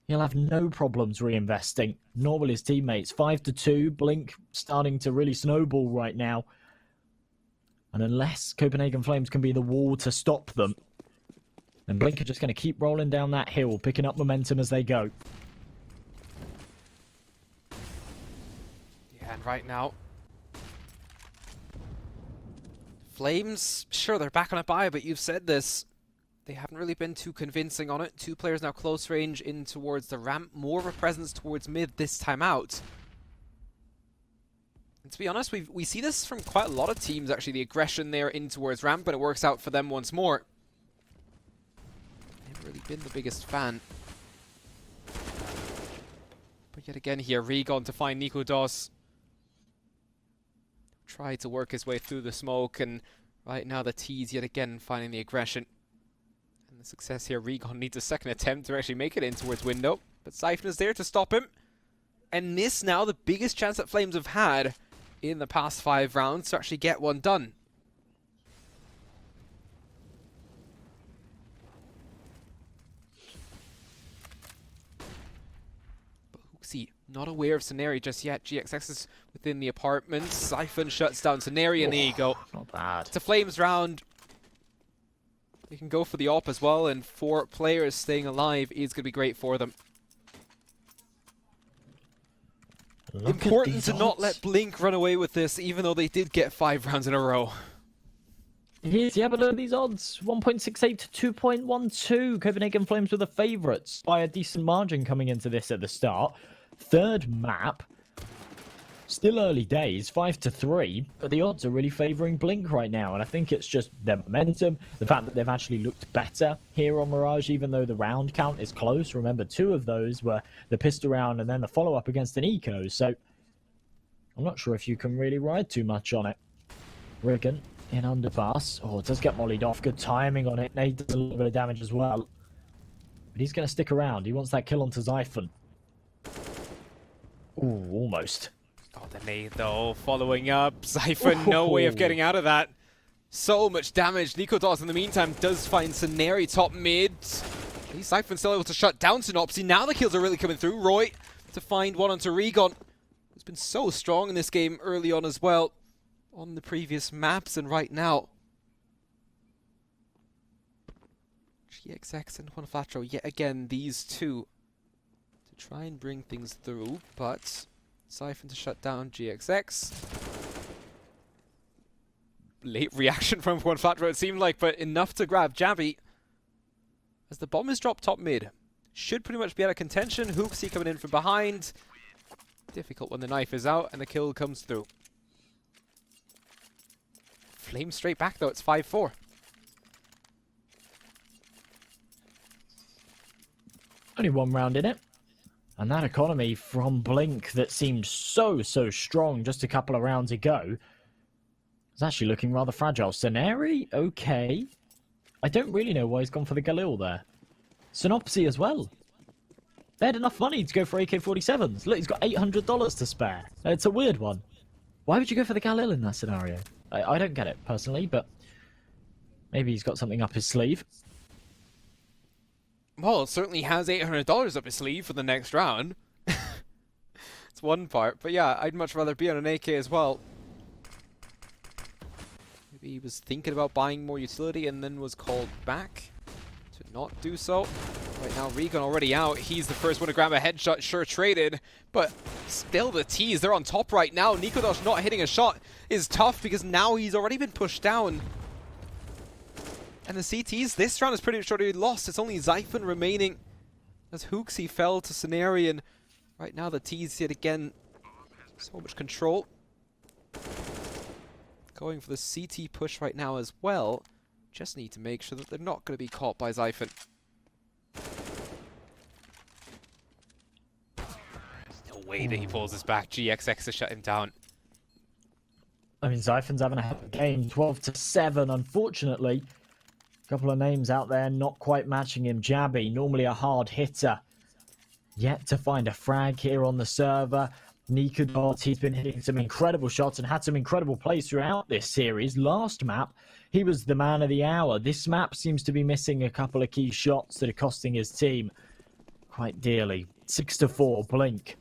he'll have no problems reinvesting, nor will his teammates. 5-2, Blink starting to really snowball right now. And unless Copenhagen Flames can be the wall to stop them, then Blink are just going to keep rolling down that hill, picking up momentum as they go. Yeah, and right now, Flames, sure, they're back on a bye, but you've said this. They haven't really been too convincing on it. 2 players now close range in towards the ramp. More of a presence towards mid this time out. And to be honest, we see this from quite a lot of teams, actually. The aggression there in towards ramp, but it works out for them once more. really been the biggest fan. But yet again here, Regon to find Nikodos. Tried to work his way through the smoke, and right now the T's yet again finding the aggression. And the success here, Regon needs a second attempt to actually make it in towards window. But Siphon is there to stop him. And this now the biggest chance that Flames have had in the past 5 rounds to actually get one done. But Hooksy not aware of Scenario just yet. GXX is within the apartment. Siphon shuts down Scenario, and there you go. Not bad. It's a Flames round. They can go for the op as well, and 4 players staying alive is going to be great for them. Important to not let Blink run away with this, even though they did get 5 rounds in a row. It is, yeah, but look at these odds. 1.68 to 2.12. Copenhagen Flames were the favourites by a decent margin coming into this at the start. Third map. Still early days, 5 to 3, but the odds are really favouring Blink right now, and I think it's just their momentum, the fact that they've actually looked better here on Mirage, even though the round count is close. Remember, 2 of those were the pistol round and then the follow-up against an eco, so I'm not sure if you can really ride too much on it. Riggin in underpass. Oh, it does get mollied off. Good timing on it. Nade does a little bit of damage as well. But he's going to stick around. He wants that kill onto Siphon. Ooh, almost. Oh, the nade though, following up. Siphon, no way of getting out of that. So much damage. Nikodos in the meantime does find Scenario top mid. Siphon still able to shut down Synopsy. Now the kills are really coming through. Roy to find one onto Regon. Who's been so strong in this game early on as well. On the previous maps and right now. GXX and Juan Fatro, yet again, these two to try and bring things through, but Siphon to shut down GXX. Late reaction from Juan Fatro, it seemed like, but enough to grab Jabby. As the bomb is dropped top mid. Should pretty much be out of contention. Hooksy coming in from behind. Difficult when the knife is out and the kill comes through. Flame straight back though, it's 5-4. Only 1 round in it. And that economy from Blink that seemed so strong just a couple of rounds ago is actually looking rather fragile. Scenario, okay. I don't really know why he's gone for the Galil there. Synopsy as well. They had enough money to go for AK-47s. Look, he's got $800 to spare. It's a weird one. Why would you go for the Galil in that scenario? I don't get it, personally, but maybe he's got something up his sleeve. Well, it certainly has $800 up his sleeve for the next round. It's one part, but yeah, I'd much rather be on an AK as well. Maybe he was thinking about buying more utility and then was called back to not do so. Right now, Regon already out. He's the first one to grab a headshot. Sure traded, but still the T's. They're on top right now. Nikodos not hitting a shot is tough because now he's already been pushed down. And the CTs, this round is pretty much already lost. It's only Siphon remaining as Hooksy fell to Scenario. And right now the T's yet again, so much control. Going for the CT push right now as well. Just need to make sure that they're not going to be caught by Siphon. No way that he pulls us back. GXX to shut him down. I mean, Siphon's having a hell of a game. 12 to 7, unfortunately. A couple of names out there not quite matching him. Jabby, normally a hard hitter. Yet to find a frag here on the server. Nikodos, he's been hitting some incredible shots and had some incredible plays throughout this series. Last map, he was the man of the hour. This map seems to be missing a couple of key shots that are costing his team quite dearly. 6 to 4, Blink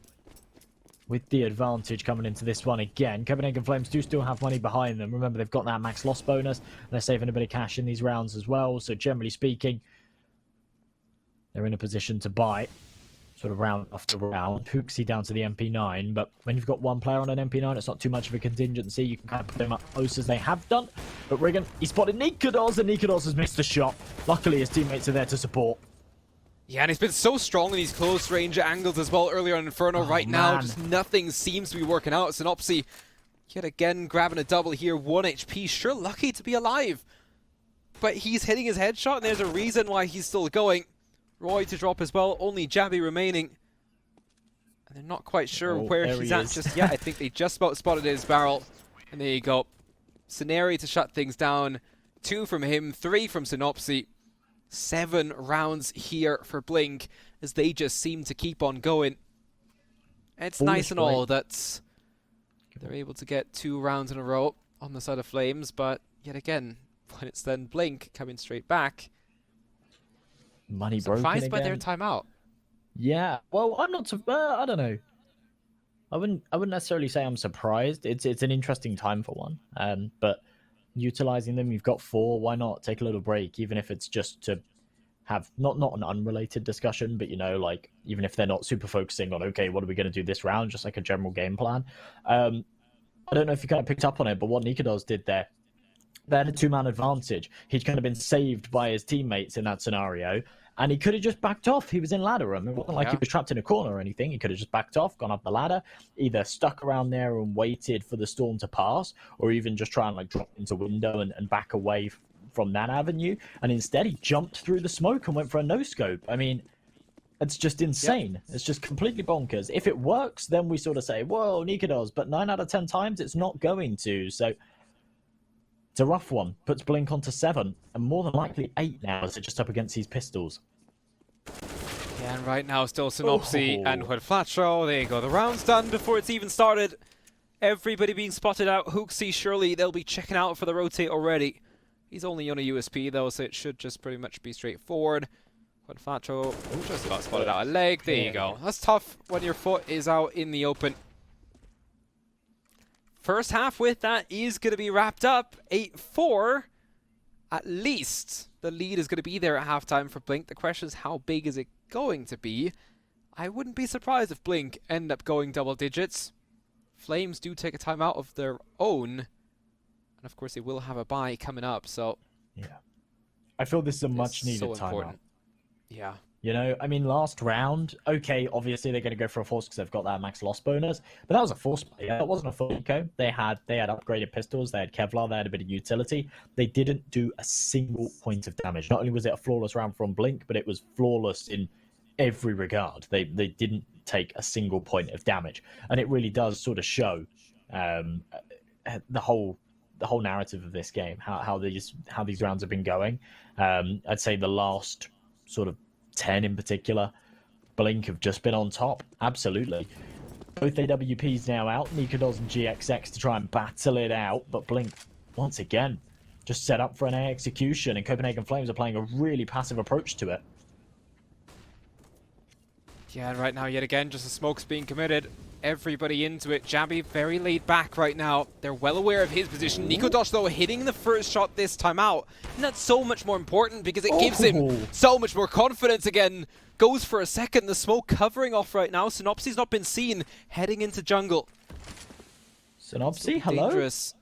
with the advantage coming into this one again. Copenhagen Flames do still have money behind them. Remember, they've got that max loss bonus. They're saving a bit of cash in these rounds as well. So generally speaking, they're in a position to buy sort of round after round. Hooksy down to the MP9. But when you've got one player on an MP9, it's not too much of a contingency. You can kind of put them up close as they have done. But Riggin, he spotted Nikodos, and Nikodos has missed a shot. Luckily, his teammates are there to support. Yeah, and he's been so strong in these close range angles as well earlier on Inferno. Right now, just nothing seems to be working out. Synopsy yet again grabbing a double here. 1 HP, sure lucky to be alive. But he's hitting his headshot, and there's a reason why he's still going. Roy to drop as well, only Jabby remaining. And they're not quite sure where he's at just yet. I think they just about spotted his barrel. And there you go. Scenario to shut things down. 2 from him, 3 from Synopsy. 7 rounds here for Blink as they just seem to keep on going. It's nice and all that they're able to get 2 rounds in a row on the side of Flames, but yet again, when it's then Blink coming straight back, money broken surprised by again. their timeout. Yeah, well, I'm not. I don't know. I wouldn't necessarily say I'm surprised. It's an interesting time for one. But utilizing them, you've got 4. Why not take a little break, even if it's just to have not an unrelated discussion, but like even if they're not super focusing on okay, what are we going to do this round, just like a general game plan. I don't know if you kind of picked up on it, but what Nikodos did there, they had a 2-man advantage. He'd kind of been saved by his teammates in that scenario, and he could have just backed off. He was in ladder room. It wasn't like he was trapped in a corner or anything. He could have just backed off, gone up the ladder, either stuck around there and waited for the storm to pass, or even just try and like drop into window and back away from that avenue. And instead, he jumped through the smoke and went for a no-scope. I mean, it's just insane. Yep. It's just completely bonkers. If it works, then we sort of say, whoa, Nikodos. But 9 out of 10 times, it's not going to. So it's a rough one. Puts Blink onto 7, and more than likely 8 now as they're just up against these pistols. Yeah, and right now still Synopsy and Flatro. There you go. The round's done before it's even started. Everybody being spotted out. Hooksy, surely they'll be checking out for the rotate already. He's only on a USP though, so it should just pretty much be straightforward. Flatro just about spotted out a leg. There you go. That's tough when your foot is out in the open. First half with that is going to be wrapped up. 8-4. At least the lead is going to be there at halftime for Blink. The question is, how big is it going to be? I wouldn't be surprised if Blink end up going double digits. Flames do take a timeout of their own. And of course, they will have a bye coming up, so... Yeah. I feel this is a much-needed timeout. Yeah. You know, I mean, last round, okay, obviously they're going to go for a force because they've got that max loss bonus, but that was a force play. That wasn't a full eco. They had upgraded pistols, they had Kevlar, they had a bit of utility. They didn't do a single point of damage. Not only was it a flawless round from Blink, but it was flawless in every regard. They didn't take a single point of damage, and it really does sort of show the whole narrative of this game, how these rounds have been going. I'd say the last sort of 10 in particular, Blink have just been on top. Absolutely. Both AWPs now out, Nikodos and GXX to try and battle it out, but Blink, once again, just set up for an A execution, and Copenhagen Flames are playing a really passive approach to it. Yeah, and right now, yet again, just the smoke's being committed. Everybody into it. Jabby very laid back right now. They're well aware of his position. Nikodos, though, hitting the first shot this time out. And that's so much more important because it gives him so much more confidence again. Goes for a second. The smoke covering off right now. Synopsy's not been seen heading into jungle. Synopsy, hello? Dangerous.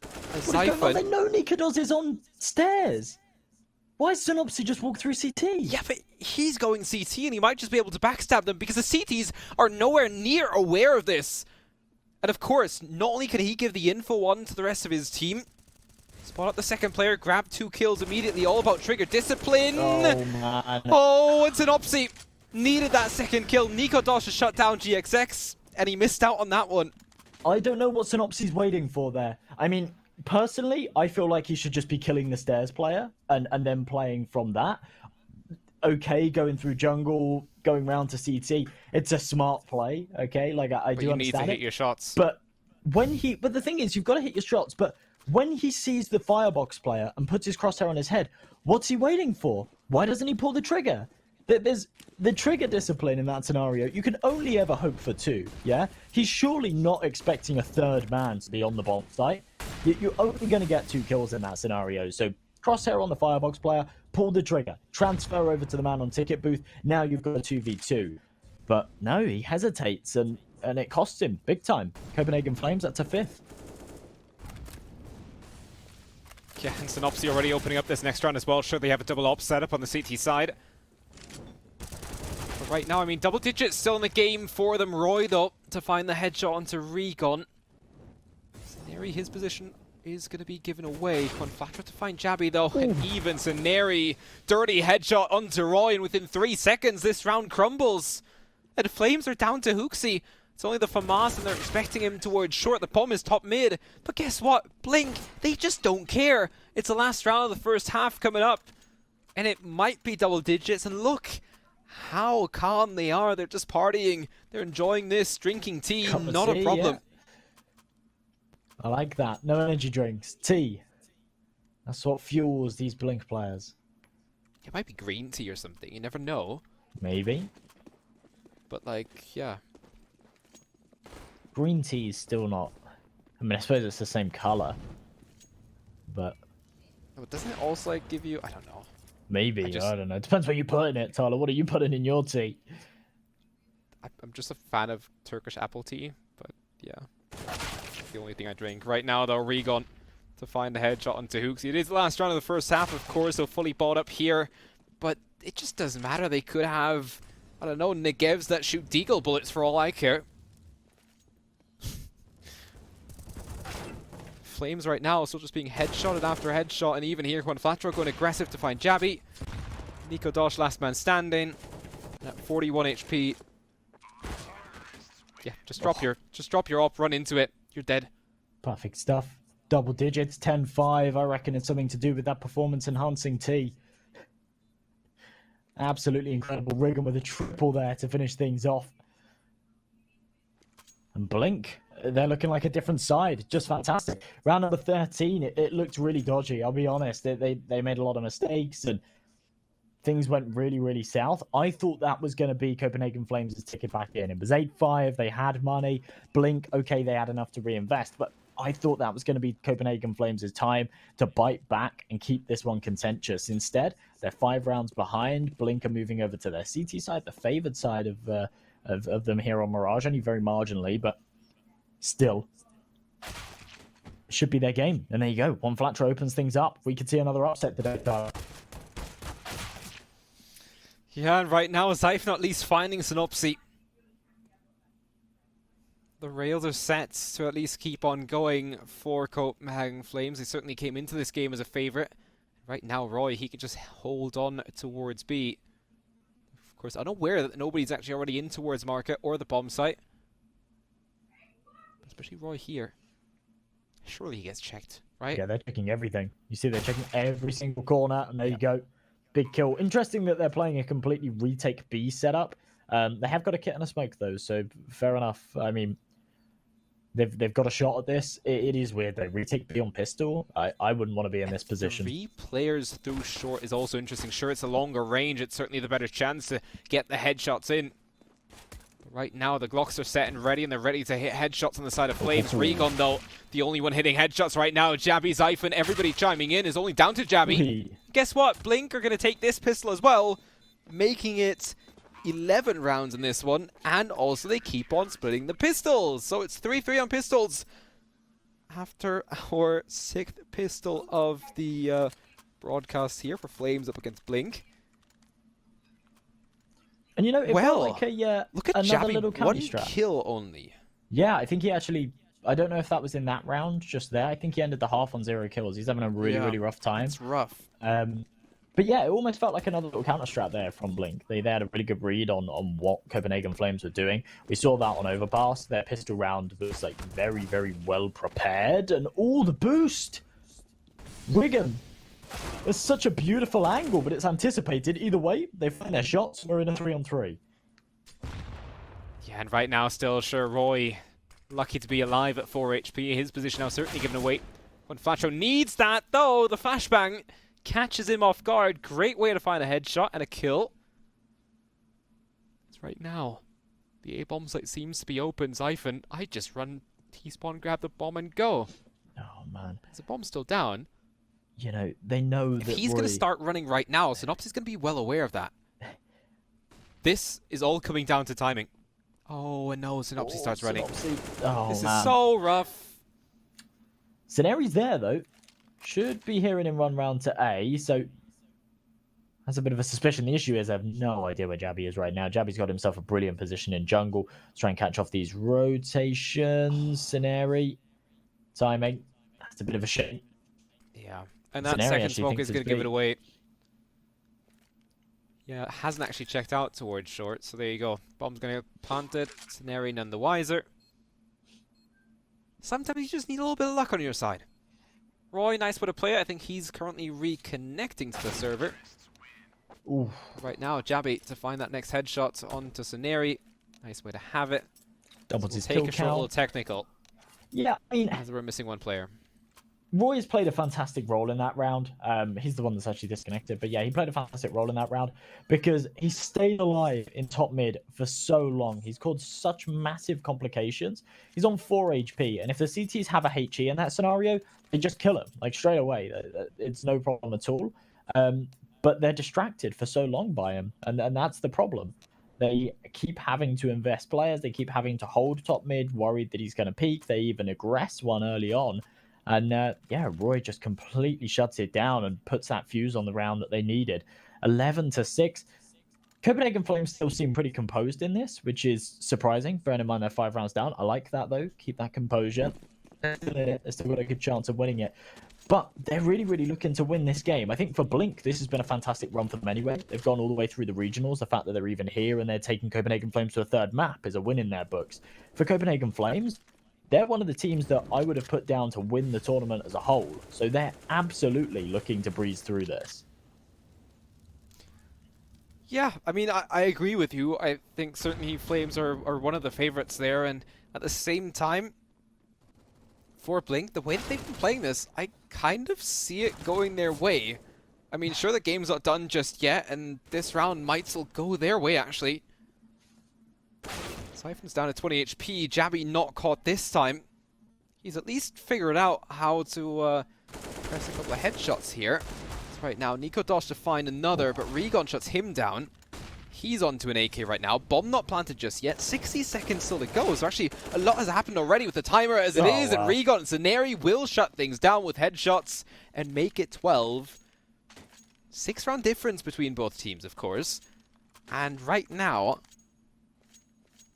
What is going on? They know Nikodos is on stairs. Why is Synopsy just walk through CT? Yeah, but he's going CT and he might just be able to backstab them because the CTs are nowhere near aware of this. And of course, not only can he give the info on to the rest of his team, spot out the second player, grab 2 kills immediately, all about trigger discipline. Oh, man. Oh, and Synopsy needed that second kill. Nikodos has shut down GXX and he missed out on that one. I don't know what Synopsy's waiting for there. I mean, personally, I feel like he should just be killing the stairs player and then playing from that. Okay, going through jungle, going round to CT, it's a smart play, okay? Like, I do understand you need to hit your shots. But the thing is, you've got to hit your shots, but when he sees the firebox player and puts his crosshair on his head, what's he waiting for? Why doesn't he pull the trigger? There's the trigger discipline in that scenario. You can only ever hope for 2, yeah? He's surely not expecting a third man to be on the bomb site. You're only going to get 2 kills in that scenario. So crosshair on the firebox player, pull the trigger, transfer over to the man on ticket booth. Now you've got a 2v2. But no, he hesitates and it costs him big time. Copenhagen Flames, that's a 5th. Yeah, and Synopsy already opening up this next round as well. Sure, they have a double op setup on the CT side. But right now, I mean, double digits still in the game for them. Roy, though, to find the headshot onto Regon. Neri, his position is going to be given away. Conflatter to find Jabby though, and even Saneri. Dirty headshot onto Roy, and within 3 seconds this round crumbles. And Flames are down to Hooksy. It's only the FAMAS and they're expecting him towards short. The bomb is top mid. But guess what? Blink, they just don't care. It's the last round of the first half coming up. And it might be double digits. And look how calm they are. They're just partying. They're enjoying this, drinking tea. Not a problem. Yeah. I like that. No energy drinks. Tea. That's what fuels these Blink players. It might be green tea or something. You never know. Maybe. But like, yeah. Green tea is still not... I mean, I suppose it's the same color. But... Oh, doesn't it also like give you... I don't know. Maybe. I don't know. It depends what you put in it, Tyler. What are you putting in your tea? I'm just a fan of Turkish apple tea. But yeah. The only thing I drink. Right now, though, Regon to find the headshot onto Hooksy. It is the last round of the first half, of course, so fully bought up here. But it just doesn't matter. They could have, I don't know, Negevs that shoot deagle bullets for all I care. Flames right now still just being headshotted after headshot, and even here, Conflatter going aggressive to find Jabby. Nico Dosh, last man standing, at 41 HP. Yeah, just drop your op, run into it. You're dead. Perfect stuff. Double digits, 10-5. I reckon it's something to do with that performance-enhancing tea. Absolutely incredible. Riggin with a triple there to finish things off. And Blink, they're looking like a different side. Just fantastic. Round number 13, it looked really dodgy, I'll be honest. They made a lot of mistakes and things went really, really south. I thought that was going to be Copenhagen Flames' ticket back in. It was 8-5. They had money. Blink, okay, they had enough to reinvest. But I thought that was going to be Copenhagen Flames' time to bite back and keep this one contentious. Instead, they're 5 rounds behind. Blink are moving over to their CT side, the favored side of them here on Mirage, only very marginally, but still, it should be their game. And there you go. Conflatter opens things up. We could see another upset today, Tyler. Yeah, and right now, Zyphon at least finding Synopsy. The rails are set to at least keep on going for Copenhagen Flames. They certainly came into this game as a favorite. Right now, Roy, he could just hold on towards B. Of course, unaware that nobody's actually already in towards Market or the bomb site. Especially Roy here. Surely he gets checked, right? Yeah, they're checking everything. You see, they're checking every single corner, and there you go. Big kill. Interesting that they're playing a completely retake B setup. They have got a kit and a smoke, though, so fair enough. I mean, they've got a shot at this. It is weird, though. Retake B on pistol. I wouldn't want to be in this position. 3 players through short is also interesting. Sure, it's a longer range. It's certainly the better chance to get the headshots in. Right now, the Glocks are set and ready, and they're ready to hit headshots on the side of Flames. Regon, though, the only one hitting headshots right now. Jabby, Zyphon, everybody chiming in is only down to Jabby. Guess what? Blink are going to take this pistol as well, making it 11 rounds in this one, and also they keep on splitting the pistols. So it's 3-3 on pistols after our 6th pistol of the broadcast here for Flames up against Blink. And you know, it felt like look at another Jabby, little 1 counter-strat. kill only. Yeah, I think he actually... I don't know if that was in that round, just there. I think he ended the half on 0 kills. He's having a really, really rough time. It's rough. But yeah, it almost felt like another little counter-strat there from Blink. They had a really good read on what Copenhagen Flames were doing. We saw that on Overpass. Their pistol round was like very, very well prepared. And all the boost! Wigan! It's such a beautiful angle, but it's anticipated. Either way, they find their shots. We're in a 3-on-3. Yeah, and right now still, sure, Roy, lucky to be alive at 4 HP. His position now certainly given away. When Flacho needs that, though, the flashbang catches him off guard. Great way to find a headshot and a kill. It's right now. The A-bomb site seems to be open. Zyphon, I just run T-spawn, grab the bomb, and go. Oh, man. Is the bomb still down? You know, they know that if he's going to start running right now, Synopsys is going to be well aware of that. This is all coming down to timing. Oh, and no, Synopsys starts running. Oh, this man. is so rough. Scenari's there, though. Should be hearing him run round to A, so that's a bit of a suspicion. The issue is I have no idea where Jabby is right now. Jabby's got himself a brilliant position in jungle. Let's try and catch off these rotations. Scenari. Timing. It's a bit of a shame. Yeah, and that Scenario second actually smoke thinks is going it's to give it big. away. Yeah, it hasn't actually checked out towards short, so there you go. Bomb's going to plant it. Scenario none the wiser. Sometimes you just need a little bit of luck on your side. Roy, nice way to play it. I think he's currently reconnecting to the server. Ooh. Right now, Jabby to find that next headshot onto Scenari. Nice way to have it. Doubles So his we'll kill take a short little count. technical, Yeah, I mean, as we're missing one player. Roy has played a fantastic role in that round. He's the one that's actually disconnected. But yeah, he played a fantastic role in that round because he stayed alive in top mid for so long. He's caused such massive complications. He's on 4 HP. And if the CTs have a HE in that scenario, they just kill him, like straight away. It's no problem at all. But they're distracted for so long by him. And that's the problem. They keep having to invest players. They keep having to hold top mid, worried that he's going to peak. They even aggress one early on. And yeah, Roy just completely shuts it down and puts that fuse on the round that they needed. 11-6. Copenhagen Flames still seem pretty composed in this, which is surprising, bearing in mind they're 5 rounds down. I like that, though. Keep that composure. They're still got a good chance of winning it. But they're really, really looking to win this game. I think for Blink, this has been a fantastic run for them anyway. They've gone all the way through the regionals. The fact that they're even here and they're taking Copenhagen Flames to a 3rd map is a win in their books. For Copenhagen Flames, they're one of the teams that I would have put down to win the tournament as a whole. So they're absolutely looking to breeze through this. Yeah, I mean, I agree with you. I think certainly Flames are one of the favorites there. And at the same time, for Blink, the way that they've been playing this, I kind of see it going their way. I mean, sure, the game's not done just yet, and this round might still go their way, actually. Siphon's down to 20 HP. Jabby not caught this time. He's at least figured out how to press a couple of headshots here. So right now, Nico Dosh to find another, but Regon shuts him down. He's onto an AK right now. Bomb not planted just yet. 60 seconds still to go. So actually, a lot has happened already with the timer as it is. Wow. And Regon and Scenari will shut things down with headshots and make it 12. 6-round difference between both teams, of course. And right now,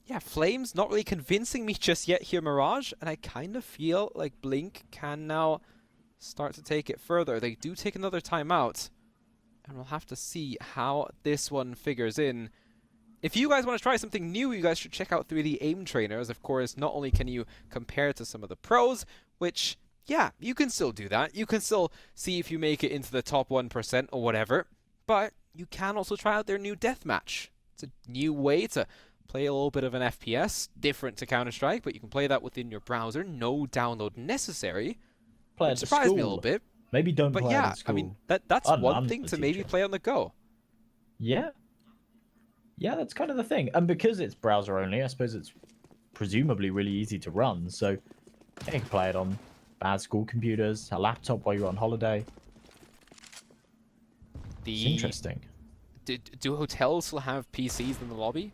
yeah, Flames not really convincing me just yet here, Mirage. And I kind of feel like Blink can now start to take it further. They do take another timeout. And we'll have to see how this one figures in. If you guys want to try something new, you guys should check out 3D Aim Trainers. Of course, not only can you compare to some of the pros, which, yeah, you can still do that. You can still see if you make it into the top 1% or whatever. But you can also try out their new deathmatch. It's a new way to play a little bit of an FPS, different to Counter-Strike, but you can play that within your browser. No download necessary. Play It surprised me a little bit. Maybe don't But play yeah, at school. I mean, that's one thing to maybe play on the go. Yeah. Yeah, that's kind of the thing. And because it's browser only, I suppose it's presumably really easy to run. So you can play it on bad school computers, a laptop while you're on holiday. It's interesting. Do hotels still have PCs in the lobby?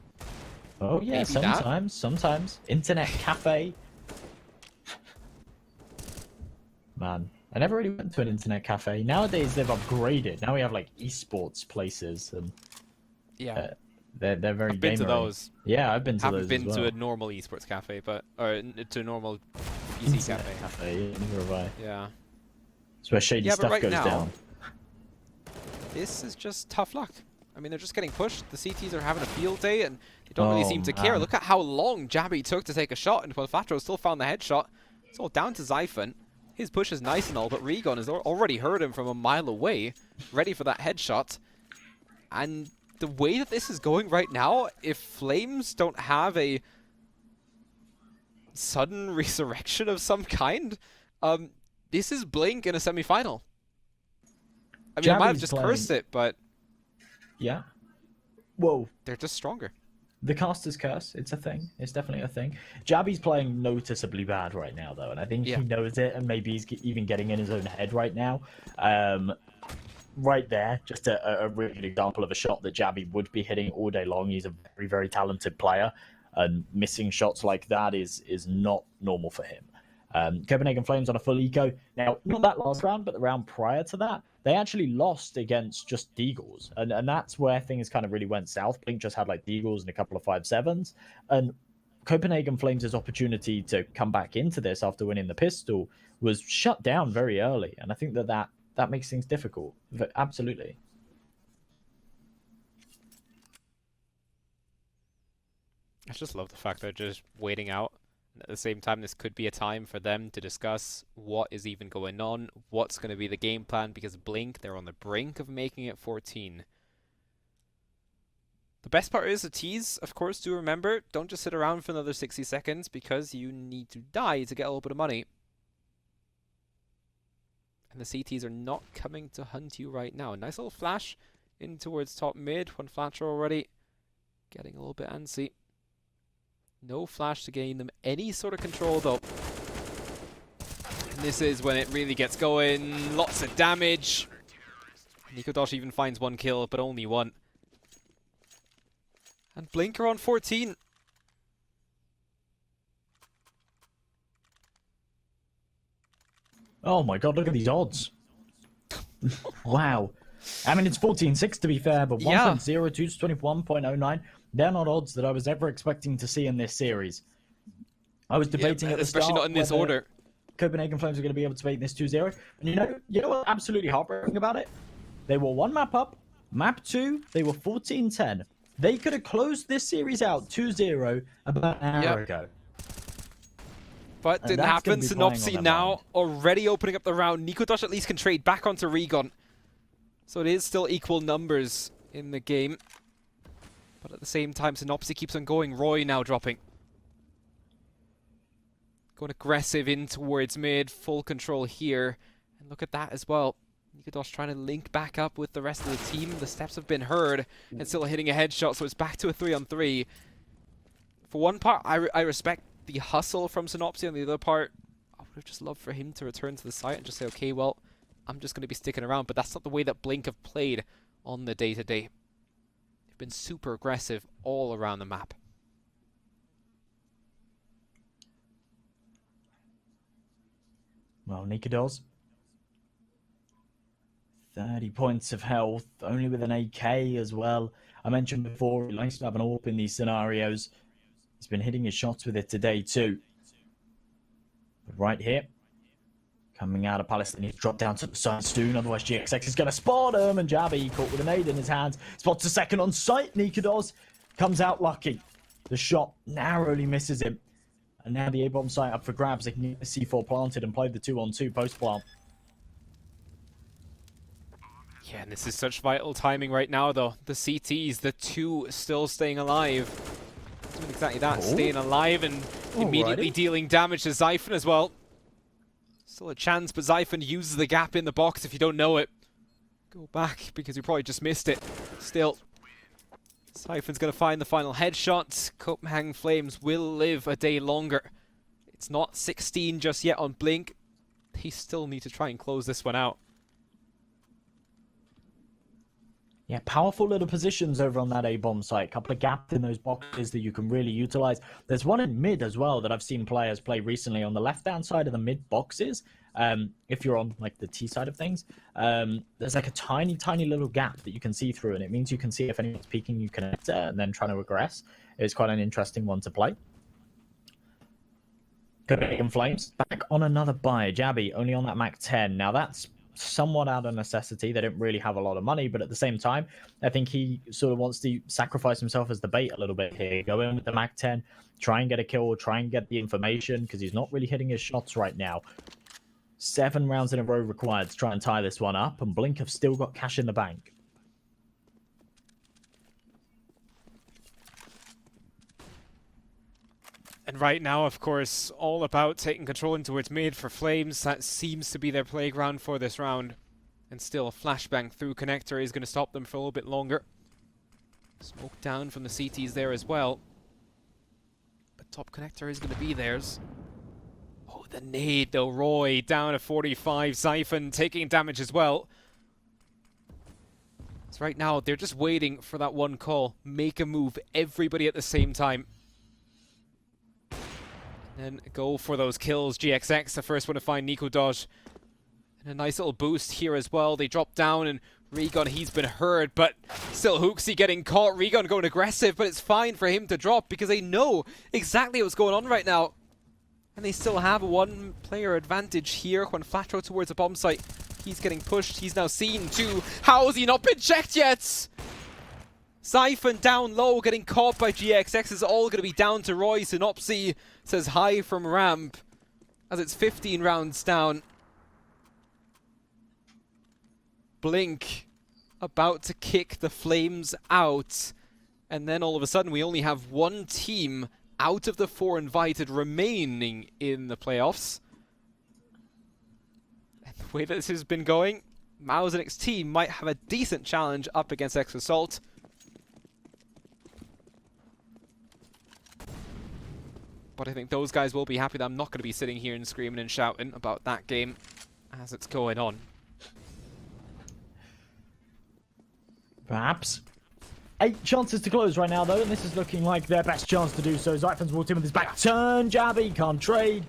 Oh yeah, Maybe sometimes. Sometimes. Internet cafe. Man, I never really went to an internet cafe. Nowadays they've upgraded. Now we have like esports places, and Yeah, they're very. I've been to gamery. those. Yeah, I've been to Haven't those been as to well. a normal esports cafe, but or to a normal PC Internet cafe. cafe. Neither have I. Yeah, It's where shady Yeah, but stuff right goes now- down. this is just tough luck. I mean, they're just getting pushed. The CTs are having a field day, and they don't really Oh, seem to care. man. Look at how long Jabby took to take a shot, and Fatro still found the headshot. It's all down to Xiphon. His push is nice and all, but Regon has already heard him from a mile away, ready for that headshot. And the way that this is going right now, if Flames don't have a sudden resurrection of some kind, this is Blink in a semi-final. I mean, I might have Jabby's just playing- cursed it, but Yeah. Whoa. they're just stronger. The caster's curse, it's a thing. It's definitely a thing. Jabby's playing noticeably bad right now, though, and I think Yeah. he knows it, and maybe he's even getting in his own head right now. Right there, just a really good example of a shot that Jabby would be hitting all day long. He's a very, very talented player, and missing shots like that is not normal for him. Copenhagen Flames on a full eco. Now, not that last round, but the round prior to that, they actually lost against just Deagles. And that's where things kind of really went south. Blink just had like Deagles and a couple of 5-7s. And Copenhagen Flames' opportunity to come back into this after winning the pistol was shut down very early, and I think that makes things difficult. Absolutely. I just love the fact they're just waiting out. And at the same time, this could be a time for them to discuss what is even going on, what's going to be the game plan, because Blink, they're on the brink of making it 14. The best part is the T's, of course, do remember, don't just sit around for another 60 seconds because you need to die to get a little bit of money. And the CTs are not coming to hunt you right now. Nice little flash in towards top mid. One flasher already. Getting a little bit antsy. No flash to gain them any sort of control though. And this is when it really gets going. Lots of damage. Nikodosh even finds one kill, but only one. And Blink are on 14. Oh my god, look at these odds. Wow. I mean, it's 14-6 to be fair, but 1.02 to 21.09. They're not odds that I was ever expecting to see in this series. I was debating at the start, especially not in this order. Copenhagen Flames are going to be able to make this 2-0. And you know what's absolutely heartbreaking about it? They were one map up. Map 2, they were 14-10. They could have closed this series out 2-0 about an hour ago. But didn't happen. Synopsy now already opening up the round. Nikodosh at least can trade back onto Regon. So it is still equal numbers in the game. But at the same time, Synopsy keeps on going. Roy now dropping. Going aggressive in towards mid. Full control here. And look at that as well. Nikodosh trying to link back up with the rest of the team. The steps have been heard. And still hitting a headshot. So it's back to a 3-on-3. For one part, I respect the hustle from Synopsy. On the other part, I would have just loved for him to return to the site and just say, okay, well, I'm just going to be sticking around. But that's not the way that Blink have played on the day-to-day. They've been super aggressive all around the map. Well, Nikodosh, 30 points of health, only with an AK as well. I mentioned before, he likes to have an AWP in these scenarios. He's been hitting his shots with it today too. But right here, coming out of Palace, they need to drop down to the side soon, otherwise GXX is going to spot him, and Jabby caught with a nade in his hands. Spots a second on sight. Nikodosh comes out lucky. The shot narrowly misses him. And now the A-bomb site up for grabs. They can get the C4 planted and play the 2-on-2 post-plant. Yeah, and this is such vital timing right now, though. The CTs, the two still staying alive. Doing exactly that, staying alive and immediately dealing damage to Xiphon as well. Still a chance, but Xiphon uses the gap in the box if you don't know it. Go back, because you probably just missed it. Still, Xiphon's going to find the final headshot. Copenhagen Flames will live a day longer. It's not 16 just yet on Blink. They still need to try and close this one out. Yeah, powerful little positions over on that A-bomb site. A couple of gaps in those boxes that you can really utilize. There's one in mid as well that I've seen players play recently on the left-hand side of the mid boxes. If you're on like the T side of things, there's like a tiny, tiny little gap that you can see through, and it means you can see if anyone's peeking you connector and then trying to aggress. It's quite an interesting one to play. Copenhagen Flames back on another buy. Jabby only on that Mac 10. Now that's somewhat out of necessity. They don't really have a lot of money, but at the same time, I think he sort of wants to sacrifice himself as the bait a little bit here. Go in with the Mac 10, try and get a kill, try and get the information, because he's not really hitting his shots right now. 7 rounds in a row required to try and tie this one up, and Blink have still got cash in the bank. And right now, of course, all about taking control in towards mid for Flames. That seems to be their playground for this round. And still, a flashbang through connector is going to stop them for a little bit longer. Smoke down from the CTs there as well. But top connector is going to be theirs. Oh, the nade though. Roy down to 45. Xiphon taking damage as well. So right now, they're just waiting for that one call. Make a move, everybody at the same time. And go for those kills. GXX, the first one to find Nikodosh. And a nice little boost here as well. They drop down and Regon, he's been hurt, but still Hooksy getting caught. Regon going aggressive, but it's fine for him to drop because they know exactly what's going on right now. And they still have a one-player advantage here. When Flatro towards the bomb site, he's getting pushed. He's now seen too. How has he not been checked yet? Siphon down low, getting caught by GXX. Is all going to be down to Roy. Synopsy says hi from ramp as it's 15 rounds down. Blink about to kick the Flames out. And then all of a sudden we only have one team out of the 4 invited remaining in the playoffs. And the way that this has been going, Mausenix team might have a decent challenge up against X-Assault. But I think those guys will be happy that I'm not going to be sitting here and screaming and shouting about that game as it's going on. Perhaps. 8 chances to close right now, though, and this is looking like their best chance to do so. Zyphon's walked in with his back turn, Jabby can't trade,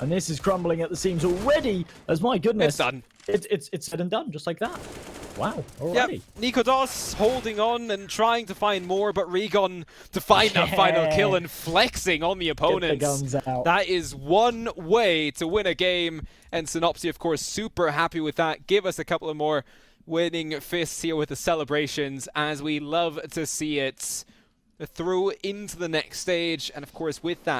and this is crumbling at the seams already, as my goodness. It's done. It's said and done, just like that. Wow, already. Yep, Nikodos holding on and trying to find more, but Regon to find that final kill and flexing on the opponents. Get the guns out. That is one way to win a game, and Synopsy, of course, super happy with that. Give us a couple of more winning fists here with the celebrations, as we love to see it through into the next stage. And of course, with that,